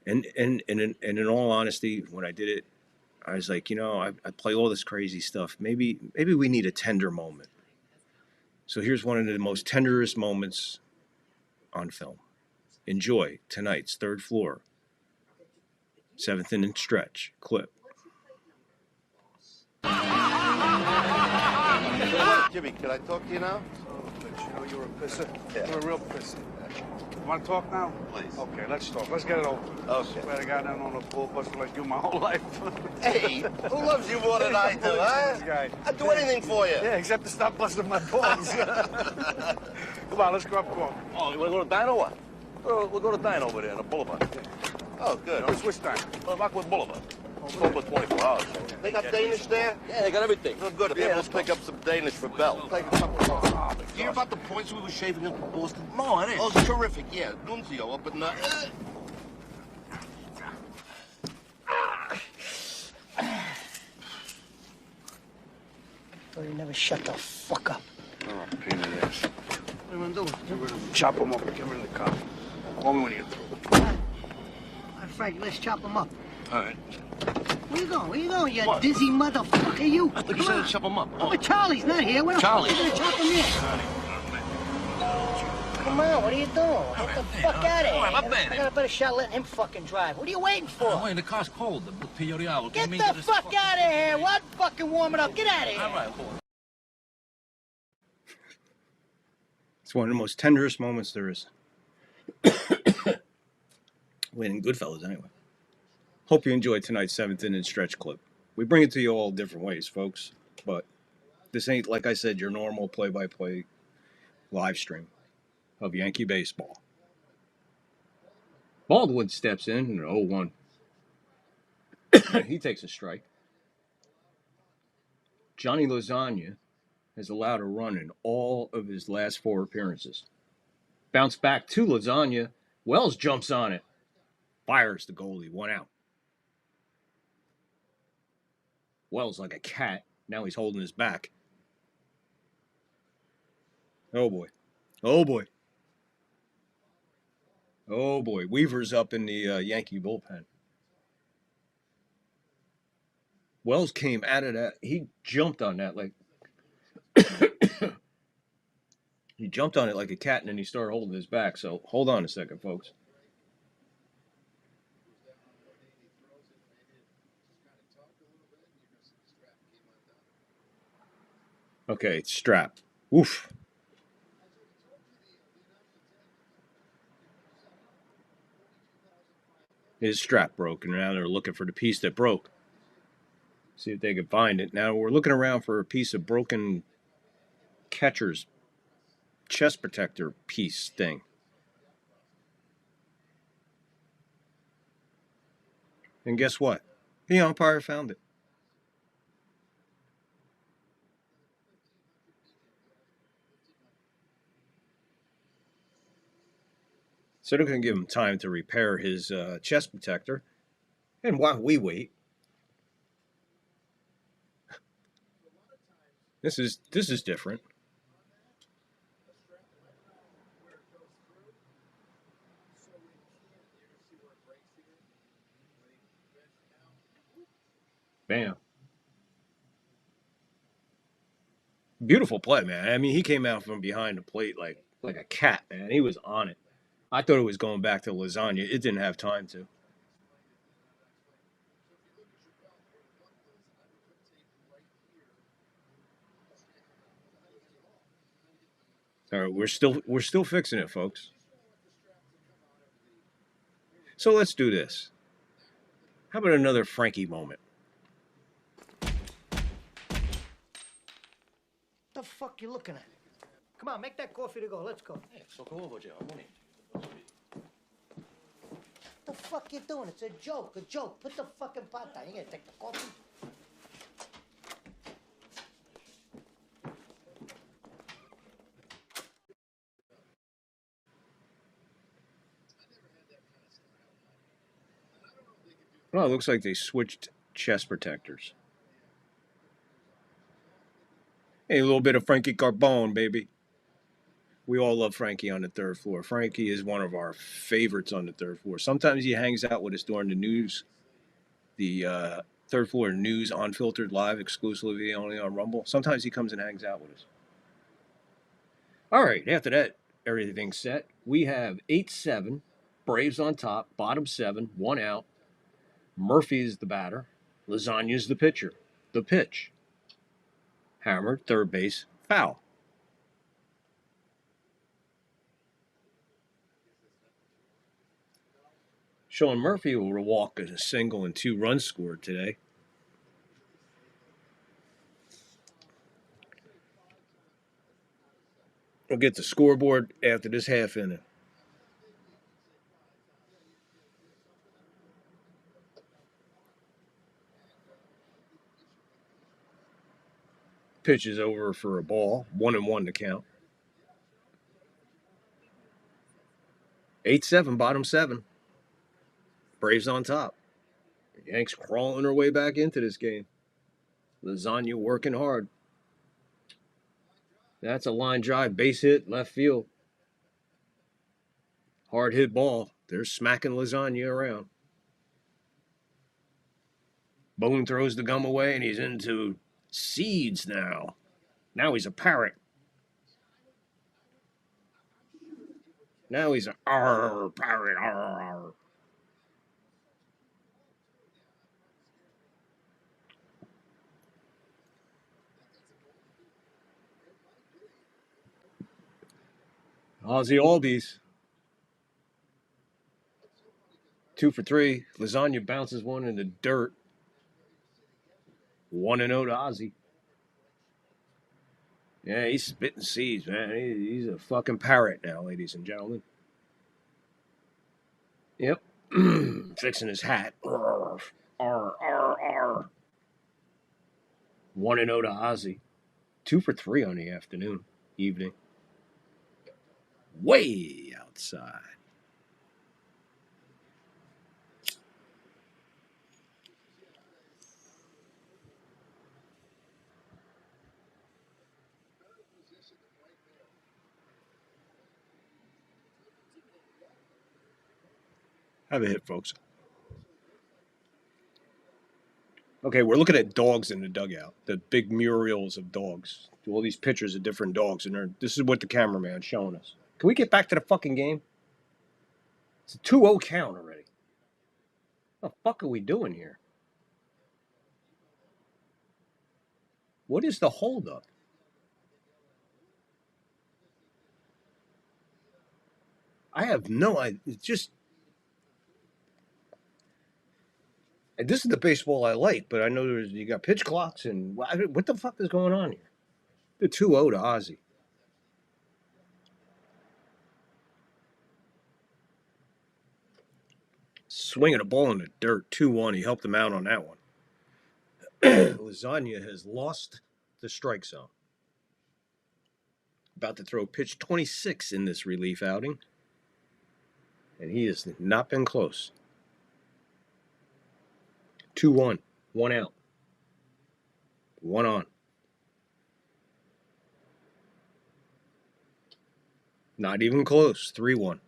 And in all honesty, when I did it, I was like, I play all this crazy stuff. Maybe we need a tender moment. So here's one of the most tenderest moments on film. Enjoy tonight's Third Floor 7th inning stretch clip. Jimmy, can I talk to you now? You're a pisser. Yeah. You're a real pisser. Want to talk now? Please. Okay, let's talk. Let's get it over. Okay. Swear to God, I've known a bull buster like you my whole life. Hey, who loves you more than I do, huh? This guy. I'd do anything for you. Yeah, except to stop busting my balls. Come on, let's go up court. Oh, you want to go to Dino or what? We'll go to Dino over there on the boulevard. Oh, good. No, switch time. Rockwood Boulevard. It's open 24 hours. They got Danish there? Yeah, they got everything. Real good. Yeah, let's pick up some Danish for Bell. Take a couple of Do you hear about the points we were shaving up in Boston? No, it is. Oh, it's terrific. Yeah, Nunzio up in Oh, you never shut the fuck up. Oh, pain in the ass. What do you want to do? Get rid of him. Chop him up and get rid of the car. Call me when you get through. Frank, let's chop him up. All right. Where you going? Where you going, you dizzy motherfucker, you? I thought you said to chop him up. Oh, but Charlie's not here. Where the Charlie? fuck are you gonna chop him in? Come on, what are you doing? Get the fuck out of here. I got a better shot letting him fucking drive. What are you waiting for? I'm waiting. The car's cold. Get the fuck out of here. What? Fucking warm it up. Get out of here. All right, boy. It's one of the most tenderest moments there is. Winning Goodfellas, anyway. Hope you enjoyed tonight's 7th inning stretch clip. We bring it to you all different ways, folks. But this ain't, like I said, your normal play-by-play live stream of Yankee baseball. Baldwin steps in 0-1. He takes a strike. Johnny Lasagna has allowed a run in all of his last 4 appearances. Bounce back to Lasagna. Wells jumps on it. Fires the goalie. 1 out. Wells like a cat. Now he's holding his back. Oh, boy. Oh, boy. Oh, boy. Weaver's up in the Yankee bullpen. Wells came out of that. He jumped on that like... he jumped on it like a cat, and then he started holding his back. So hold on a second, folks. Okay, it's strapped. Oof. His strap broke, and now they're looking for the piece that broke. See if they can find it. Now we're looking around for a piece of broken catcher's chest protector piece thing. And guess what? The umpire found it. So they're going to give him time to repair his chest protector. And while we wait, this is different. Bam. Beautiful play, man. I mean, he came out from behind the plate like a cat, man. He was on it. I thought it was going back to Lasagna. It didn't have time to. All right, we're still fixing it, folks. So let's do this. How about another Frankie moment? What the fuck you looking at? Come on, make that coffee to go. Let's go. Hey, so go over, Joe. What the fuck you doing? It's a joke. Put the fucking pot down. You gonna take the coffee? Well, it looks like they switched chest protectors. Hey, a little bit of Frankie Carbone, baby. We all love Frankie on the 3rd floor. Frankie is one of our favorites on the 3rd floor. Sometimes he hangs out with us during the news, the 3rd floor news unfiltered live exclusively only on Rumble. Sometimes he comes and hangs out with us. All right, after that, everything's set. We have 8-7, Braves on top, bottom 7, 1 out. Murphy's the batter. Lasagna's the pitcher. The pitch. Hammered, third base, foul. Sean Murphy will walk as a single and 2 runs scored today. We'll get the scoreboard after this half inning. Pitch is over for a ball. 1-1 to count. 8-7, bottom 7. Braves on top. Yanks crawling their way back into this game. Lasagna working hard. That's a line drive, base hit, left field. Hard hit ball. They're smacking Lasagna around. Boone throws the gum away, and he's into seeds now. Now he's a parrot. Now he's a arr, parrot, arr, arr. Ozzy Albies. 2 for 3. Lasagna bounces one in the dirt. 1-0 to Ozzy. Yeah, he's spitting seeds, man. He's a fucking parrot now, ladies and gentlemen. Yep. Fixing his hat. Arr, arr, arr, arr. 1-0 to Ozzy. 2 for 3 on the evening. Way outside. Have a hit, folks. Okay, we're looking at dogs in the dugout. The big murals of dogs. All these pictures of different dogs, and this is what the cameraman's showing us. Can we get back to the fucking game? It's a 2-0 count already. What the fuck are we doing here? What is the holdup? I have no idea. It's just... And this is the baseball I like, but I know you got pitch clocks and... What the fuck is going on here? The 2-0 to Ozzy. Swinging a ball in the dirt, 2-1. He helped him out on that one. Lasagna has lost the strike zone. About to throw pitch 26 in this relief outing. And he has not been close. 2-1. 1 out. 1 on. Not even close. 3-1.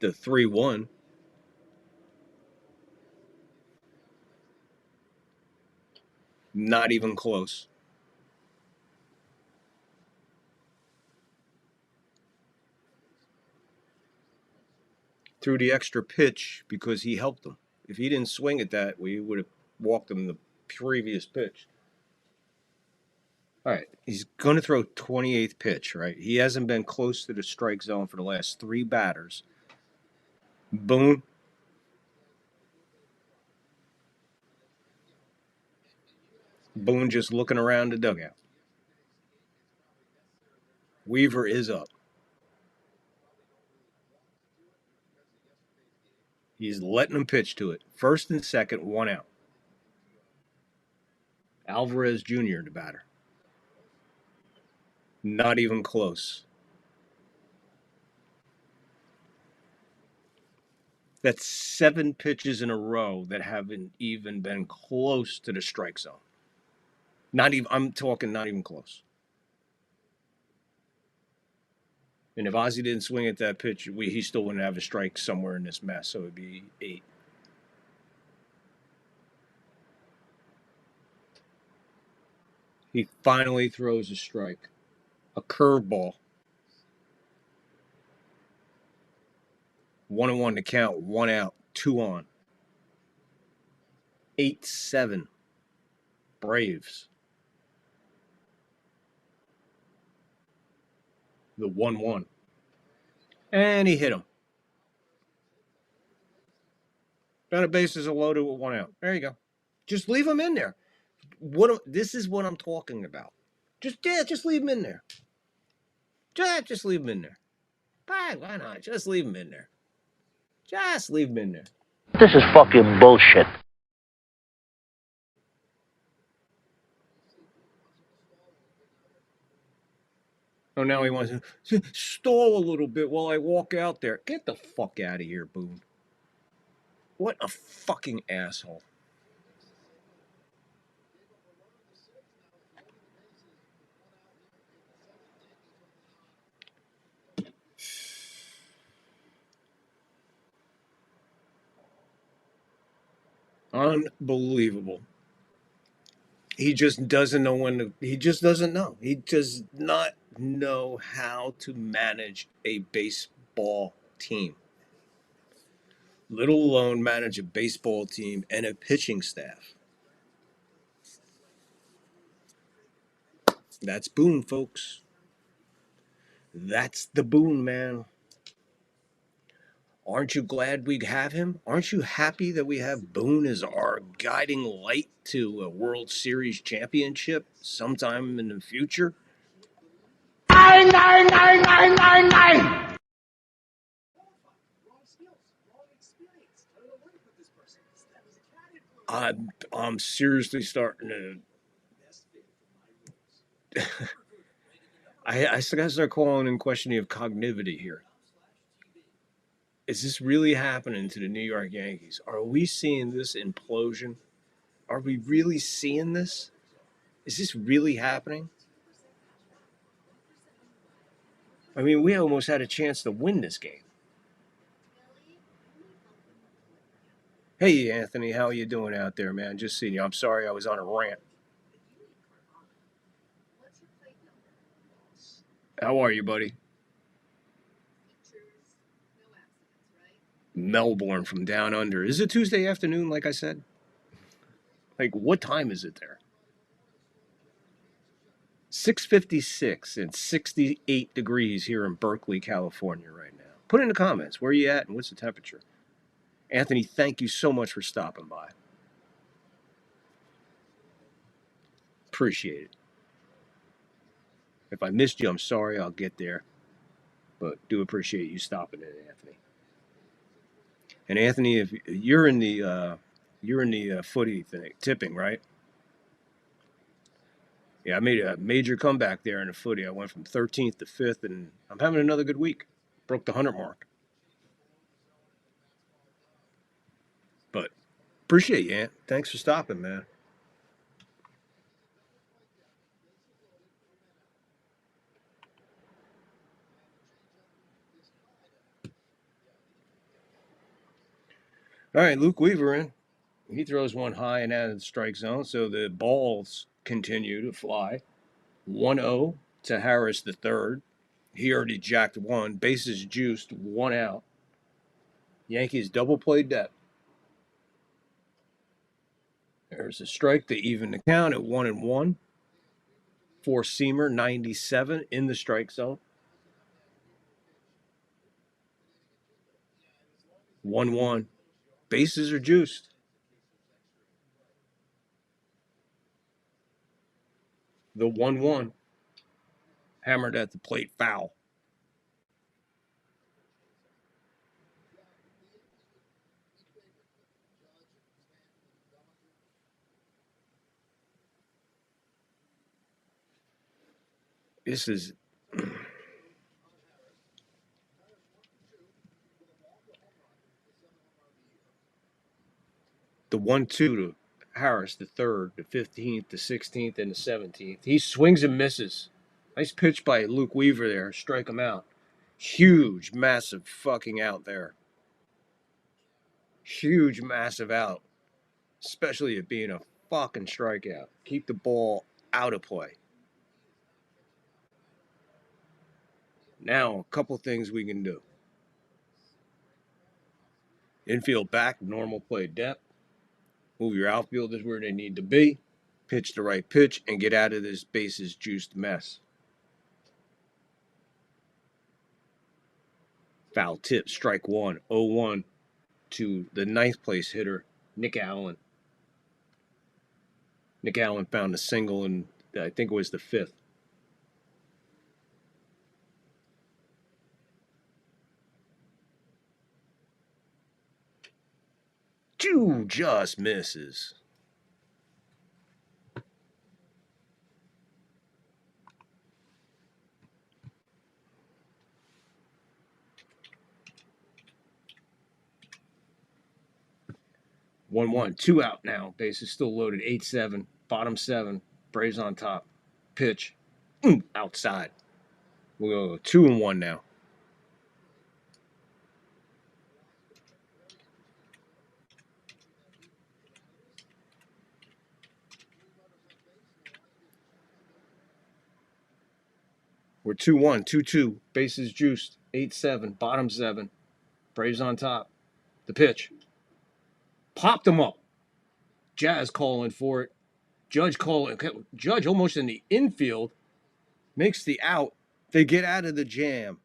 The 3-1. Not even close. Threw the extra pitch because he helped them. If he didn't swing at that, we would have walked him the previous pitch. All right, he's going to throw 28th pitch, right? He hasn't been close to the strike zone for the last 3 batters. Boone. Boone just looking around the dugout. Weaver is up. He's letting him pitch to it. First and second, 1 out. Alvarez Jr., the batter. Not even close. That's 7 pitches in a row that haven't even been close to the strike zone. I'm talking not even close. And if Ozzy didn't swing at that pitch, he still wouldn't have a strike somewhere in this mess, so it would be 8. He finally throws a strike. A curveball. 1-1 to count, 1 out, 2 on. 8-7. Braves. The 1-1. And he hit him. Down the bases are loaded with 1 out. There you go. Just leave him in there. This is what I'm talking about. Just leave him in there. Just leave him in there. Why not? Just leave him in there. Just leave him in there. This is fucking bullshit. Oh, now he wants to stall a little bit while I walk out there. Get the fuck out of here, Boone. What a fucking asshole. Unbelievable. He just doesn't know when to, he just doesn't know. He does not know how to manage a baseball team, let alone manage a baseball team and a pitching staff. That's Boone, folks. That's the Boone, man. Aren't you glad we have him? Aren't you happy that we have Boone as our guiding light to a World Series championship sometime in the future? Nine, nine, nine, nine, nine, nine. I'm seriously starting to. I gotta start calling in questioning of cognitivity here. Is this really happening to the New York Yankees? Are we seeing this implosion? Are we really seeing this? Is this really happening? I mean, we almost had a chance to win this game. Hey, Anthony, how are you doing out there, man? Just seeing you. I'm sorry I was on a rant. How are you, buddy? Melbourne from down under. Is it Tuesday afternoon, like I said? Like, what time is it there? 6:56 and 68 degrees here in Berkeley, California right now. Put in the comments, where are you at and what's the temperature? Anthony, thank you so much for stopping by. Appreciate it. If I missed you, I'm sorry. I'll get there. But do appreciate you stopping in, Anthony. And Anthony, if you're in the footy thing, tipping, right? Yeah, I made a major comeback there in the footy. I went from 13th to 5th, and I'm having another good week. Broke the 100 mark. But appreciate you, Ant. Thanks for stopping, man. All right, Luke Weaver in. He throws one high and out of the strike zone, so the balls continue to fly. 1-0 to Harris the third. He already jacked one. Bases juiced, one out. Yankees double play depth. There's a strike to even the count at 1-1. Four-seamer 97 in the strike zone. 1-1. Bases are juiced. The 1-1. Hammered at the plate, foul. This is the 1-2 to Harris, the third, the 15th, the 16th, and the 17th. He swings and misses. Nice pitch by Luke Weaver there. Strike him out. Huge, massive fucking out there. Huge, massive out. Especially it being a fucking strikeout. Keep the ball out of play. Now, a couple things we can do. Infield back, normal play depth. Move your outfielders where they need to be. Pitch the right pitch and get out of this bases juiced mess. Foul tip, strike one, 0-1 to the ninth place hitter, Nick Allen. Nick Allen found a single in, I think it was the fifth. Two just misses. One, two out now. Bases still loaded. 8-7. Bottom 7. Braves on top. Pitch. Outside. We'll go 2-1 now. We're 2-1, 2-2. Bases juiced. 8-7. Bottom 7. Braves on top. The pitch. Popped them up. Jazz calling for it. Judge almost in the infield. Makes the out. They get out of the jam.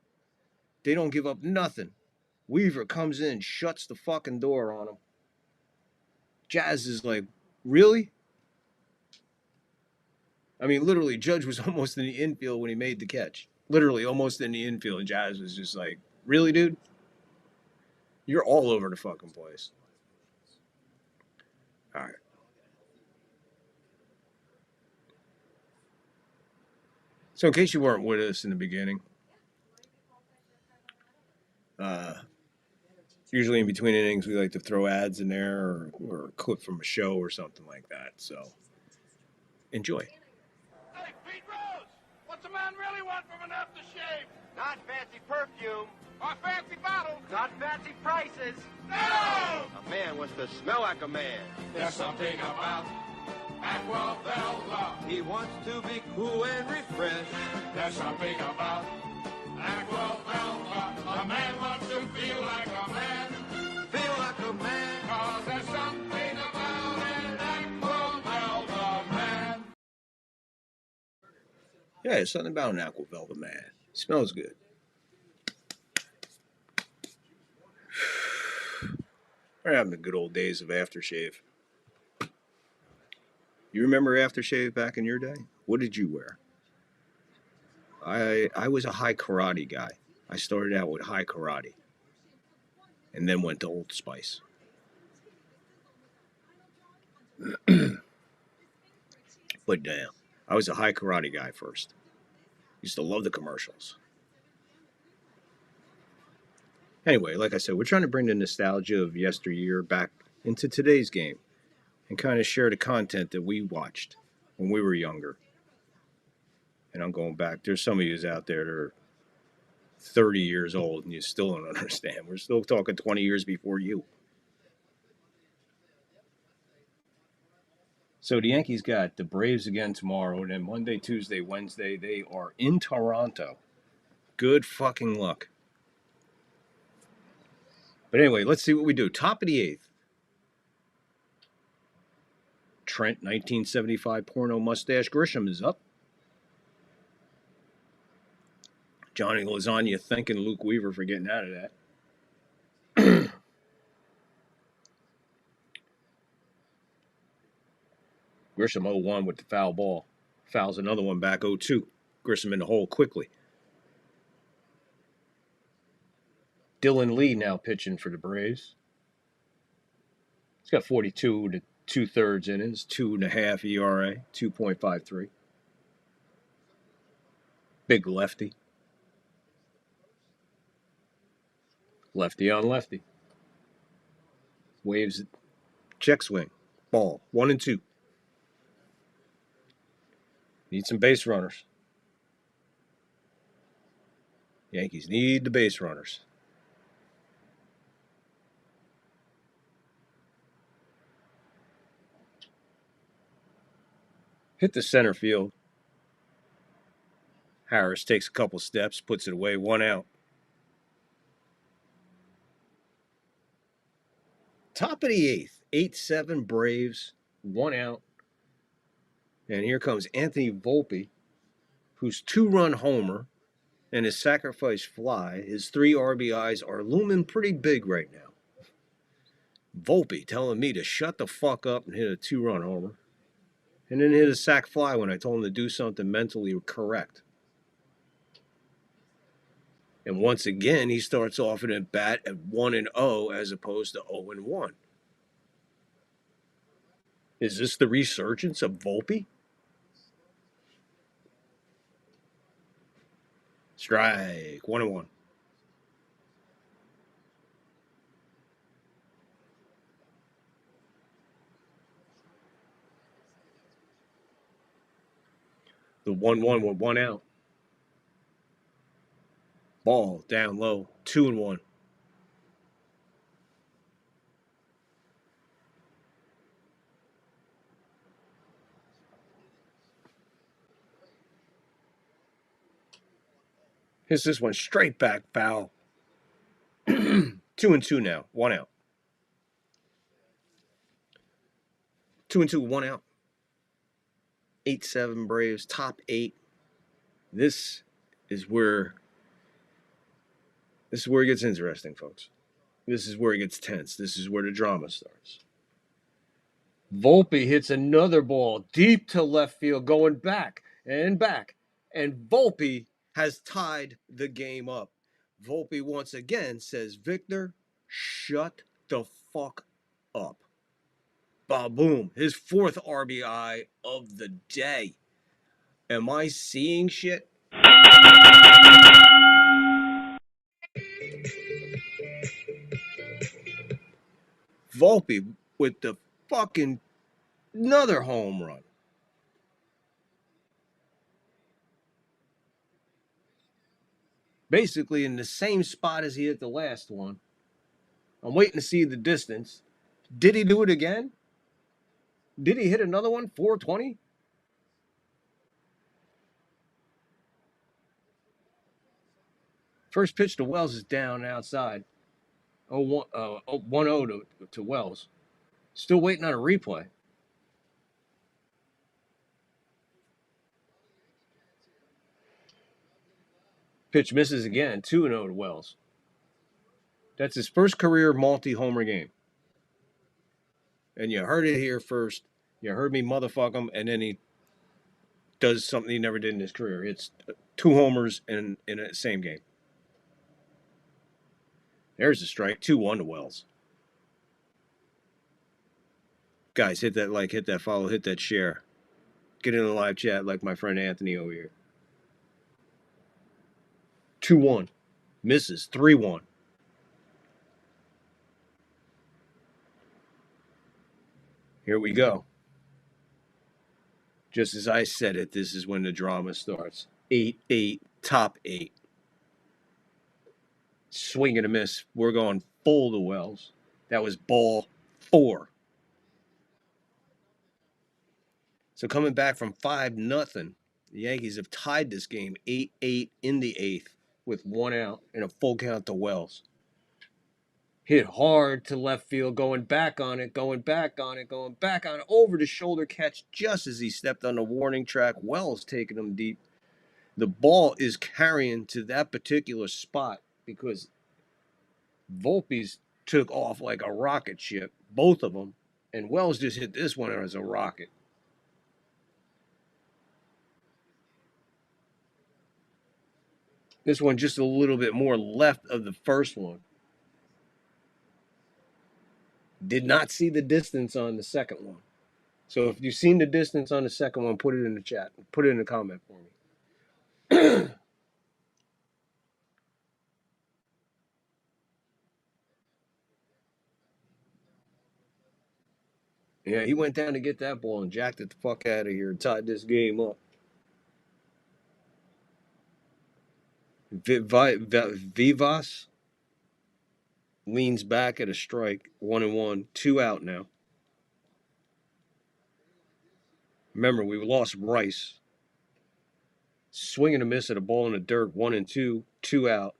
They don't give up nothing. Weaver comes in, shuts the fucking door on him. Jazz is like, really? I mean, literally, Judge was almost in the infield when he made the catch. Literally, almost in the infield. And Jazz was just like, really, dude? You're all over the fucking place. All right. So in case you weren't with us in the beginning, usually in between innings, we like to throw ads in there or a clip from a show or something like that. So enjoy. Hey, Pete Rose, what's a man really want from an aftershave? Not fancy perfume. Or fancy bottles? Not fancy prices. No! A man wants to smell like a man. There's something about Aqua Velva. He wants to be cool and refreshed. There's something about Aqua Velva. A man wants to feel like a man. Feel like a man. 'Cause there's something about an Aqua Velva man. Yeah, there's something about an Aqua Velva man. Smells good. We're having the good old days of aftershave. You remember aftershave back in your day? What did you wear? I was a high karate guy. I started out with high karate and then went to Old Spice. But damn, I was a high karate guy first. Used to love the commercials. Anyway, like I said, we're trying to bring the nostalgia of yesteryear back into today's game and kind of share the content that we watched when we were younger. And I'm going back. There's some of you out there that are 30 years old and you still don't understand. We're still talking 20 years before you. So the Yankees got the Braves again tomorrow, and then Monday, Tuesday, Wednesday, they are in Toronto. Good fucking luck. But anyway, let's see what we do. Top of the 8th. Trent, 1975 porno mustache Grisham is up. Johnny Lasagna thanking Luke Weaver for getting out of that. Grisham 0-1 with the foul ball. Fouls another one back 0-2. Grisham in the hole quickly. Dylan Lee now pitching for the Braves. He's got 42 2/3 innings, 2.5 ERA, 2.53. Big lefty. Lefty on lefty. Waves, check swing. Ball, 1-2. Need some base runners. Yankees need the base runners. Hit the center field. Harris takes a couple steps, puts it away, 1 out. Top of the 8th, 8-7 Braves, 1 out. And here comes Anthony Volpe, whose 2-run homer and his sacrifice fly, his 3 RBIs are looming pretty big right now. Volpe telling me to shut the fuck up and hit a 2-run homer. And then hit a sac fly when I told him to do something mentally correct. And once again, he starts off at bat at 1-0 as opposed to 0-1. Is this the resurgence of Volpe? Strike, 1-1. The 1-1 with 1 out. Ball down low, 2-1. Hits this one straight back foul. 2-2 now. 1 out. 2-2, 1 out. 8-7 Braves, top 8. This is where it gets interesting, folks. This is where it gets tense. This is where the drama starts. Volpe hits another ball deep to left field, going back. And Volpe has tied the game up. Volpe once again says, Victor, shut the fuck up. Boom. His 4th RBI of the day. Am I seeing shit? Volpe with the fucking another home run. Basically in the same spot as he hit the last one. I'm waiting to see the distance. Did he do it again? Did he hit another one? 420? First pitch to Wells is down outside. 1-0 to Wells. Still waiting on a replay. Pitch misses again. 2-0 to Wells. That's his first career multi-homer game. And you heard it here first. You heard me motherfuck him, and then he does something he never did in his career. It's 2 homers in a same game. There's a strike. 2-1 to Wells. Guys, hit that like, hit that follow, hit that share. Get in the live chat like my friend Anthony over here. 2-1. Misses. 3-1. Here we go. Just as I said it, this is when the drama starts. 8-8, top 8. Swing and a miss. We're going full to Wells. That was ball 4. So coming back from 5-0, the Yankees have tied this game 8-8 in the 8th with 1 out and a full count to Wells. Hit hard to left field, going back on it, over the shoulder catch just as he stepped on the warning track. Wells taking him deep. The ball is carrying to that particular spot because Volpe's took off like a rocket ship, both of them, and Wells just hit this one as a rocket. This one just a little bit more left of the first one. Did not see the distance on the second one. So if you've seen the distance on the second one, put it in the chat. Put it in the comment for me. Yeah, he went down to get that ball and jacked it the fuck out of here and tied this game up. Vivas leans back at a strike. 1-1. 2 out now. Remember, we lost Rice. Swing and a miss at a ball in the dirt. 1-2. 2 out.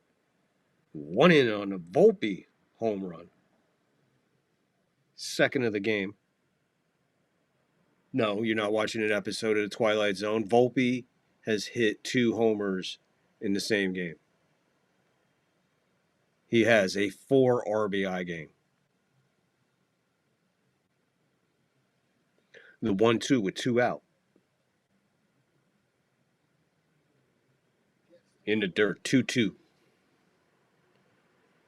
1 in on a Volpe home run. Second of the game. No, you're not watching an episode of The Twilight Zone. Volpe has hit 2 homers in the same game. He has a 4 RBI game. The 1-2 with 2 out. In the dirt, 2-2.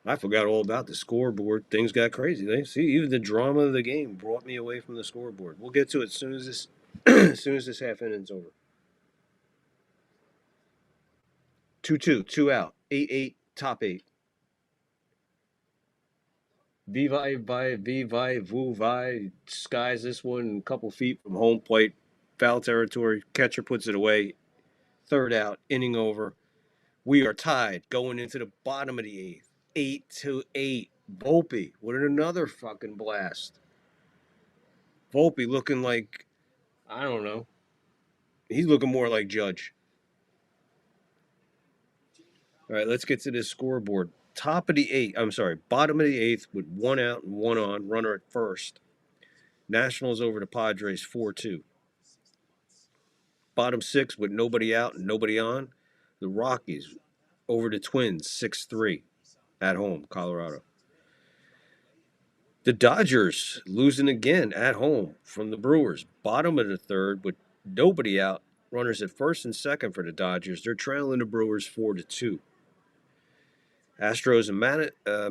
I forgot all about the scoreboard. Things got crazy. See, even the drama of the game brought me away from the scoreboard. We'll get to it as soon as this, as soon as this half inning's over. 2-2, 2 out, 8-8, top 8. Vuvai skies this one a couple feet from home plate. Foul territory. Catcher puts it away. 3rd out, inning over. We are tied going into the bottom of the 8th. 8-8. Volpe with another fucking blast. Volpe looking like, I don't know. He's looking more like Judge. All right, let's get to this scoreboard. Bottom of the eighth with 1 out and 1 on, runner at first. Nationals over the Padres 4-2. Bottom six with nobody out and nobody on. The Rockies over the Twins 6-3 at home, Colorado. The Dodgers losing again at home from the Brewers. Bottom of the third with nobody out. Runners at first and second for the Dodgers. They're trailing the Brewers 4-2. Astros and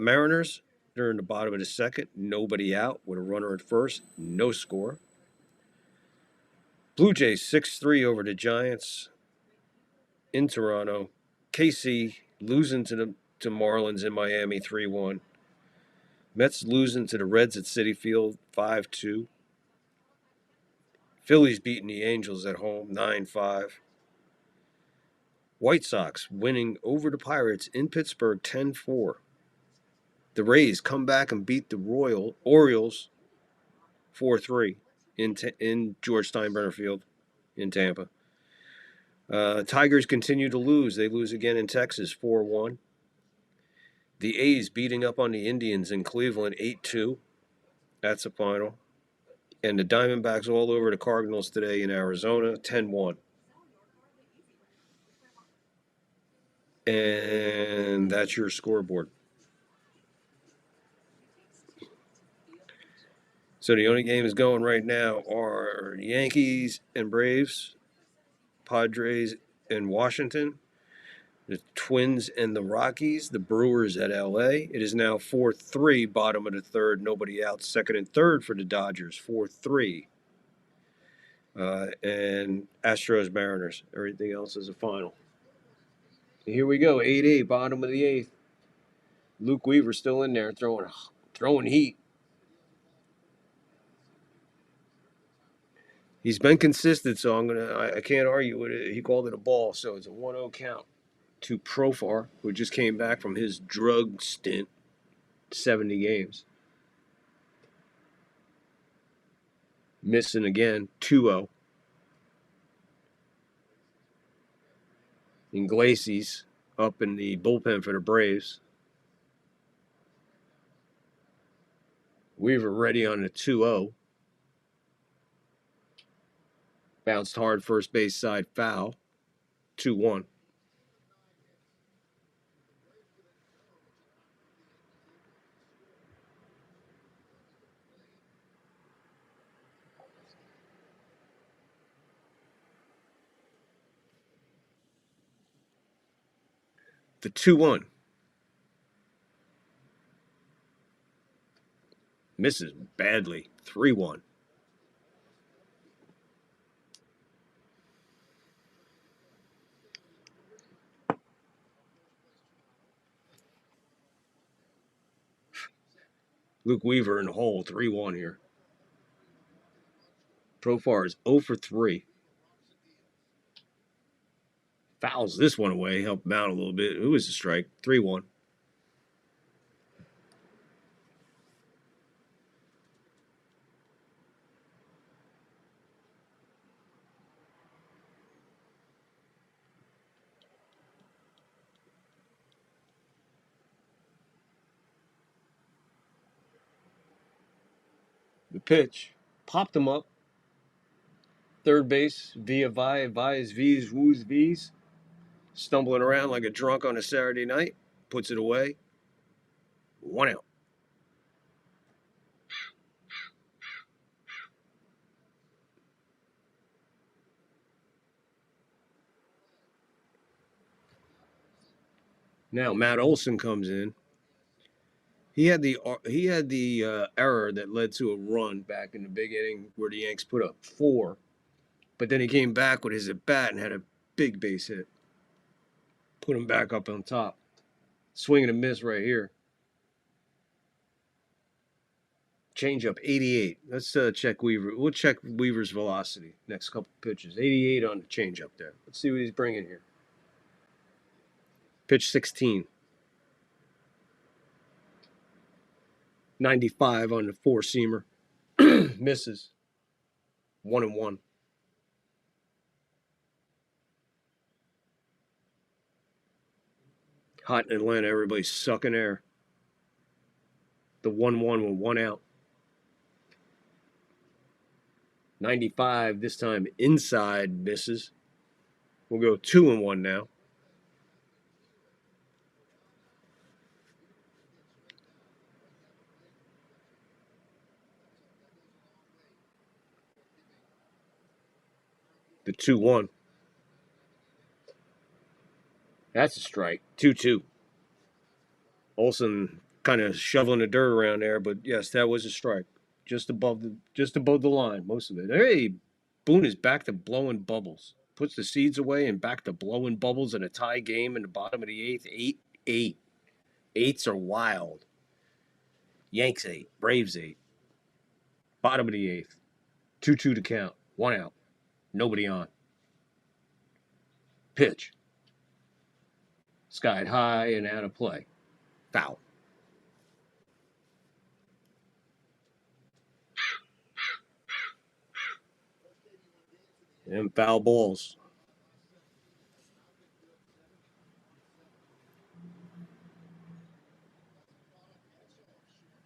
Mariners, they're in the bottom of the second. Nobody out with a runner at first. No score. Blue Jays 6-3 over the Giants in Toronto. KC losing to Marlins in Miami 3-1. Mets losing to the Reds at Citi Field 5-2. Phillies beating the Angels at home 9-5. White Sox winning over the Pirates in Pittsburgh 10-4. The Rays come back and beat the Orioles 4-3 in George Steinbrenner Field in Tampa. Tigers continue to lose. They lose again in Texas 4-1. The A's beating up on the Indians in Cleveland 8-2. That's a final. And the Diamondbacks all over the Cardinals today in Arizona 10-1. And that's your scoreboard. So the only games going right now are Yankees and Braves, Padres and Washington, the Twins and the Rockies, the Brewers at LA. It is now 4-3, bottom of the third, nobody out. Second and third for the Dodgers, 4-3. And Astros, Mariners. Everything else is a final. Here we go, 8-8, bottom of the eighth. Luke Weaver still in there throwing heat. He's been consistent, so I can't argue with it. He called it a ball, so it's a 1-0 count to Profar, who just came back from his drug stint, 70 games. Missing again, 2-0. Iglesias up in the bullpen for the Braves. Weaver ready on the 2-0. Bounced hard first base side foul. 2-1. The 2-1. Misses badly. 3-1. Luke Weaver in the hole, 3-1 here. Profar is 0 for 3. Fouls this one away, help him out a little bit. It was a strike, 3-1. The pitch popped him up. Third base, via Vi's, V's, Woo's, V's. Stumbling around like a drunk on a Saturday night. Puts it away. 1 out. Now Matt Olson comes in. He had the error that led to a run back in the big inning where the Yanks put up 4. But then he came back with his at bat and had a big base hit. Put him back up on top. Swing and a miss right here. Change up 88. Let's check Weaver. We'll check Weaver's velocity next couple pitches. 88 on the change up there. Let's see what he's bringing here. Pitch 16. 95 on the 4-seamer. Misses. 1-1. Hot in Atlanta, everybody's sucking air. The 1-1 with 1 out. 95 this time inside misses. We'll go 2-1 now. The 2-1. That's a strike. 2-2. Olsen kind of shoveling the dirt around there, but yes, that was a strike. Just above the line, most of it. Hey, Boone is back to blowing bubbles. Puts the seeds away and back to blowing bubbles in a tie game in the bottom of the 8th. 8-8. Eights are wild. Yanks 8. Braves 8. Bottom of the 8th. 2-2 to count. 1 out. Nobody on. Pitch. Skied high and out of play. Foul. And foul balls.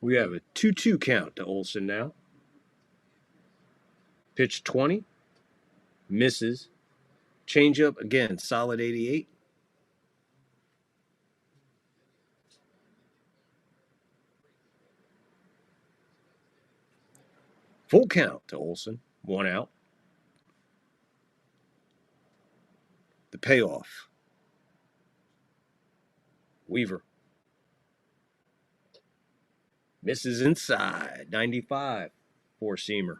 We have a 2-2 count to Olsen now. Pitch 20. Misses. Changeup again. Solid 88. Full count to Olsen. 1 out. The payoff. Weaver. Misses inside. 95. Four-seamer.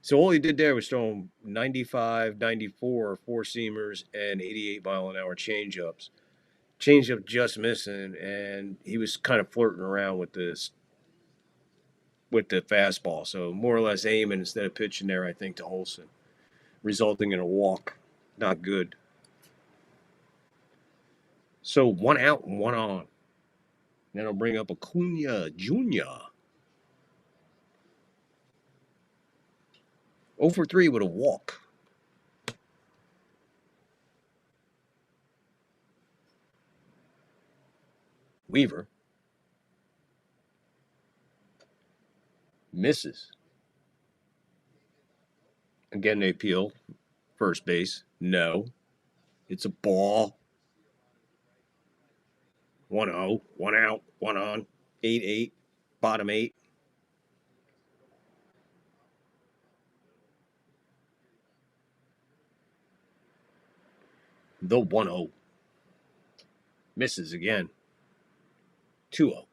So all he did there was throw him 95, 94 four-seamers and 88-mile-an-hour changeups. Changeup just missing, and he was kind of flirting around with the fastball. So more or less aiming instead of pitching there, I think, to Olsen, resulting in a walk. Not good. So 1 out and 1 on. Then I'll bring up Acuna Jr. 0 for 3 with a walk. Weaver. Misses. Again, they appeal. First base. No. It's a ball. 1-0. 1 out. 1 on. 8-8. Bottom 8. The 1-0. Misses again. 2-0.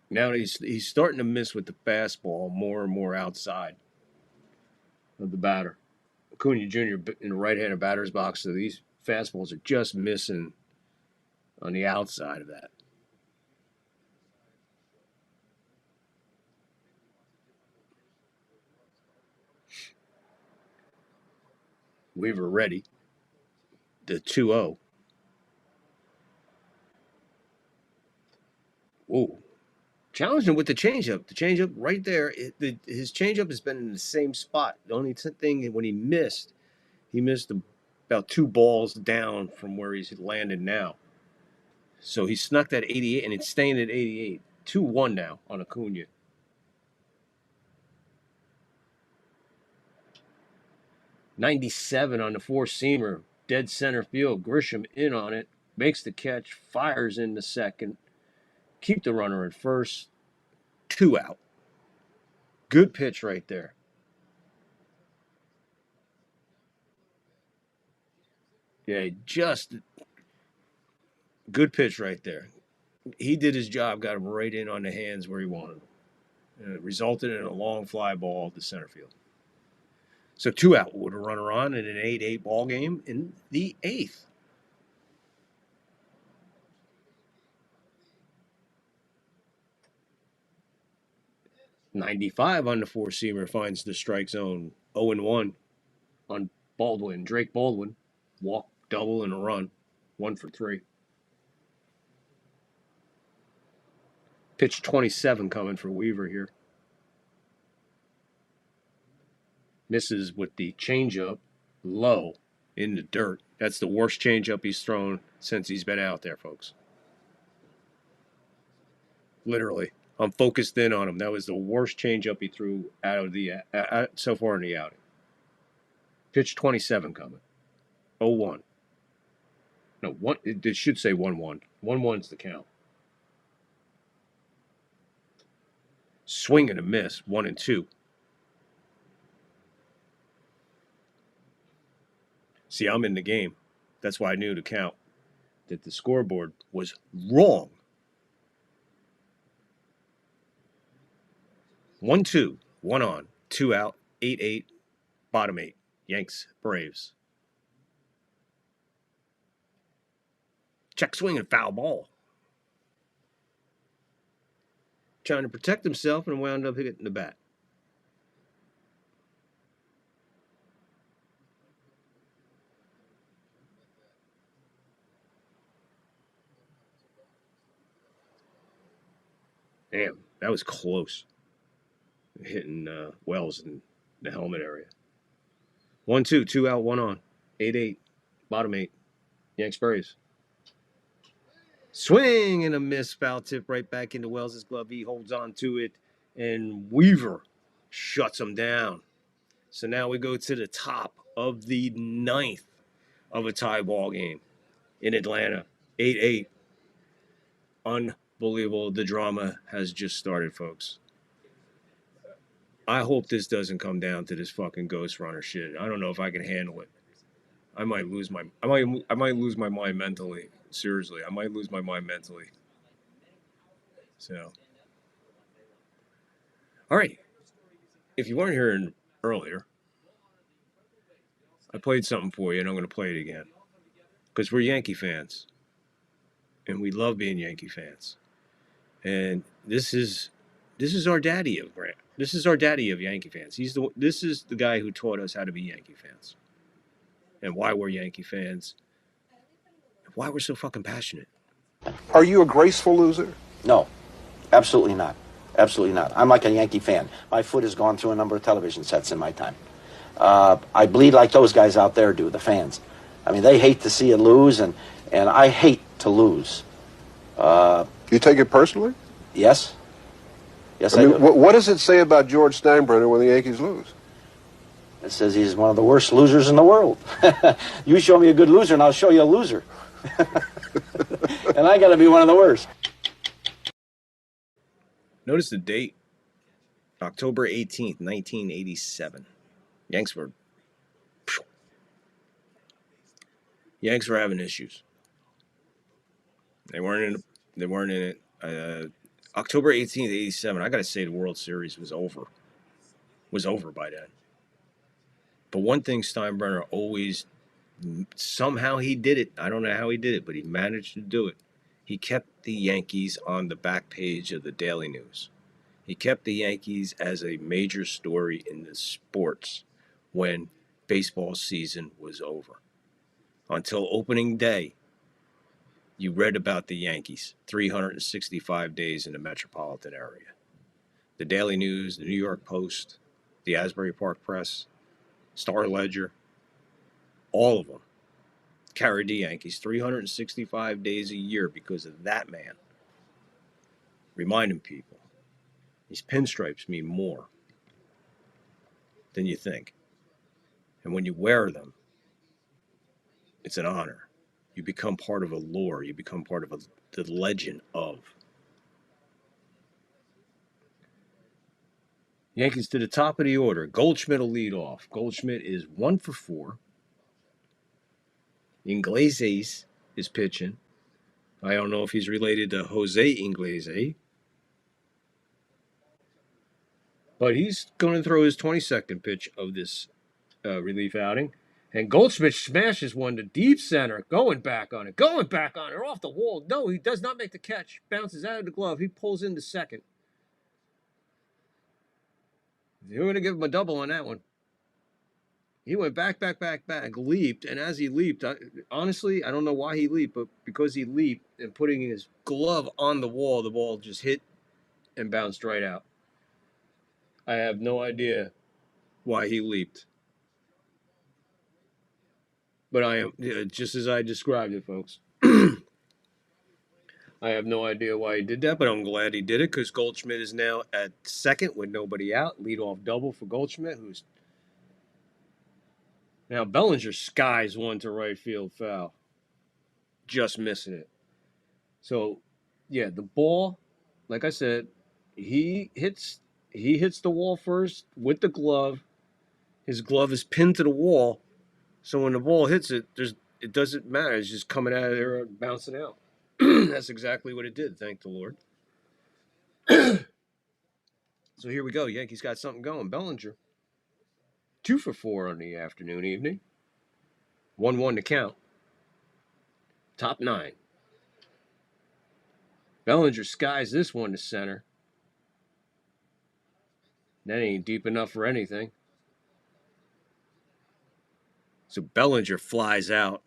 Now he's starting to miss with the fastball more and more outside of the batter. Acuna Jr. in the right-handed batter's box, so these fastballs are just missing on the outside of that. Weaver ready. The 2-0. Whoa. Challenged him with the changeup. The changeup right there. His changeup has been in the same spot. The only thing, when he missed about 2 balls down from where he's landed now. So he snuck that 88, and it's staying at 88. 2-1 now on Acuna. '97 on the four-seamer. Dead center field. Grisham in on it. Makes the catch. Fires in the second. Keep the runner at first. 2 out. Good pitch right there. Yeah, just good pitch right there. He did his job, got him right in on the hands where he wanted him. And it resulted in a long fly ball to center field. So 2 out with a runner on in an 8-8 ball game in the 8th. '95 on the four-seamer finds the strike zone. 0-1 on Baldwin. Drake Baldwin. Walk, double, and a run. 1 for 3. Pitch 27 coming for Weaver here. Misses with the changeup low in the dirt. That's the worst changeup he's thrown since he's been out there, folks. Literally. I'm focused in on him. That was the worst changeup he threw out of the so far in the outing. Pitch 27 coming. 0-1. No, one. It should say 1-1. 1-1's the count. Swing and a miss. 1-2. See, I'm in the game. That's why I knew to count. That the scoreboard was wrong. 1-2. 1 on. 2 out. 8-8. Bottom 8. Yanks. Braves. Check swing and foul ball. Trying to protect himself and wound up hitting the bat. Damn, that was close. Hitting Wells in the helmet area. 1-2, 2 out, 1 on. 8-8, bottom 8. Yanks Braves. Swing and a miss, foul tip right back into Wells' glove. He holds on to it, and Weaver shuts him down. So now we go to the top of the 9th of a tie ball game in Atlanta. 8-8. Unbelievable. The drama has just started, folks. I hope this doesn't come down to this fucking Ghost Runner shit. I don't know if I can handle it. I might lose my mind mentally. Seriously, I might lose my mind mentally. So, all right. If you weren't here earlier, I played something for you, and I'm going to play it again because we're Yankee fans, and we love being Yankee fans. And this is our daddy of Grant. This is our daddy of Yankee fans. This is the guy who taught us how to be Yankee fans, and why we're Yankee fans, and why we're so fucking passionate. Are you a graceful loser? No, absolutely not. Absolutely not. I'm like a Yankee fan. My foot has gone through a number of television sets in my time. I bleed like those guys out there do, the fans. I mean, they hate to see it lose, and I hate to lose. You take it personally? Yes. Yes, I mean, do. What does it say about George Steinbrenner when the Yankees lose? It says he's one of the worst losers in the world. You show me a good loser, and I'll show you a loser. And I got to be one of the worst. Notice the date. October 18th, 1987. Yanks were having issues. They weren't in it. October 18th, 87. I got to say the World Series was over. Was over by then. But one thing Steinbrenner always, somehow he did it. I don't know how he did it, but he managed to do it. He kept the Yankees on the back page of the Daily News. He kept the Yankees as a major story in the sports when baseball season was over. Until opening day, you read about the Yankees 365 days in the metropolitan area. The Daily News, the New York Post, the Asbury Park Press, Star Ledger, all of them carried the Yankees 365 days a year because of that man. Reminding people, these pinstripes mean more than you think. And when you wear them, it's an honor. You become part of a lore. You become part of the legend of. Yankees to the top of the order. Goldschmidt will lead off. Goldschmidt is 1 for 4. Iglesias is pitching. I don't know if he's related to Jose Iglesias. But he's going to throw his 22nd pitch of this relief outing. And Goldschmidt smashes one to deep center. Going back on it. Off the wall. No, he does not make the catch. Bounces out of the glove. He pulls into second. You're going to give him a double on that one. He went back, leaped, and as he leaped, honestly, I don't know why he leaped, but because he leaped and putting his glove on the ball just hit and bounced right out. I have no idea why he leaped. But I am, just as I described it, folks. I have no idea why he did that, but I'm glad he did it because Goldschmidt is now at second with nobody out. Leadoff double for Goldschmidt, who's now Bellinger skies one to right field foul, just missing it. So, yeah, the ball, like I said, he hits the wall first with the glove. His glove is pinned to the wall, so when the ball hits it, it doesn't matter. It's just coming out of there and bouncing out. That's exactly what it did. Thank the Lord. So here we go. Yankees got something going. Bellinger, 2 for 4 on the evening. 1-1 to count. Top 9. Bellinger skies this one to center. That ain't deep enough for anything. So Bellinger flies out.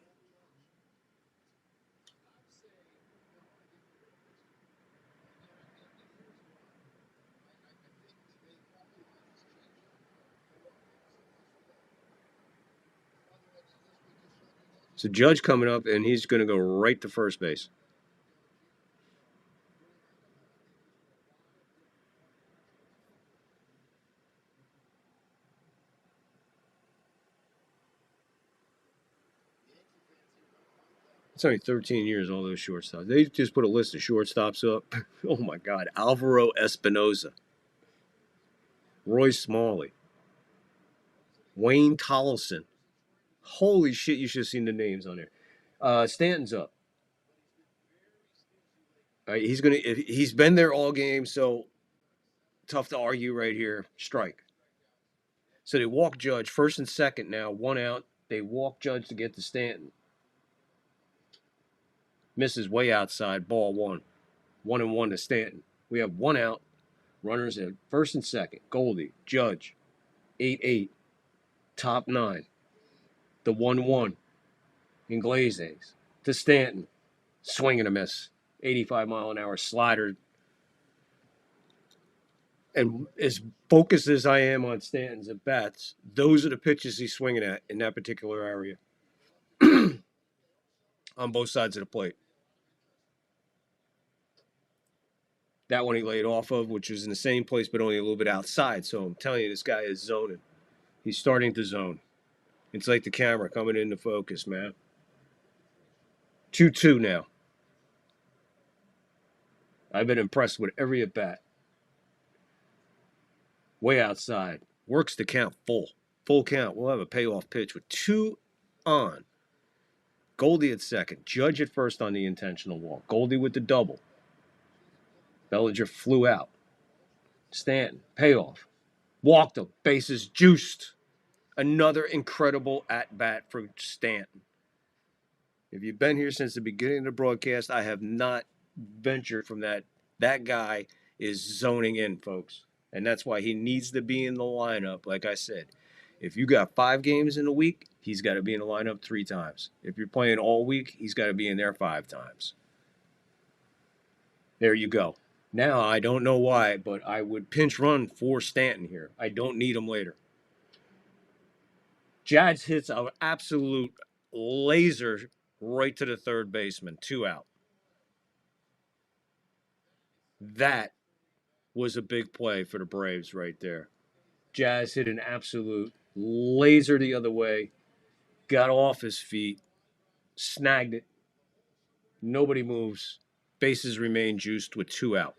So Judge coming up, and he's going to go right to first base. It's only 13 years, all those shortstops. They just put a list of shortstops up. Oh, my God. Alvaro Espinoza. Roy Smalley. Wayne Tollefson. Holy shit, you should have seen the names on there. Stanton's up. All right, he's been there all game, so tough to argue right here. Strike. So they walk Judge first and second now, 1 out. They walk Judge to get to Stanton. Misses way outside, ball 1. 1-1 to Stanton. We have 1 out. Runners at first and second. Goldie, Judge, 8-8. Top 9. The 1-1. Inglesias to Stanton. Swing and a miss. 85-mile-an-hour slider. And as focused as I am on Stanton's at bats, those are the pitches he's swinging at in that particular area. On both sides of the plate. That one he laid off of, which was in the same place, but only a little bit outside. So I'm telling you, this guy is zoning. He's starting to zone. It's like the camera coming into focus, man. 2-2 now. I've been impressed with every at bat. Way outside. Works the count full. Full count. We'll have a payoff pitch with 2 on. Goldie at second. Judge at first on the intentional walk. Goldie with the double. Bellinger flew out. Stanton, payoff. Walked him. Bases juiced. Another incredible at-bat for Stanton. If you've been here since the beginning of the broadcast, I have not ventured from that. That guy is zoning in, folks. And that's why he needs to be in the lineup, like I said. If you got 5 games in a week, he's got to be in the lineup 3 times. If you're playing all week, he's got to be in there 5 times. There you go. Now, I don't know why, but I would pinch run for Stanton here. I don't need him later. Jazz hits an absolute laser right to the third baseman. 2 out. That was a big play for the Braves right there. Jazz hit an absolute laser the other way. Got off his feet. Snagged it. Nobody moves. Bases remain juiced with 2 out.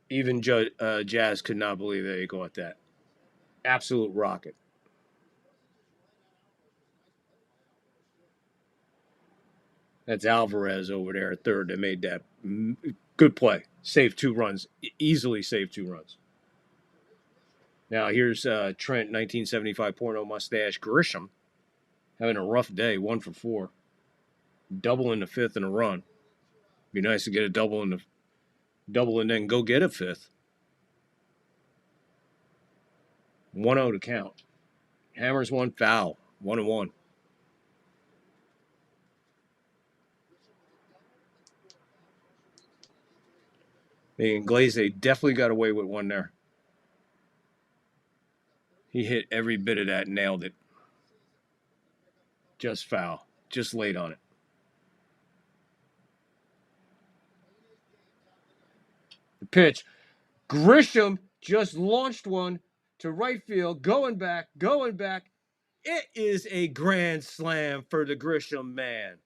Even Jazz could not believe that he caught that. Absolute rocket. That's Alvarez over there at third that made that good play. Saved 2 runs. Easily saved 2 runs. Now here's Trent, 1975 porno mustache Grisham, having a rough day, 1 for 4. Double in the 5th and a run. Be nice to get a double and then go get a 5th. 1-0 to count. Hammers 1, foul. 1-1. Glaze definitely got away with one there. He hit every bit of that, nailed it. Just foul. Just laid on it. The pitch. Grisham just launched one to right field, going back. It is a grand slam for the Grisham man.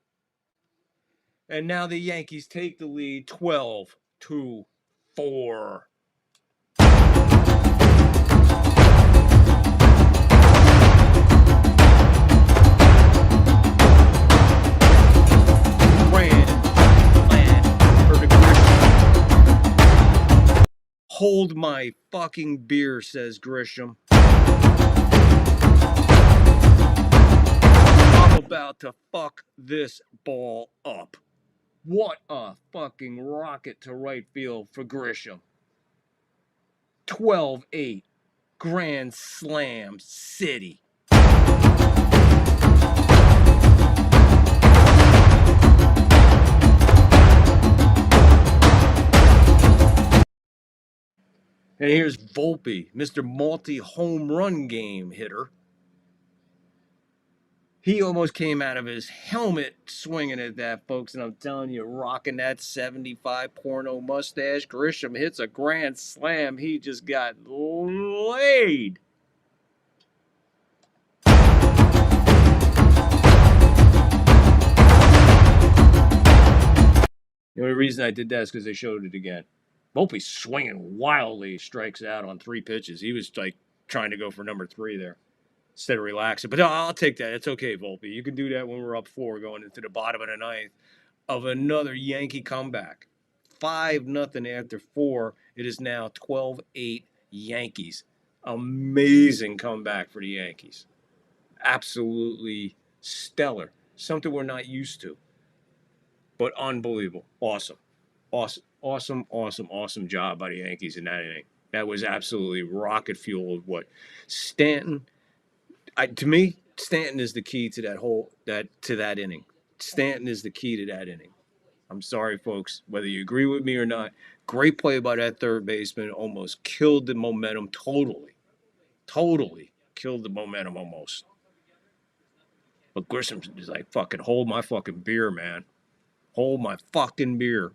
And now the Yankees take the lead 12-4. Hold my fucking beer, says Grisham. I'm about to fuck this ball up. What a fucking rocket to right field for Grisham. 12-8. Grand Slam City. And here's Volpe, Mr. Multi-home run game hitter. He almost came out of his helmet swinging at that, folks. And I'm telling you, rocking that 75 porno mustache. Grisham hits a grand slam. He just got laid. The only reason I did that is because they showed it again. Volpe swinging wildly, strikes out on 3 pitches. He was like trying to go for number 3 there instead of relaxing. But no, I'll take that. It's okay, Volpe. You can do that when we're up 4 going into the bottom of the 9th of another Yankee comeback. 5-0 after 4. It is now 12-8 Yankees. Amazing comeback for the Yankees. Absolutely stellar. Something we're not used to. But unbelievable. Awesome job by the Yankees in that inning. That was absolutely rocket fuel of what Stanton. To me, Stanton is the key to that inning. Stanton is the key to that inning. I'm sorry, folks, whether you agree with me or not. Great play by that third baseman. Almost killed the momentum totally. Totally killed the momentum almost. But Grisham is like, fucking hold my fucking beer, man. Hold my fucking beer.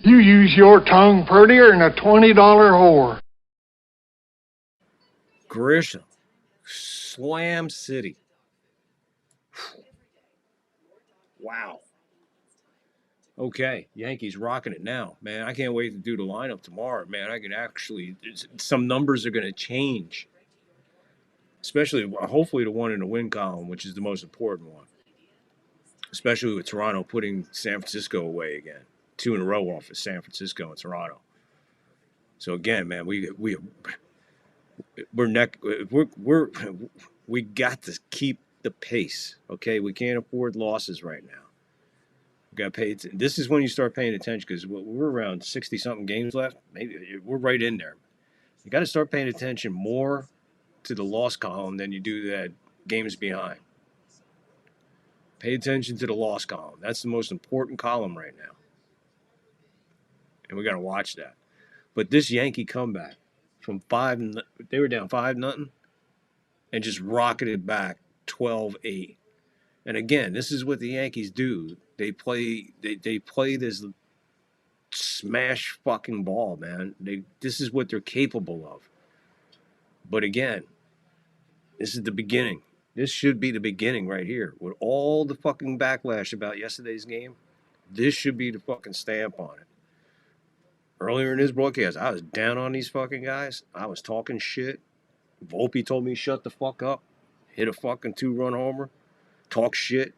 You use your tongue prettier than a $20 whore. Grisham. Slam City. Wow. Okay, Yankees rocking it now. Man, I can't wait to do the lineup tomorrow. Man, I can actually, some numbers are going to change. Especially, hopefully, the one in the win column, which is the most important one. Especially with Toronto putting San Francisco away again. 2 in a row off of San Francisco and Toronto. So again, man, we got to keep the pace. Okay, we can't afford losses right now. We got paid. This is when you start paying attention because we're around 60-something games left. Maybe we're right in there. You got to start paying attention more to the loss column than you do that games behind. Pay attention to the loss column. That's the most important column right now. And we got to watch that. But this Yankee comeback from 5, they were down 5-0 and just rocketed back 12-8. And again, this is what the Yankees do. They play this smash fucking ball, man. This is what they're capable of. But again, this is the beginning. This should be the beginning right here. With all the fucking backlash about yesterday's game, this should be the fucking stamp on it. Earlier in this broadcast, I was down on these fucking guys. I was talking shit. Volpe told me shut the fuck up. Hit a fucking 2-run homer. Talk shit.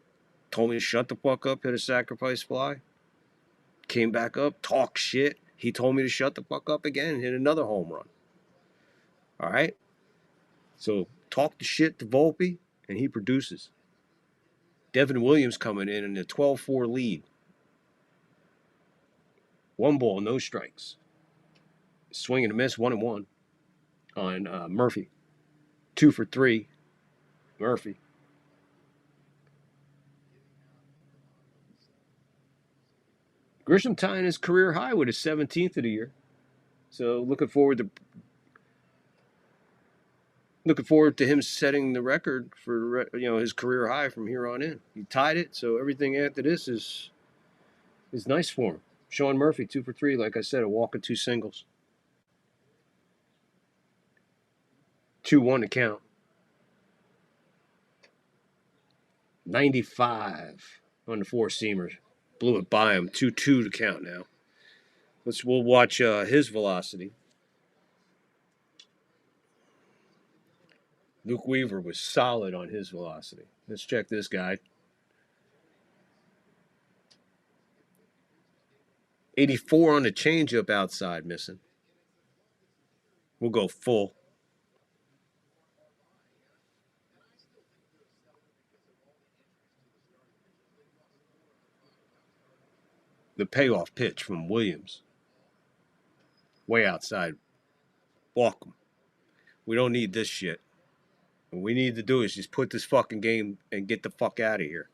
Told me to shut the fuck up. Hit a sacrifice fly. Came back up. Talk shit. He told me to shut the fuck up again and hit another home run. All right? So talk the shit to Volpe, and he produces. Devin Williams coming in a 12-4 lead. 1 ball, no strikes. Swing and a miss, 1-1 on Murphy. 2 for 3, Murphy. Grisham tying his career high with his 17th of the year. So looking forward to him setting the record for his career high from here on in. He tied it, so everything after this is nice for him. Sean Murphy 2 for 3, like I said, a walk and 2 singles. 2-1 to count. 95 on the 4-seamers. Blew it by him. 2-2 to count now. We'll watch his velocity. Luke Weaver was solid on his velocity. Let's check this guy. 84 on the changeup outside, missing. We'll go full. The payoff pitch from Williams. Way outside. Walk him. We don't need this shit. What we need to do is just put this fucking game and get the fuck out of here.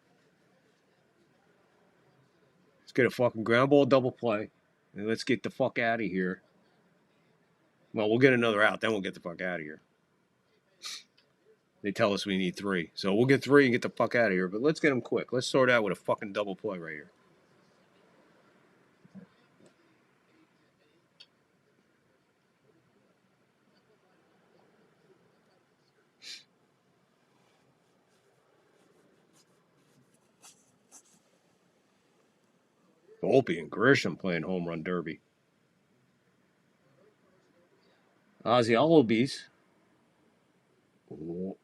Let's get a fucking ground ball double play. And let's get the fuck out of here. Well, we'll get another out. Then we'll get the fuck out of here. They tell us we need 3. So we'll get 3 and get the fuck out of here. But let's get them quick. Let's start out with a fucking double play right here. Volpe and Grisham playing home run derby. Ozzy Albies.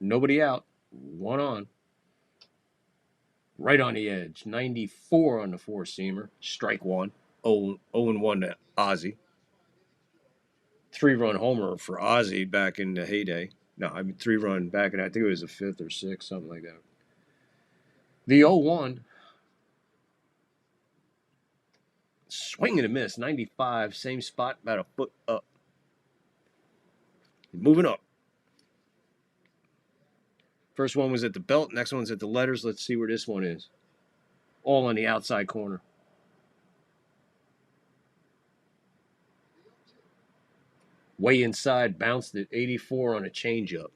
Nobody out. 1 on. Right on the edge. 94 on the 4-seamer. Strike 1. 0-1 to Ozzy. 3-run homer for Ozzy back in the heyday. No, 3-run back in, I think it was the 5th or 6th, something like that. The 0-1. Swing and a miss. 95. Same spot, about a foot up. Moving up. First one was at the belt. Next one's at the letters. Let's see where this one is. All on the outside corner. Way inside. Bounced at 84 on a changeup.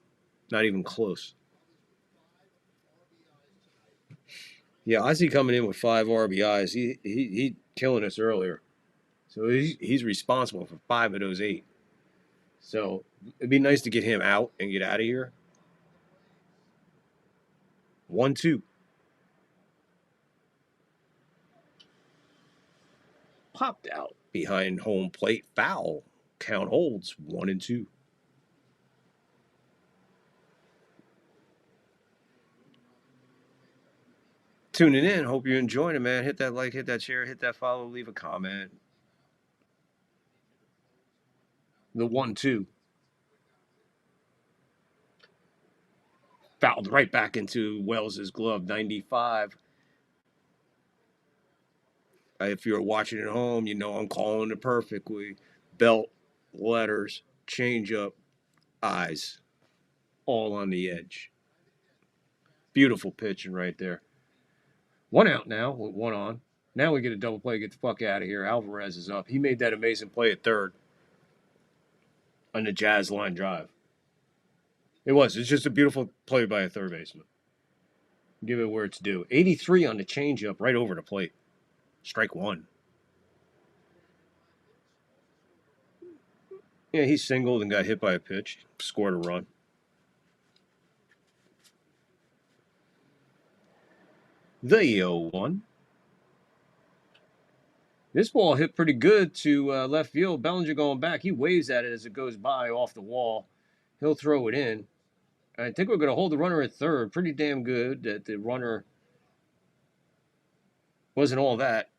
Not even close. Yeah, Ozzy coming in with 5 RBIs. He killing us earlier. So he's responsible for 5 of those 8. So it'd be nice to get him out and get out of here. 1-2. Popped out behind home plate. Foul. Count holds. 1-2. Tuning in. Hope you're enjoying it, man. Hit that like, hit that share, hit that follow, leave a comment. The 1-2. Fouled right back into Wells's glove. 95. If you're watching at home, you know I'm calling it perfectly. Belt, letters, change up, eyes. All on the edge. Beautiful pitching right there. 1 out now with 1 on. Now we get a double play, get the fuck out of here. Alvarez is up. He made that amazing play at third on the Jazz line drive. It was. It's just a beautiful play by a third baseman. Give it where it's due. 83 on the changeup right over the plate. Strike 1. Yeah, he singled and got hit by a pitch. Scored a run. The 0-1. This ball hit pretty good to left field. Bellinger going back. He waves at it as it goes by off the wall. He'll throw it in. I think we're going to hold the runner at third. Pretty damn good that the runner wasn't all that.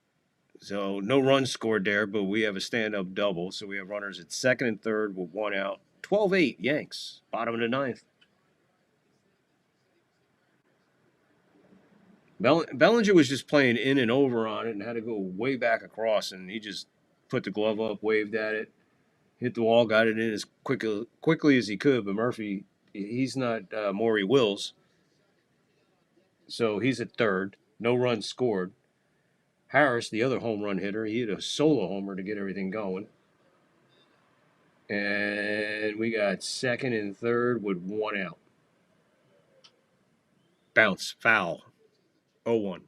So no runs scored there, but we have a stand-up double. So we have runners at second and third with 1 out. 12-8 Yanks. Bottom of the 9th. Bellinger was just playing in and over on it and had to go way back across, and he just put the glove up, waved at it, hit the wall, got it in as quickly as he could. But Murphy, he's not Maury Wills, so he's at third. No runs scored. Harris, the other home run hitter, he hit a solo homer to get everything going. And we got second and third with one out. Bounce, foul, 0-1.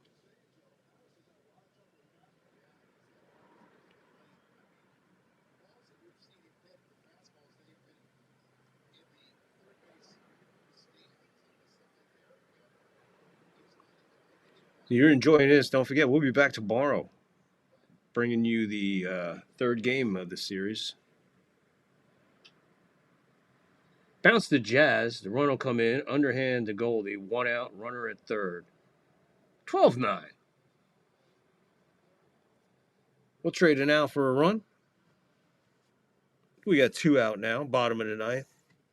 You're enjoying this. Don't forget, we'll be back tomorrow, bringing you the third game of the series. Bounce the Jazz. The run will come in. Underhand to Goldie. One out. Runner at third. 12-9. We'll trade it now for a run. We got two out now. Bottom of the ninth.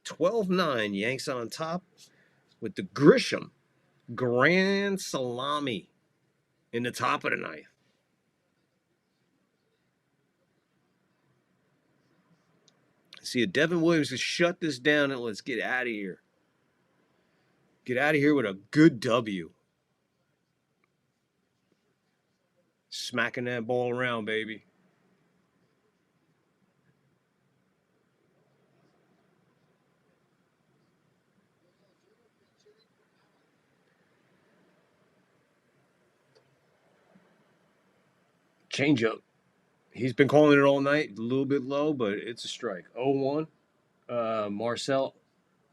12-9. Yanks on top with the Grisham grand salami in the top of the ninth. See, Devin Williams to shut this down and let's get out of here. Get out of here with a good W. Smacking that ball around, baby. Changeup. He's been calling it all night. A little bit low, but it's a strike. 0-1. Marcel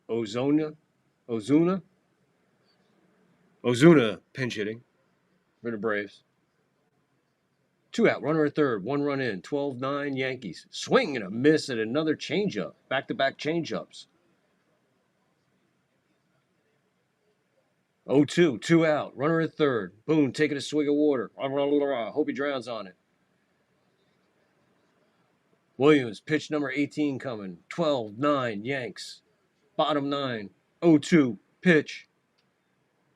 Ozuna pinch hitting for the Braves. Two out, runner at third, one run in. 12-9 Yankees. Swing and a miss at another changeup. Back-to-back changeups. 0-2, two out, runner at third. Boone taking a swig of water. Hope he drowns on it. Williams, pitch number 18 coming. 12-9 Yanks. Bottom 9. 0-2, pitch.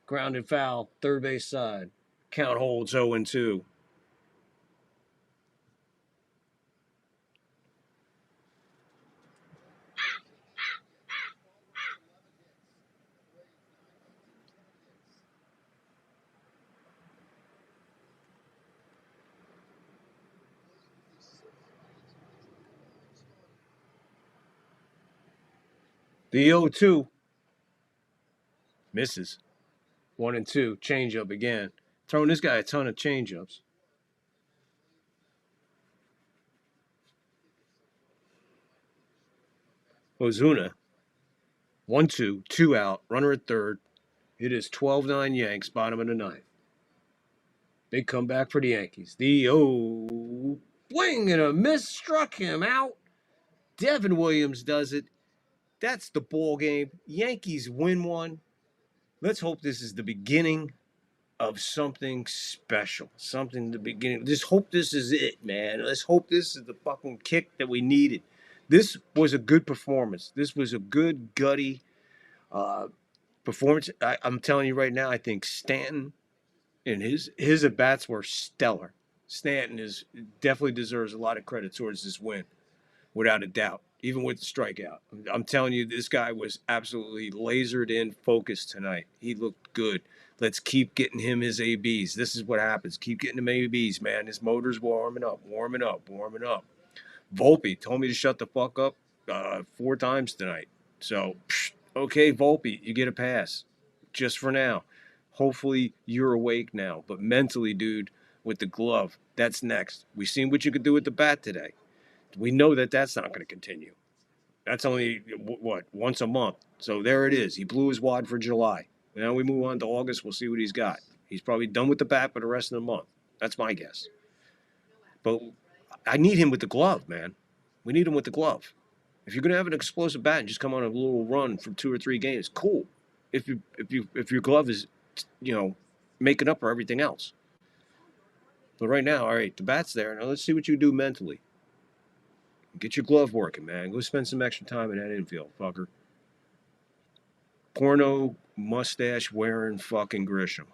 Grounded foul, third base side. Count holds 0-2. The 0-2 misses. 1-2, changeup again. Throwing this guy a ton of changeups. Ozuna. 1-2, two out, runner at third. It is 12-9 Yanks, bottom of the ninth. Big comeback for the Yankees. The swing and a miss struck him out. Devin Williams does it. That's the ball game. Yankees win one. Let's hope this is the beginning of something special. Something the beginning. Just hope this is it, man. Let's hope this is the fucking kick that we needed. This was a good performance. This was a good, gutty performance. I'm telling you right now, I think Stanton and his at-bats were stellar. Stanton definitely deserves a lot of credit towards this win, without a doubt, even with the strikeout. I'm telling you, this guy was absolutely lasered in, focused tonight. He looked good. Let's keep getting him his ABs. This is what happens. Keep getting him ABs, man. His motor's warming up. Volpe told me to shut the fuck up 4 times tonight. So, okay, Volpe, you get a pass. Just for now. Hopefully you're awake now. But mentally, dude, with the glove, that's next. We've seen what you could do with the bat today. We know that that's not going to continue. That's only, once a month. So there it is. He blew his wad for July. Now we move on to August. We'll see what he's got. He's probably done with the bat for the rest of the month. That's my guess. But I need him with the glove, man. We need him with the glove. If you're going to have an explosive bat and just come on a little run for 2 or 3 games, cool. If your glove is, making up for everything else. But right now, all right, the bat's there. Now let's see what you do mentally. Get your glove working, man. Go spend some extra time in that infield, fucker. Porno mustache wearing fucking Grisham.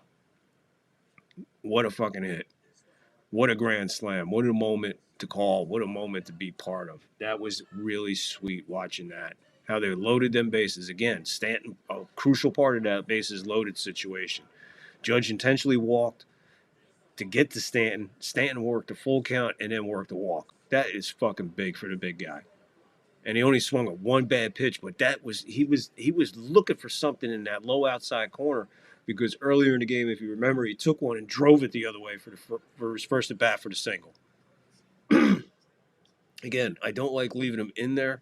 What a fucking hit. What a grand slam. What a moment to call. What a moment to be part of. That was really sweet watching that. How they loaded them bases. Again, Stanton, a crucial part of that bases loaded situation. Judge intentionally walked. to get to Stanton. Stanton worked the full count and then worked the walk. That is fucking big for the big guy. And he only swung a one bad pitch, but he was looking for something in that low outside corner because earlier in the game, if you remember, he took one and drove it the other way for his first at bat for the single. Again, I don't like leaving him in there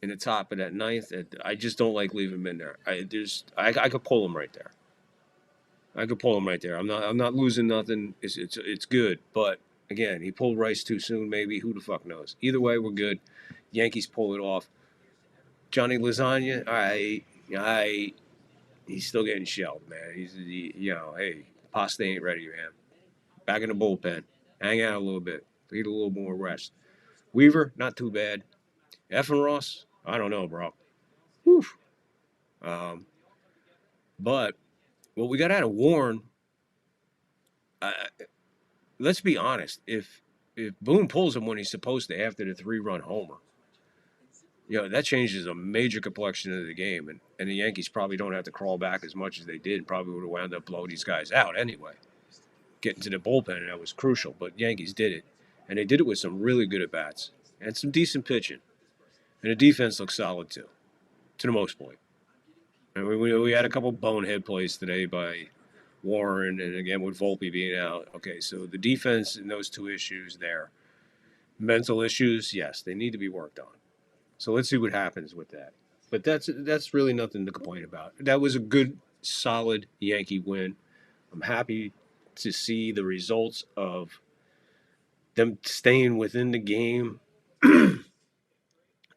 in the top of that ninth. I just don't like leaving him in there. I could pull him right there. I could pull him right there. I'm not losing nothing. It's good, but again, he pulled Rice too soon. Maybe who the fuck knows? Either way, we're good. Yankees pull it off. Johnny Lasagna, he's still getting shelled, man. Hey, pasta ain't ready, man. Back in the bullpen, hang out a little bit, need a little more rest. Weaver, not too bad. Ross, I don't know, bro. Whew. But what we got out of Warren, let's be honest. If Boone pulls him when he's supposed to after the 3-run homer, that changes a major complexion of the game, and the Yankees probably don't have to crawl back as much as they did. Probably would have wound up blowing these guys out anyway. Getting to the bullpen, and that was crucial, but Yankees did it, and they did it with some really good at-bats and some decent pitching, and the defense looks solid too, to the most point. And we had a couple bonehead plays today by Warren, and again with Volpe being out. Okay, so the defense and those two issues there. Mental issues, yes, they need to be worked on. So let's see what happens with that. But that's really nothing to complain about. That was a good, solid Yankee win. I'm happy to see the results of them staying within the game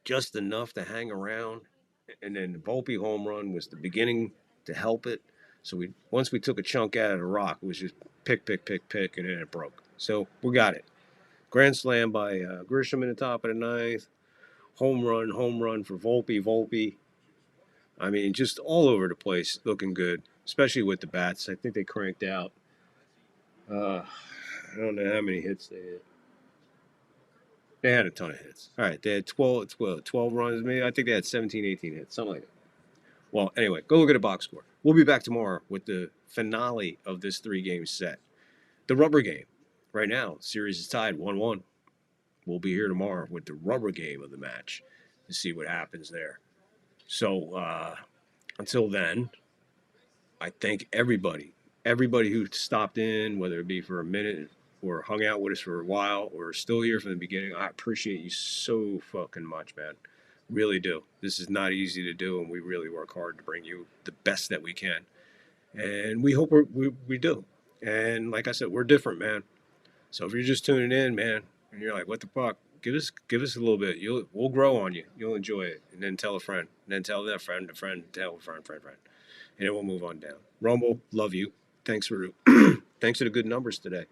just enough to hang around. And then the Volpe home run was the beginning to help it. So once we took a chunk out of the rock, it was just pick, and then it broke. So we got it. Grand slam by Grisham in the top of the ninth. Home run for Volpe. I mean, just all over the place, looking good, especially with the bats. I think they cranked out. I don't know how many hits they had. They had a ton of hits. All right, they had 12 runs. Maybe I think they had 17, 18 hits, something like that. Well, anyway, go look at the box score. We'll be back tomorrow with the finale of this 3-game set. The rubber game. Right now, series is tied 1-1. We'll be here tomorrow with the rubber game of the match to see what happens there. So until then, I thank everybody who stopped in, whether it be for a minute or hung out with us for a while or still here from the beginning. I appreciate you so fucking much, man. Really do. This is not easy to do, and we really work hard to bring you the best that we can. And we hope we do. And like I said, we're different, man. So if you're just tuning in, man, and you're like, what the fuck? Give us a little bit. We'll grow on you. You'll enjoy it. And then tell a friend. And then tell that friend, a friend, tell a friend. And then we'll move on down. Rumble, love you. Thanks for the good numbers today.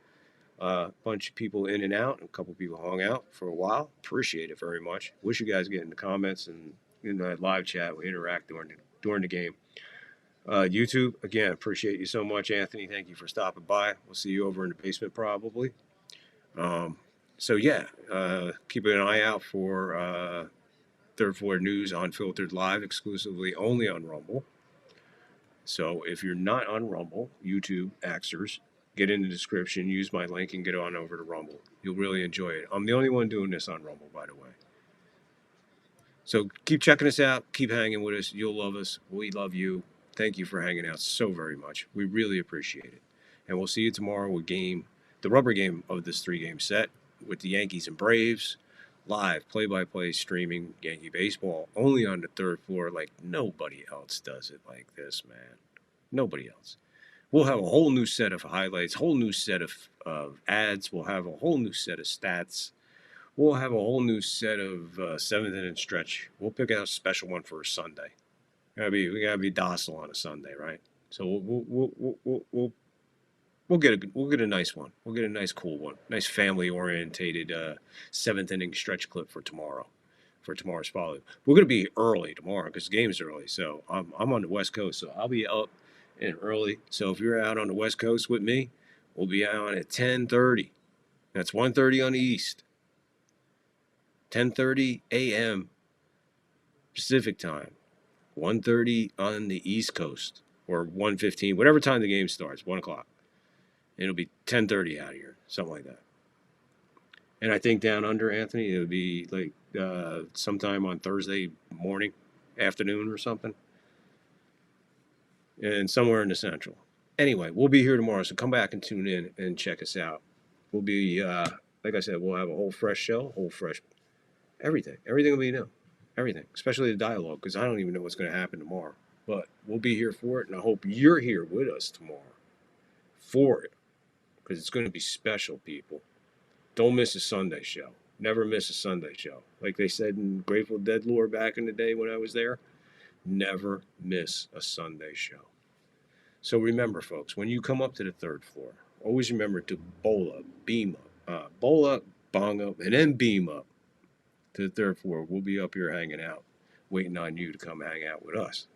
A bunch of people in and out. A couple people hung out for a while. Appreciate it very much. Wish you guys get in the comments and in the live chat. We interact during the game. YouTube, again, appreciate you so much, Anthony. Thank you for stopping by. We'll see you over in the basement probably. So yeah, keep an eye out for Third Floor News Unfiltered Live, exclusively only on Rumble. So if you're not on Rumble, YouTube, Axers, get in the description, use my link, and get on over to Rumble. You'll really enjoy it. I'm the only one doing this on Rumble, by the way. So keep checking us out. Keep hanging with us. You'll love us. We love you. Thank you for hanging out so very much. We really appreciate it. And we'll see you tomorrow with the rubber game of this 3-game set with the Yankees and Braves. Live, play-by-play, streaming Yankee baseball. Only on the third floor. Like nobody else does it like this, man. Nobody else. We'll have a whole new set of highlights, whole new set of ads. We'll have a whole new set of stats. We'll have a whole new set of seventh inning stretch. We'll pick out a special one for a Sunday. We gotta be docile on a Sunday, right? So we'll get a nice one. We'll get a nice cool one, nice family orientated seventh inning stretch clip for tomorrow's follow. We're gonna be early tomorrow because the game's early. So I'm on the West Coast, so I'll be up and early. So if you're out on the West Coast with me, we'll be out at 10:30. That's 1:30 on the East. 10:30 a.m. Pacific time. 1:30 on the East Coast, or 1:15, whatever time the game starts, 1 o'clock. It'll be 10:30 out here, something like that. And I think down under, Anthony, it'll be like sometime on Thursday morning, afternoon or something. And somewhere in the central. Anyway, we'll be here tomorrow, so come back and tune in and check us out. We'll be, like I said, we'll have a whole fresh show, whole fresh everything. Everything will be new. Everything, especially the dialogue, because I don't even know what's going to happen tomorrow. But we'll be here for it, and I hope you're here with us tomorrow for it, because it's going to be special, people. Don't miss a Sunday show. Never miss a Sunday show. Like they said in Grateful Dead lore back in the day when I was there, never miss a Sunday show. So remember, folks, when you come up to the 3rd floor, always remember to bowl up, beam up, bowl up, bong up, and then beam up to the 3rd floor. We'll be up here hanging out, waiting on you to come hang out with us.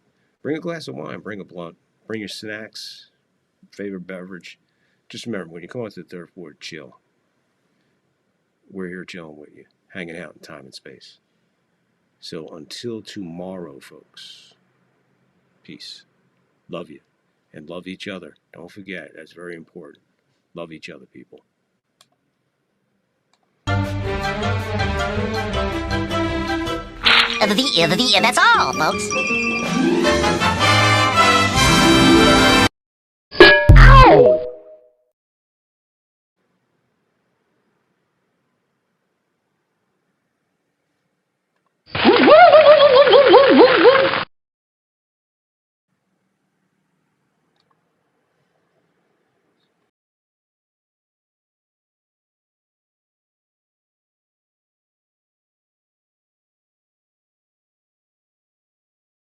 Bring a glass of wine, bring a blunt, bring your snacks, favorite beverage. Just remember, when you come up to the 3rd floor, chill. We're here chilling with you, hanging out in time and space. So until tomorrow, folks, peace. Love you. And love each other. Don't forget, that's very important. Love each other, people. That's all, folks.